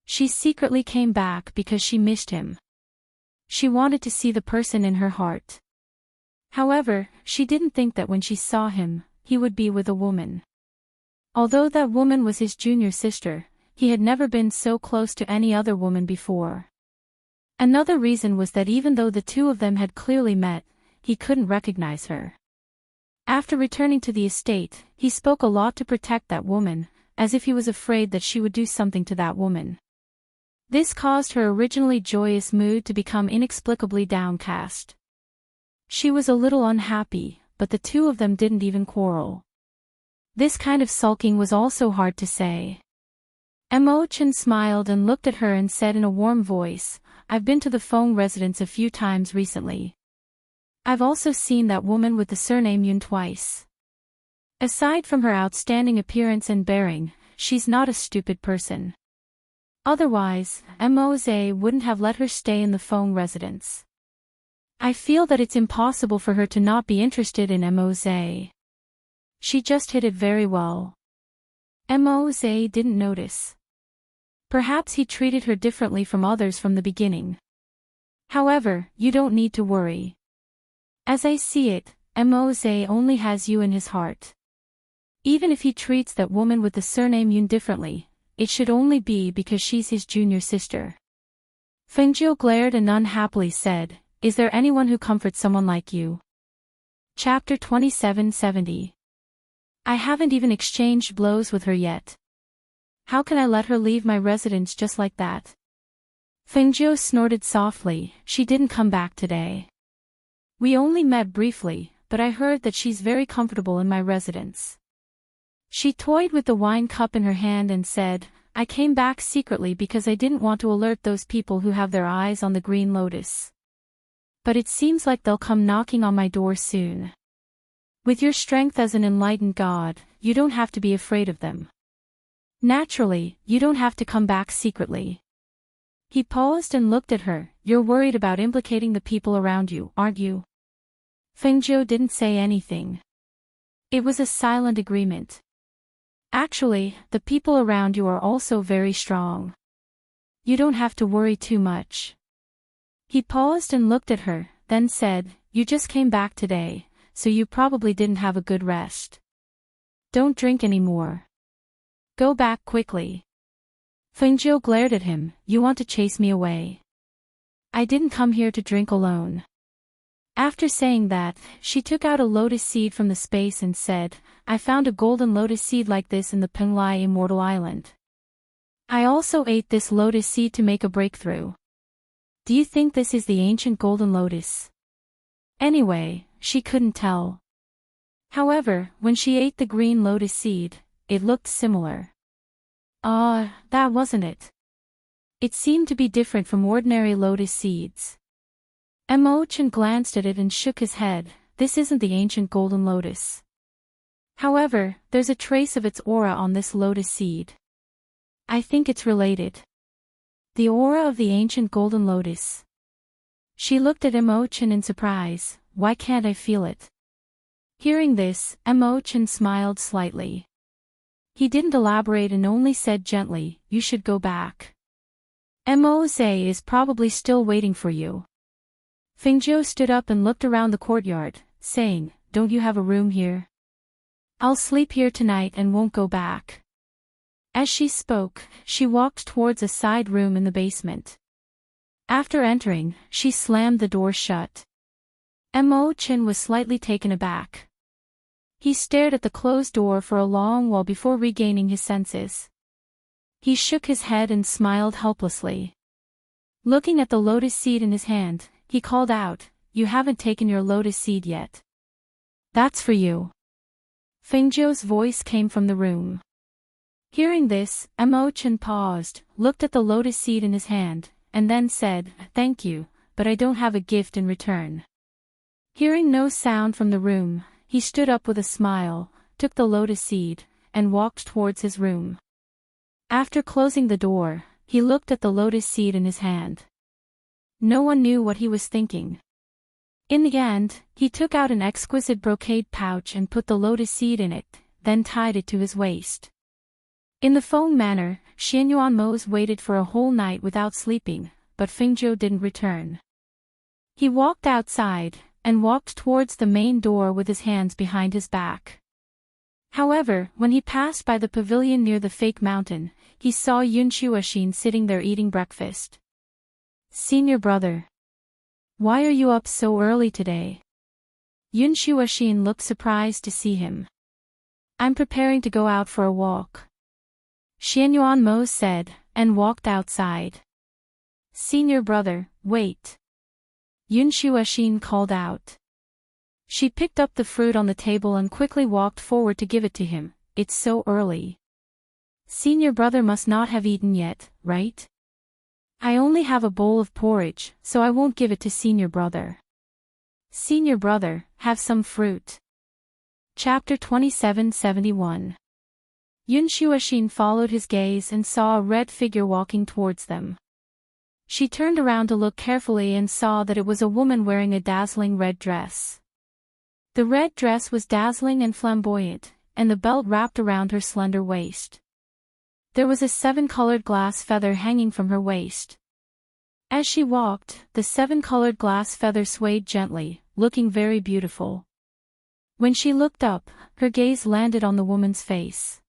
She secretly came back because she missed him. She wanted to see the person in her heart. However, she didn't think that when she saw him, he would be with a woman. Although that woman was his junior sister, he had never been so close to any other woman before. Another reason was that even though the two of them had clearly met, he couldn't recognize her. After returning to the estate, he spoke a lot to protect that woman, as if he was afraid that she would do something to that woman. This caused her originally joyous mood to become inexplicably downcast. She was a little unhappy, but the two of them didn't even quarrel. This kind of sulking was also hard to say. Emo-chan smiled and looked at her and said in a warm voice, I've been to the Feng residence a few times recently. I've also seen that woman with the surname Yun twice. Aside from her outstanding appearance and bearing, she's not a stupid person. Otherwise, Emo-ze wouldn't have let her stay in the Feng residence. I feel that it's impossible for her to not be interested in Emo-ze. She just hit it very well. Emo-ze didn't notice. Perhaps he treated her differently from others from the beginning. However, you don't need to worry. As I see it, Emo-ze only has you in his heart. Even if he treats that woman with the surname Yun differently, it should only be because she's his junior sister. Fengjiu glared and unhappily said, Is there anyone who comforts someone like you? Chapter 2770. I haven't even exchanged blows with her yet. How can I let her leave my residence just like that? Fengjiu snorted softly, she didn't come back today. We only met briefly, but I heard that she's very comfortable in my residence. She toyed with the wine cup in her hand and said, I came back secretly because I didn't want to alert those people who have their eyes on the green lotus. But it seems like they'll come knocking on my door soon. With your strength as an enlightened god, you don't have to be afraid of them. Naturally, you don't have to come back secretly. He paused and looked at her, You're worried about implicating the people around you, aren't you? Fengjiu didn't say anything. It was a silent agreement. Actually, the people around you are also very strong. You don't have to worry too much. He paused and looked at her, then said, You just came back today, so you probably didn't have a good rest. Don't drink anymore. Go back quickly. Fengjiu glared at him, You want to chase me away? I didn't come here to drink alone. After saying that, she took out a lotus seed from the space and said, I found a golden lotus seed like this in the Penglai Immortal Island. I also ate this lotus seed to make a breakthrough. Do you think this is the ancient golden lotus? Anyway, she couldn't tell. However, when she ate the green lotus seed, it looked similar. That wasn't it. It seemed to be different from ordinary lotus seeds. Emo-chan glanced at it and shook his head, This isn't the ancient golden lotus. However, there's a trace of its aura on this lotus seed. I think it's related. The aura of the ancient golden lotus. She looked at Emo-chan in surprise, Why can't I feel it? Hearing this, Emo-chan smiled slightly. He didn't elaborate and only said gently, You should go back. Emo-ze is probably still waiting for you. Fengjiu stood up and looked around the courtyard, saying, Don't you have a room here? I'll sleep here tonight and won't go back. As she spoke, she walked towards a side room in the basement. After entering, she slammed the door shut. Emo-chan was slightly taken aback. He stared at the closed door for a long while before regaining his senses. He shook his head and smiled helplessly. Looking at the lotus seed in his hand, he called out, You haven't taken your lotus seed yet. That's for you. Fengjiu's voice came from the room. Hearing this, Emo-chan paused, looked at the lotus seed in his hand, and then said, "Thank you, but I don't have a gift in return." Hearing no sound from the room, he stood up with a smile, took the lotus seed, and walked towards his room. After closing the door, he looked at the lotus seed in his hand. No one knew what he was thinking. In the end, he took out an exquisite brocade pouch and put the lotus seed in it, then tied it to his waist. In the Feng manor, Xianyuan Mose waited for a whole night without sleeping, but Fengzhou didn't return. He walked outside, and walked towards the main door with his hands behind his back. However, when he passed by the pavilion near the fake mountain, he saw Yun Shuoxin sitting there eating breakfast. "Senior brother. Why are you up so early today?" Yun Shuoxin looked surprised to see him. "I'm preparing to go out for a walk," Xianyuan Mose said, and walked outside. "Senior brother, wait," Yun Shuoxin called out. She picked up the fruit on the table and quickly walked forward to give it to him. "It's so early. Senior brother must not have eaten yet, right? I only have a bowl of porridge, so I won't give it to senior brother. Senior brother, have some fruit." Chapter 2771. Yun Shuoxin followed his gaze and saw a red figure walking towards them. She turned around to look carefully and saw that it was a woman wearing a dazzling red dress. The red dress was dazzling and flamboyant, and the belt wrapped around her slender waist. There was a 7-colored glass feather hanging from her waist. As she walked, the 7-colored glass feather swayed gently, looking very beautiful. When she looked up, her gaze landed on the woman's face.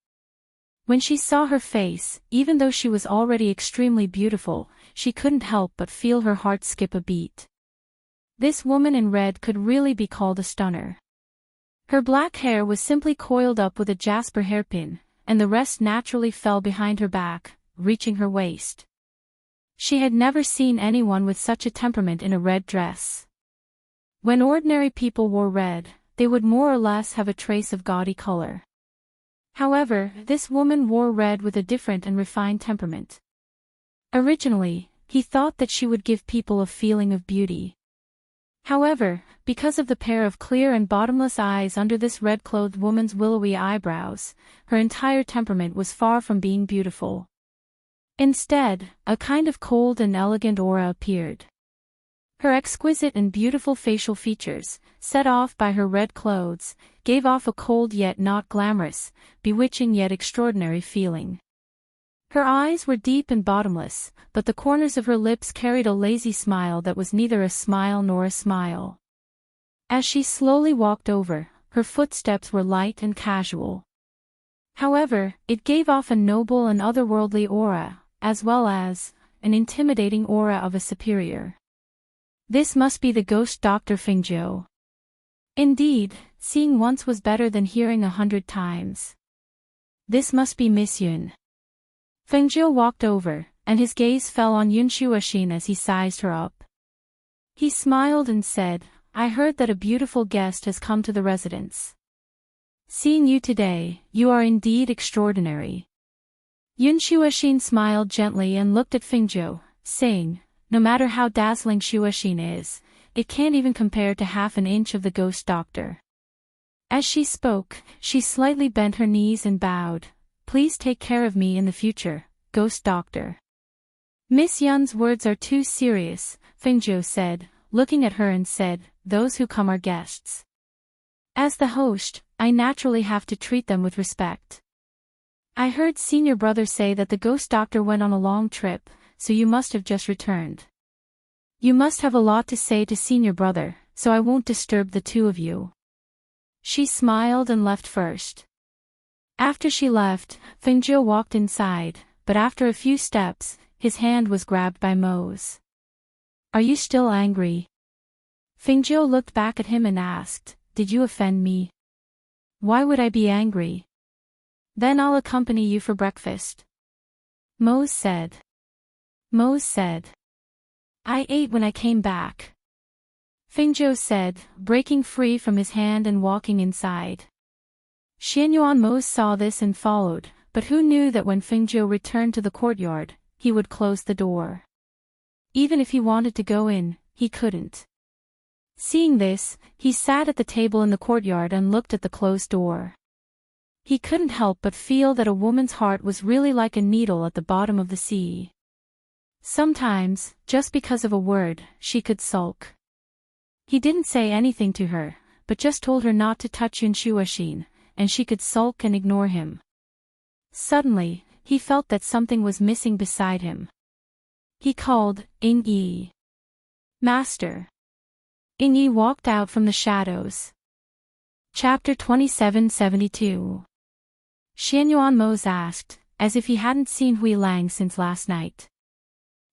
When she saw her face, even though she was already extremely beautiful, she couldn't help but feel her heart skip a beat. This woman in red could really be called a stunner. Her black hair was simply coiled up with a jasper hairpin, and the rest naturally fell behind her back, reaching her waist. She had never seen anyone with such a temperament in a red dress. When ordinary people wore red, they would more or less have a trace of gaudy color. However, this woman wore red with a different and refined temperament. Originally, he thought that she would give people a feeling of beauty. However, because of the pair of clear and bottomless eyes under this red-clothed woman's willowy eyebrows, her entire temperament was far from being beautiful. Instead, a kind of cold and elegant aura appeared. Her exquisite and beautiful facial features, set off by her red clothes, gave off a cold yet not glamorous, bewitching yet extraordinary feeling. Her eyes were deep and bottomless, but the corners of her lips carried a lazy smile that was neither a smile nor a smile. As she slowly walked over, her footsteps were light and casual. However, it gave off a noble and otherworldly aura, as well as an intimidating aura of a superior. This must be the ghost Dr. Fengzhou. Indeed, seeing once was better than hearing 100 times. This must be Miss Yun. Fengzhou walked over, and his gaze fell on Yun Shuoxin as he sized her up. He smiled and said, "I heard that a beautiful guest has come to the residence. Seeing you today, you are indeed extraordinary." Yun Shuoxin smiled gently and looked at Fengzhou, saying, "No matter how dazzling Shuoxin is, it can't even compare to half an inch of the ghost doctor." As she spoke, she slightly bent her knees and bowed. "Please take care of me in the future, ghost doctor." "Miss Yun's words are too serious," Fengzhou said, looking at her and said, "Those who come are guests. As the host, I naturally have to treat them with respect. I heard senior brother say that the ghost doctor went on a long trip, so you must have just returned. You must have a lot to say to senior brother, so I won't disturb the two of you." She smiled and left first. After she left, Fengzhou walked inside, but after a few steps, his hand was grabbed by Mose. "Are you still angry?" Fengzhou looked back at him and asked, "Did you offend me?" "Why would I be angry? Then I'll accompany you for breakfast," Mose said. Mose said, "I ate when I came back," Fengzhou said, breaking free from his hand and walking inside. Xianyuan Mose saw this and followed, but who knew that when Fengzhou returned to the courtyard, he would close the door. Even if he wanted to go in, he couldn't. Seeing this, he sat at the table in the courtyard and looked at the closed door. He couldn't help but feel that a woman's heart was really like a needle at the bottom of the sea. Sometimes, just because of a word, she could sulk. He didn't say anything to her, but just told her not to touch Yunshuashin, and she could sulk and ignore him. Suddenly, he felt that something was missing beside him. He called, "Ing-yi." "Master." Ing-yi walked out from the shadows. Chapter 2772. Xianyuan Mose asked, as if he hadn't seen Hui Lang since last night.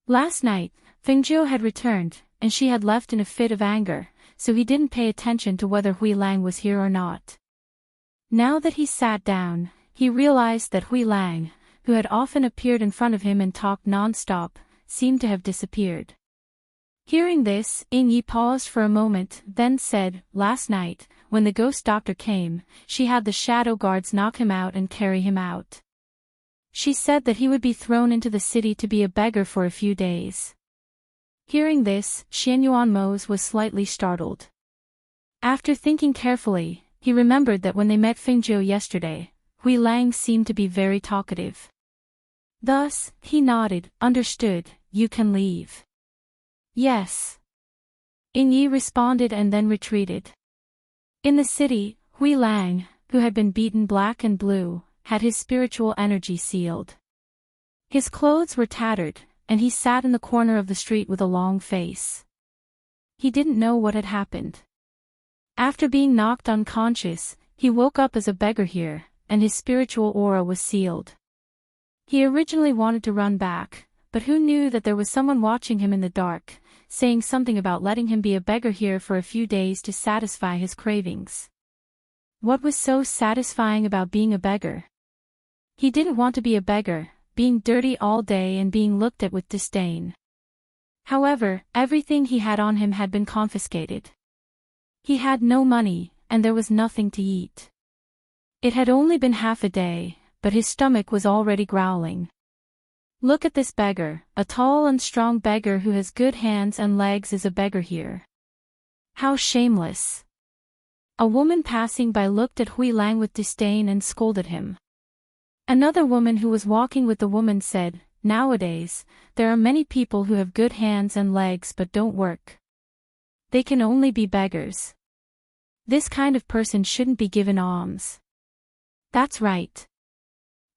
Last night, Fengjiu had returned, and she had left in a fit of anger, so he didn't pay attention to whether Hui Lang was here or not. Now that he sat down, he realized that Hui Lang, who had often appeared in front of him and talked non-stop, seemed to have disappeared. Hearing this, Ing-yi paused for a moment, then said, "Last night, when the ghost doctor came, she had the shadow guards knock him out and carry him out. She said that he would be thrown into the city to be a beggar for a few days." Hearing this, Xianyuan Mose was slightly startled. After thinking carefully, he remembered that when they met Fengjiu yesterday, Hui Lang seemed to be very talkative. Thus, he nodded, "Understood, you can leave." "Yes." Ing-yi responded and then retreated. In the city, Hui Lang, who had been beaten black and blue, had his spiritual energy sealed. His clothes were tattered, and he sat in the corner of the street with a long face. He didn't know what had happened. After being knocked unconscious, he woke up as a beggar here, and his spiritual aura was sealed. He originally wanted to run back, but who knew that there was someone watching him in the dark, saying something about letting him be a beggar here for a few days to satisfy his cravings. What was so satisfying about being a beggar? He didn't want to be a beggar, being dirty all day and being looked at with disdain. However, everything he had on him had been confiscated. He had no money, and there was nothing to eat. It had only been half a day, but his stomach was already growling. "Look at this beggar, a tall and strong beggar who has good hands and legs is a beggar here. How shameless." A woman passing by looked at Hui Lang with disdain and scolded him. Another woman who was walking with the woman said, "Nowadays, there are many people who have good hands and legs but don't work. They can only be beggars. This kind of person shouldn't be given alms." "That's right."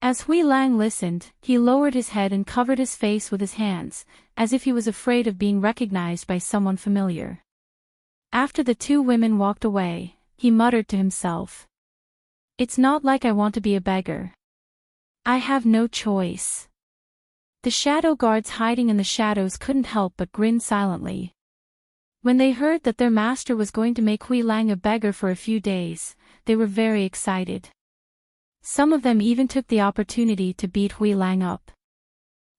As Hui Lang listened, he lowered his head and covered his face with his hands, as if he was afraid of being recognized by someone familiar. After the two women walked away, he muttered to himself, "It's not like I want to be a beggar. I have no choice." The shadow guards hiding in the shadows couldn't help but grin silently. When they heard that their master was going to make Hui Lang a beggar for a few days, they were very excited. Some of them even took the opportunity to beat Hui Lang up.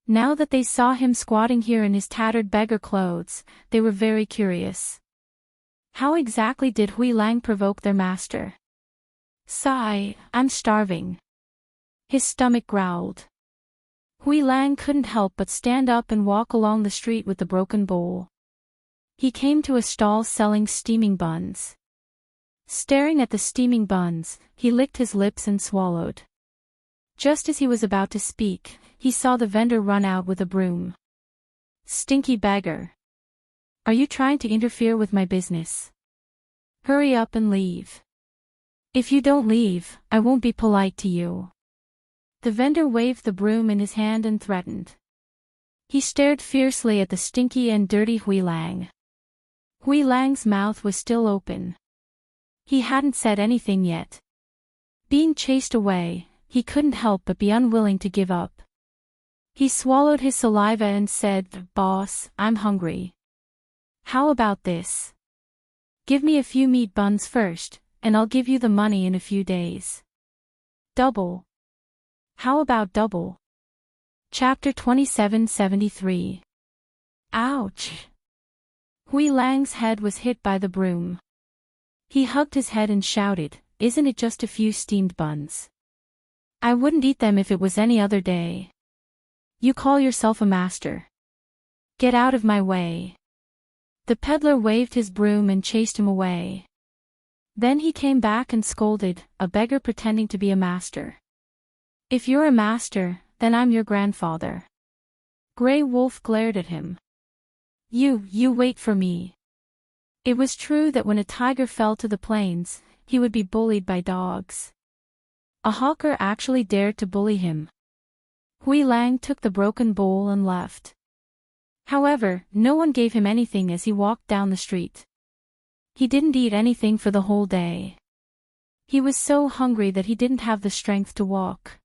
Now that they saw him squatting here in his tattered beggar clothes, they were very curious. How exactly did Hui Lang provoke their master? "Sigh, I'm starving." His stomach growled. Hui Lang couldn't help but stand up and walk along the street with the broken bowl. He came to a stall selling steaming buns. Staring at the steaming buns, he licked his lips and swallowed. Just as he was about to speak, he saw the vendor run out with a broom. "Stinky beggar. Are you trying to interfere with my business? Hurry up and leave. If you don't leave, I won't be polite to you." The vendor waved the broom in his hand and threatened. He stared fiercely at the stinky and dirty Hui Lang. Hui Lang's mouth was still open. He hadn't said anything yet. Being chased away, he couldn't help but be unwilling to give up. He swallowed his saliva and said, "Boss, I'm hungry. How about this? Give me a few meat buns first, and I'll give you the money in a few days." "Double." "How about double?" Chapter 2773. Ouch! Hui Lang's head was hit by the broom. He hugged his head and shouted, "Isn't it just a few steamed buns? I wouldn't eat them if it was any other day. You call yourself a master. Get out of my way. The peddler waved his broom and chased him away. Then he came back and scolded, a beggar pretending to be a master. If you're a master, then I'm your grandfather. Grey Wolf glared at him. You wait for me. It was true that when a tiger fell to the plains, he would be bullied by dogs. A hawker actually dared to bully him. Hui Lang took the broken bowl and left. However, no one gave him anything as he walked down the street. He didn't eat anything for the whole day. He was so hungry that he didn't have the strength to walk.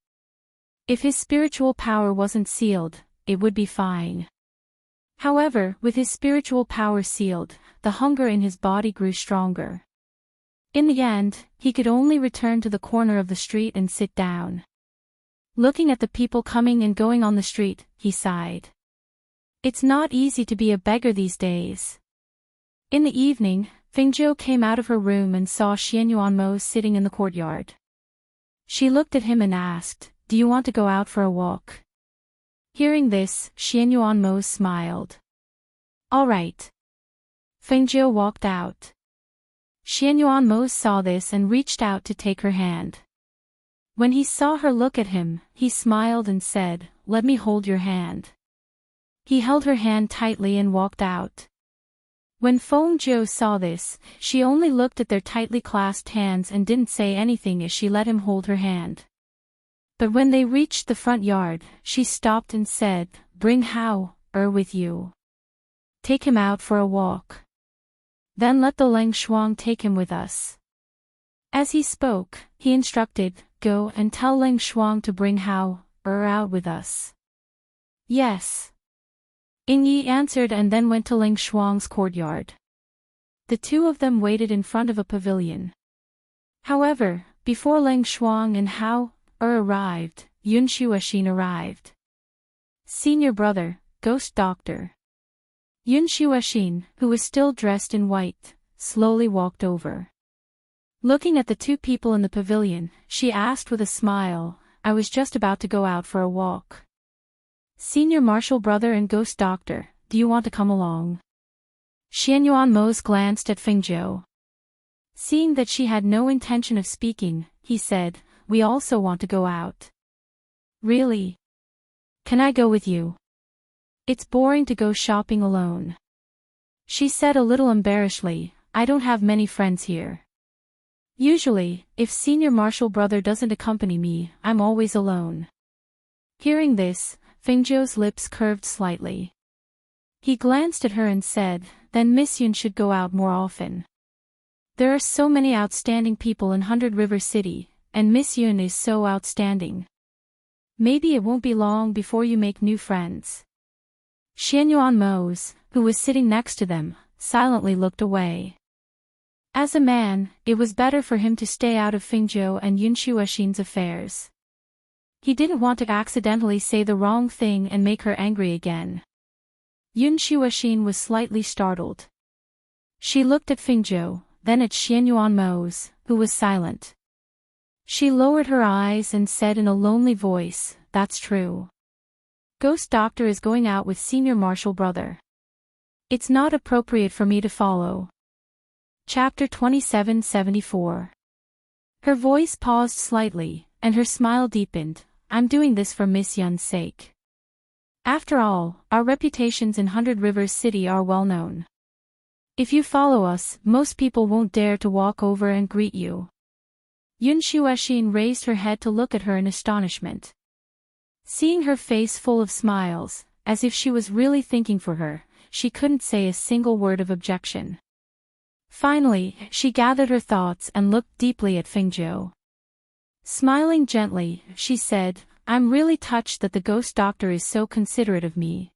If his spiritual power wasn't sealed, it would be fine. However, with his spiritual power sealed, the hunger in his body grew stronger. In the end, he could only return to the corner of the street and sit down. Looking at the people coming and going on the street, he sighed. It's not easy to be a beggar these days. In the evening, Fingzhou came out of her room and saw Xianyuanmo sitting in the courtyard. She looked at him and asked, "Do you want to go out for a walk?" Hearing this, Xianyuanmo smiled. All right. Fingzhou walked out. Xianyuanmo saw this and reached out to take her hand. When he saw her look at him, he smiled and said, "Let me hold your hand." He held her hand tightly and walked out. When Fengzhou saw this, she only looked at their tightly clasped hands and didn't say anything as she let him hold her hand. But when they reached the front yard, she stopped and said, "Bring Hao-er with you. Take him out for a walk. Then let the Leng Shuang take him with us." As he spoke, he instructed, "Go and tell Leng Shuang to bring Hao-er out with us." Yes. Ying Yi answered and then went to Leng Shuang's courtyard. The two of them waited in front of a pavilion. However, before Leng Shuang and Hao-er arrived, Yun Shuaxin arrived. Senior brother, Ghost Doctor. Yun Shuaxin, who was still dressed in white, slowly walked over. Looking at the two people in the pavilion, she asked with a smile, "I was just about to go out for a walk. Senior Martial Brother and Ghost Doctor, do you want to come along?" Xianyuanmo glanced at Fengzhou. Seeing that she had no intention of speaking, he said, "We also want to go out." Really? Can I go with you? It's boring to go shopping alone. She said a little embarrassedly, "I don't have many friends here. Usually, if Senior Martial Brother doesn't accompany me, I'm always alone." Hearing this, Fengzhou's lips curved slightly. He glanced at her and said, "Then Miss Yun should go out more often. There are so many outstanding people in 100 River City, and Miss Yun is so outstanding. Maybe it won't be long before you make new friends." Xianyuanmo, who was sitting next to them, silently looked away. As a man, it was better for him to stay out of Fengzhou and Yun Shuaxin's affairs. He didn't want to accidentally say the wrong thing and make her angry again. Yun Shuaxin was slightly startled. She looked at Fengzhou, then at Xianyuanmo, who was silent. She lowered her eyes and said in a lonely voice, "That's true. Ghost Doctor is going out with Senior Martial Brother. It's not appropriate for me to follow." Chapter 2774. Her voice paused slightly, and her smile deepened. "I'm doing this for Miss Yun's sake. After all, our reputations in 100 Rivers City are well known. If you follow us, most people won't dare to walk over and greet you." Yun Shuaxin raised her head to look at her in astonishment. Seeing her face full of smiles, as if she was really thinking for her, she couldn't say a single word of objection. Finally, she gathered her thoughts and looked deeply at Fengzhou. Smiling gently, she said, "I'm really touched that the Ghost Doctor is so considerate of me.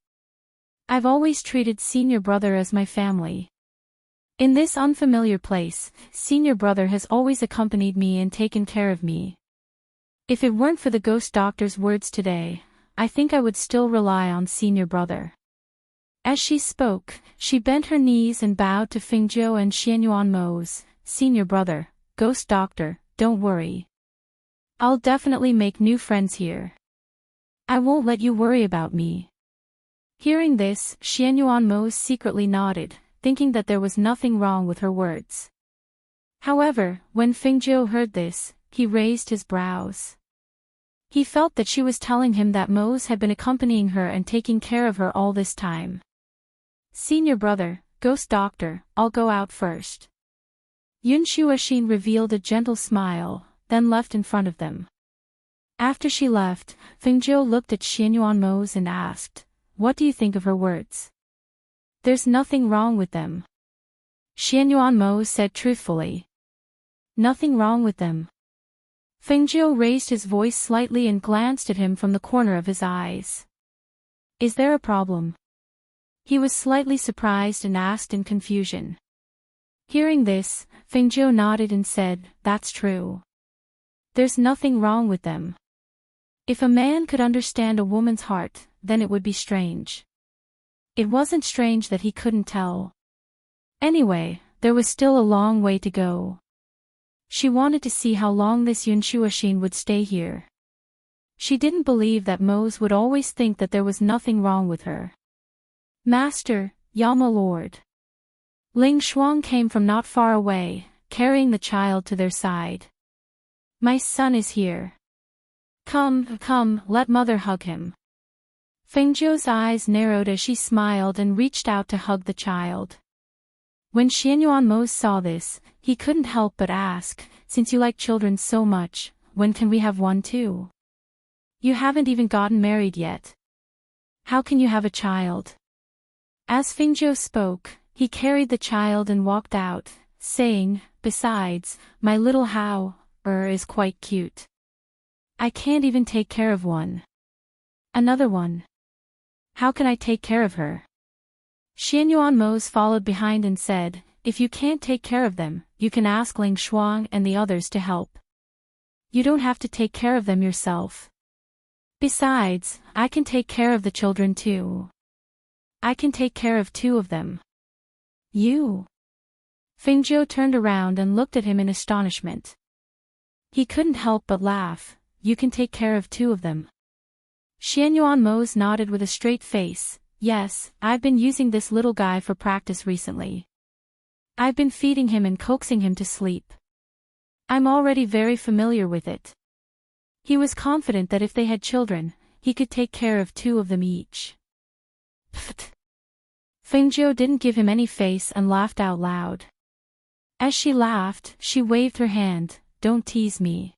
I've always treated Senior Brother as my family. In this unfamiliar place, Senior Brother has always accompanied me and taken care of me. If it weren't for the Ghost Doctor's words today, I think I would still rely on Senior Brother." As she spoke, she bent her knees and bowed to Fengzhou and Xianyuanmo. "Senior Brother, Ghost Doctor, don't worry. I'll definitely make new friends here. I won't let you worry about me." Hearing this, Xianyuan Mo secretly nodded, thinking that there was nothing wrong with her words. However, when Fengjiu heard this, he raised his brows. He felt that she was telling him that Mose had been accompanying her and taking care of her all this time. Senior brother, ghost doctor, I'll go out first. Yun Shuoxin revealed a gentle smile, then left in front of them. After she left, Fengjiu looked at Xianyuan Mose and asked, "What do you think of her words?" "There's nothing wrong with them." Xianyuan Mose said truthfully. "Nothing wrong with them." Fengjiu raised his voice slightly and glanced at him from the corner of his eyes. "Is there a problem?" He was slightly surprised and asked in confusion. Hearing this, Fengjiu nodded and said, "That's true. There's nothing wrong with them. If a man could understand a woman's heart, then it would be strange. It wasn't strange that he couldn't tell. Anyway, there was still a long way to go. She wanted to see how long this Yun Shuoxin would stay here. She didn't believe that Mose would always think that there was nothing wrong with her. "Master, Yama Lord." Ling Shuang came from not far away, carrying the child to their side. "My son is here. Come, let mother hug him." Fengjiu's eyes narrowed as she smiled and reached out to hug the child. When Xianyuan Mo saw this, he couldn't help but ask, "Since you like children so much, when can we have one too? You haven't even gotten married yet. How can you have a child?" As Fengjiu spoke, he carried the child and walked out, saying, "Besides, my little Hao is quite cute. I can't even take care of one. Another one. How can I take care of her?" Xianyuan Mose followed behind and said, "If you can't take care of them, you can ask Ling Shuang and the others to help. You don't have to take care of them yourself. Besides, I can take care of the children too. I can take care of 2 of them." "You?" Fengjiu turned around and looked at him in astonishment. He couldn't help but laugh. "You can take care of 2 of them?" Xianyuan Mose nodded with a straight face. "Yes, I've been using this little guy for practice recently. I've been feeding him and coaxing him to sleep. I'm already very familiar with it." He was confident that if they had children, he could take care of 2 of them each. Pfft. Fengjiu didn't give him any face and laughed out loud. As she laughed, she waved her hand. "Don't tease me.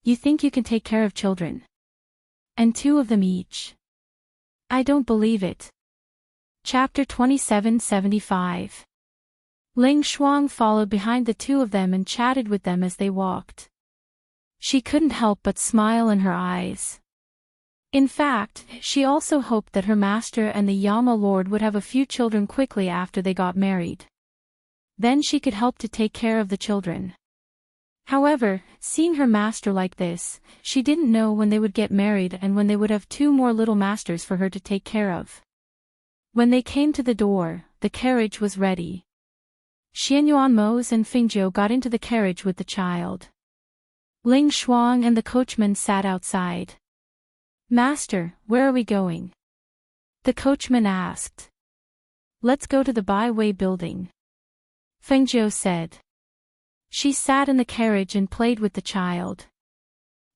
You think you can take care of children? And 2 of them each? I don't believe it." Chapter 2775. Ling Shuang followed behind the 2 of them and chatted with them as they walked. She couldn't help but smile in her eyes. In fact, she also hoped that her master and the Yama Lord would have a few children quickly after they got married. Then she could help to take care of the children. However, seeing her master like this, she didn't know when they would get married and when they would have 2 more little masters for her to take care of. When they came to the door, the carriage was ready. Xianyuan Mose and Fengjiu got into the carriage with the child. Ling Shuang and the coachman sat outside. "Master, where are we going?" the coachman asked. "Let's go to the Byway building," Fengjiu said. She sat in the carriage and played with the child.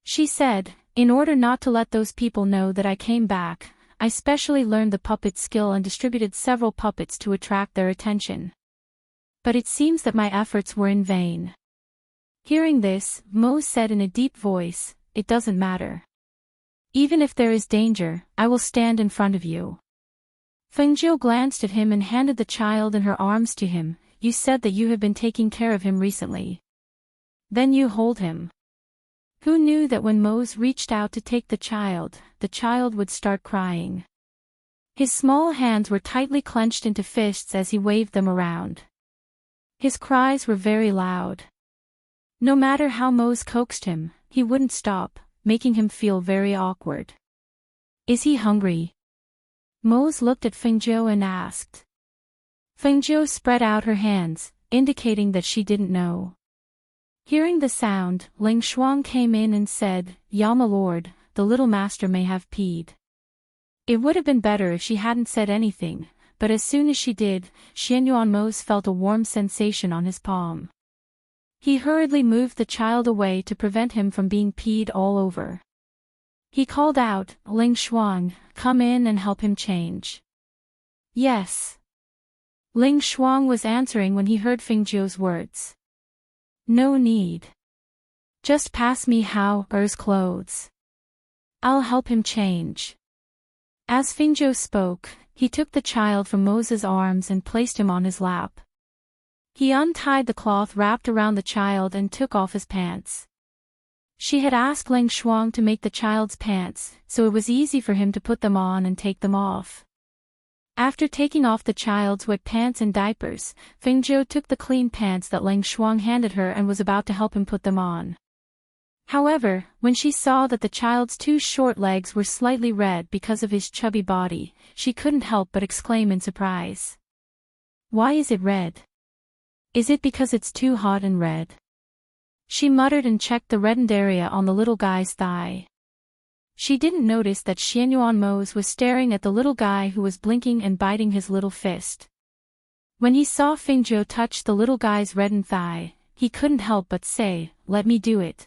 She said, "In order not to let those people know that I came back, I specially learned the puppet skill and distributed several puppets to attract their attention. But it seems that my efforts were in vain." Hearing this, Mo said in a deep voice, "It doesn't matter. Even if there is danger, I will stand in front of you." Fengjiu glanced at him and handed the child in her arms to him. "You said that you have been taking care of him recently. Then you hold him." Who knew that when Mose reached out to take the child would start crying. His small hands were tightly clenched into fists as he waved them around. His cries were very loud. No matter how Mose coaxed him, he wouldn't stop, making him feel very awkward. "Is he hungry?" Mose looked at Fengjiu and asked. Fengjiu spread out her hands, indicating that she didn't know. Hearing the sound, Ling Shuang came in and said, "Yama Lord, the little master may have peed." It would have been better if she hadn't said anything, but as soon as she did, Xianyuanmos felt a warm sensation on his palm. He hurriedly moved the child away to prevent him from being peed all over. He called out, "Ling Shuang, come in and help him change." "Yes." Ling Shuang was answering when he heard Fingzhou's words. "No need. Just pass me Hao-er's clothes. I'll help him change." As Fingzhou spoke, he took the child from Mo's arms and placed him on his lap. He untied the cloth wrapped around the child and took off his pants. She had asked Ling Shuang to make the child's pants, so it was easy for him to put them on and take them off. After taking off the child's wet pants and diapers, Fingzhou took the clean pants that Ling Shuang handed her and was about to help him put them on. However, when she saw that the child's two short legs were slightly red because of his chubby body, she couldn't help but exclaim in surprise. "Why is it red? Is it because it's too hot and red?" She muttered and checked the reddened area on the little guy's thigh. She didn't notice that Xianyuanmos was staring at the little guy who was blinking and biting his little fist. When he saw Fingzhou touch the little guy's reddened thigh, he couldn't help but say, "Let me do it."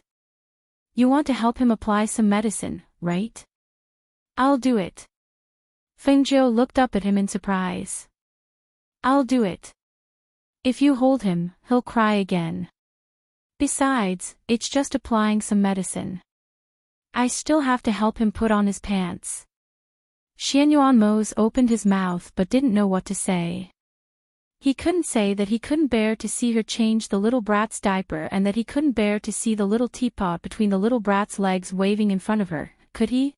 "You want to help him apply some medicine, right?" "I'll do it." Fingzhou looked up at him in surprise. "I'll do it. If you hold him, he'll cry again. Besides, it's just applying some medicine. I still have to help him put on his pants." Xianyuanmos opened his mouth but didn't know what to say. He couldn't say that he couldn't bear to see her change the little brat's diaper and that he couldn't bear to see the little teapot between the little brat's legs waving in front of her, could he?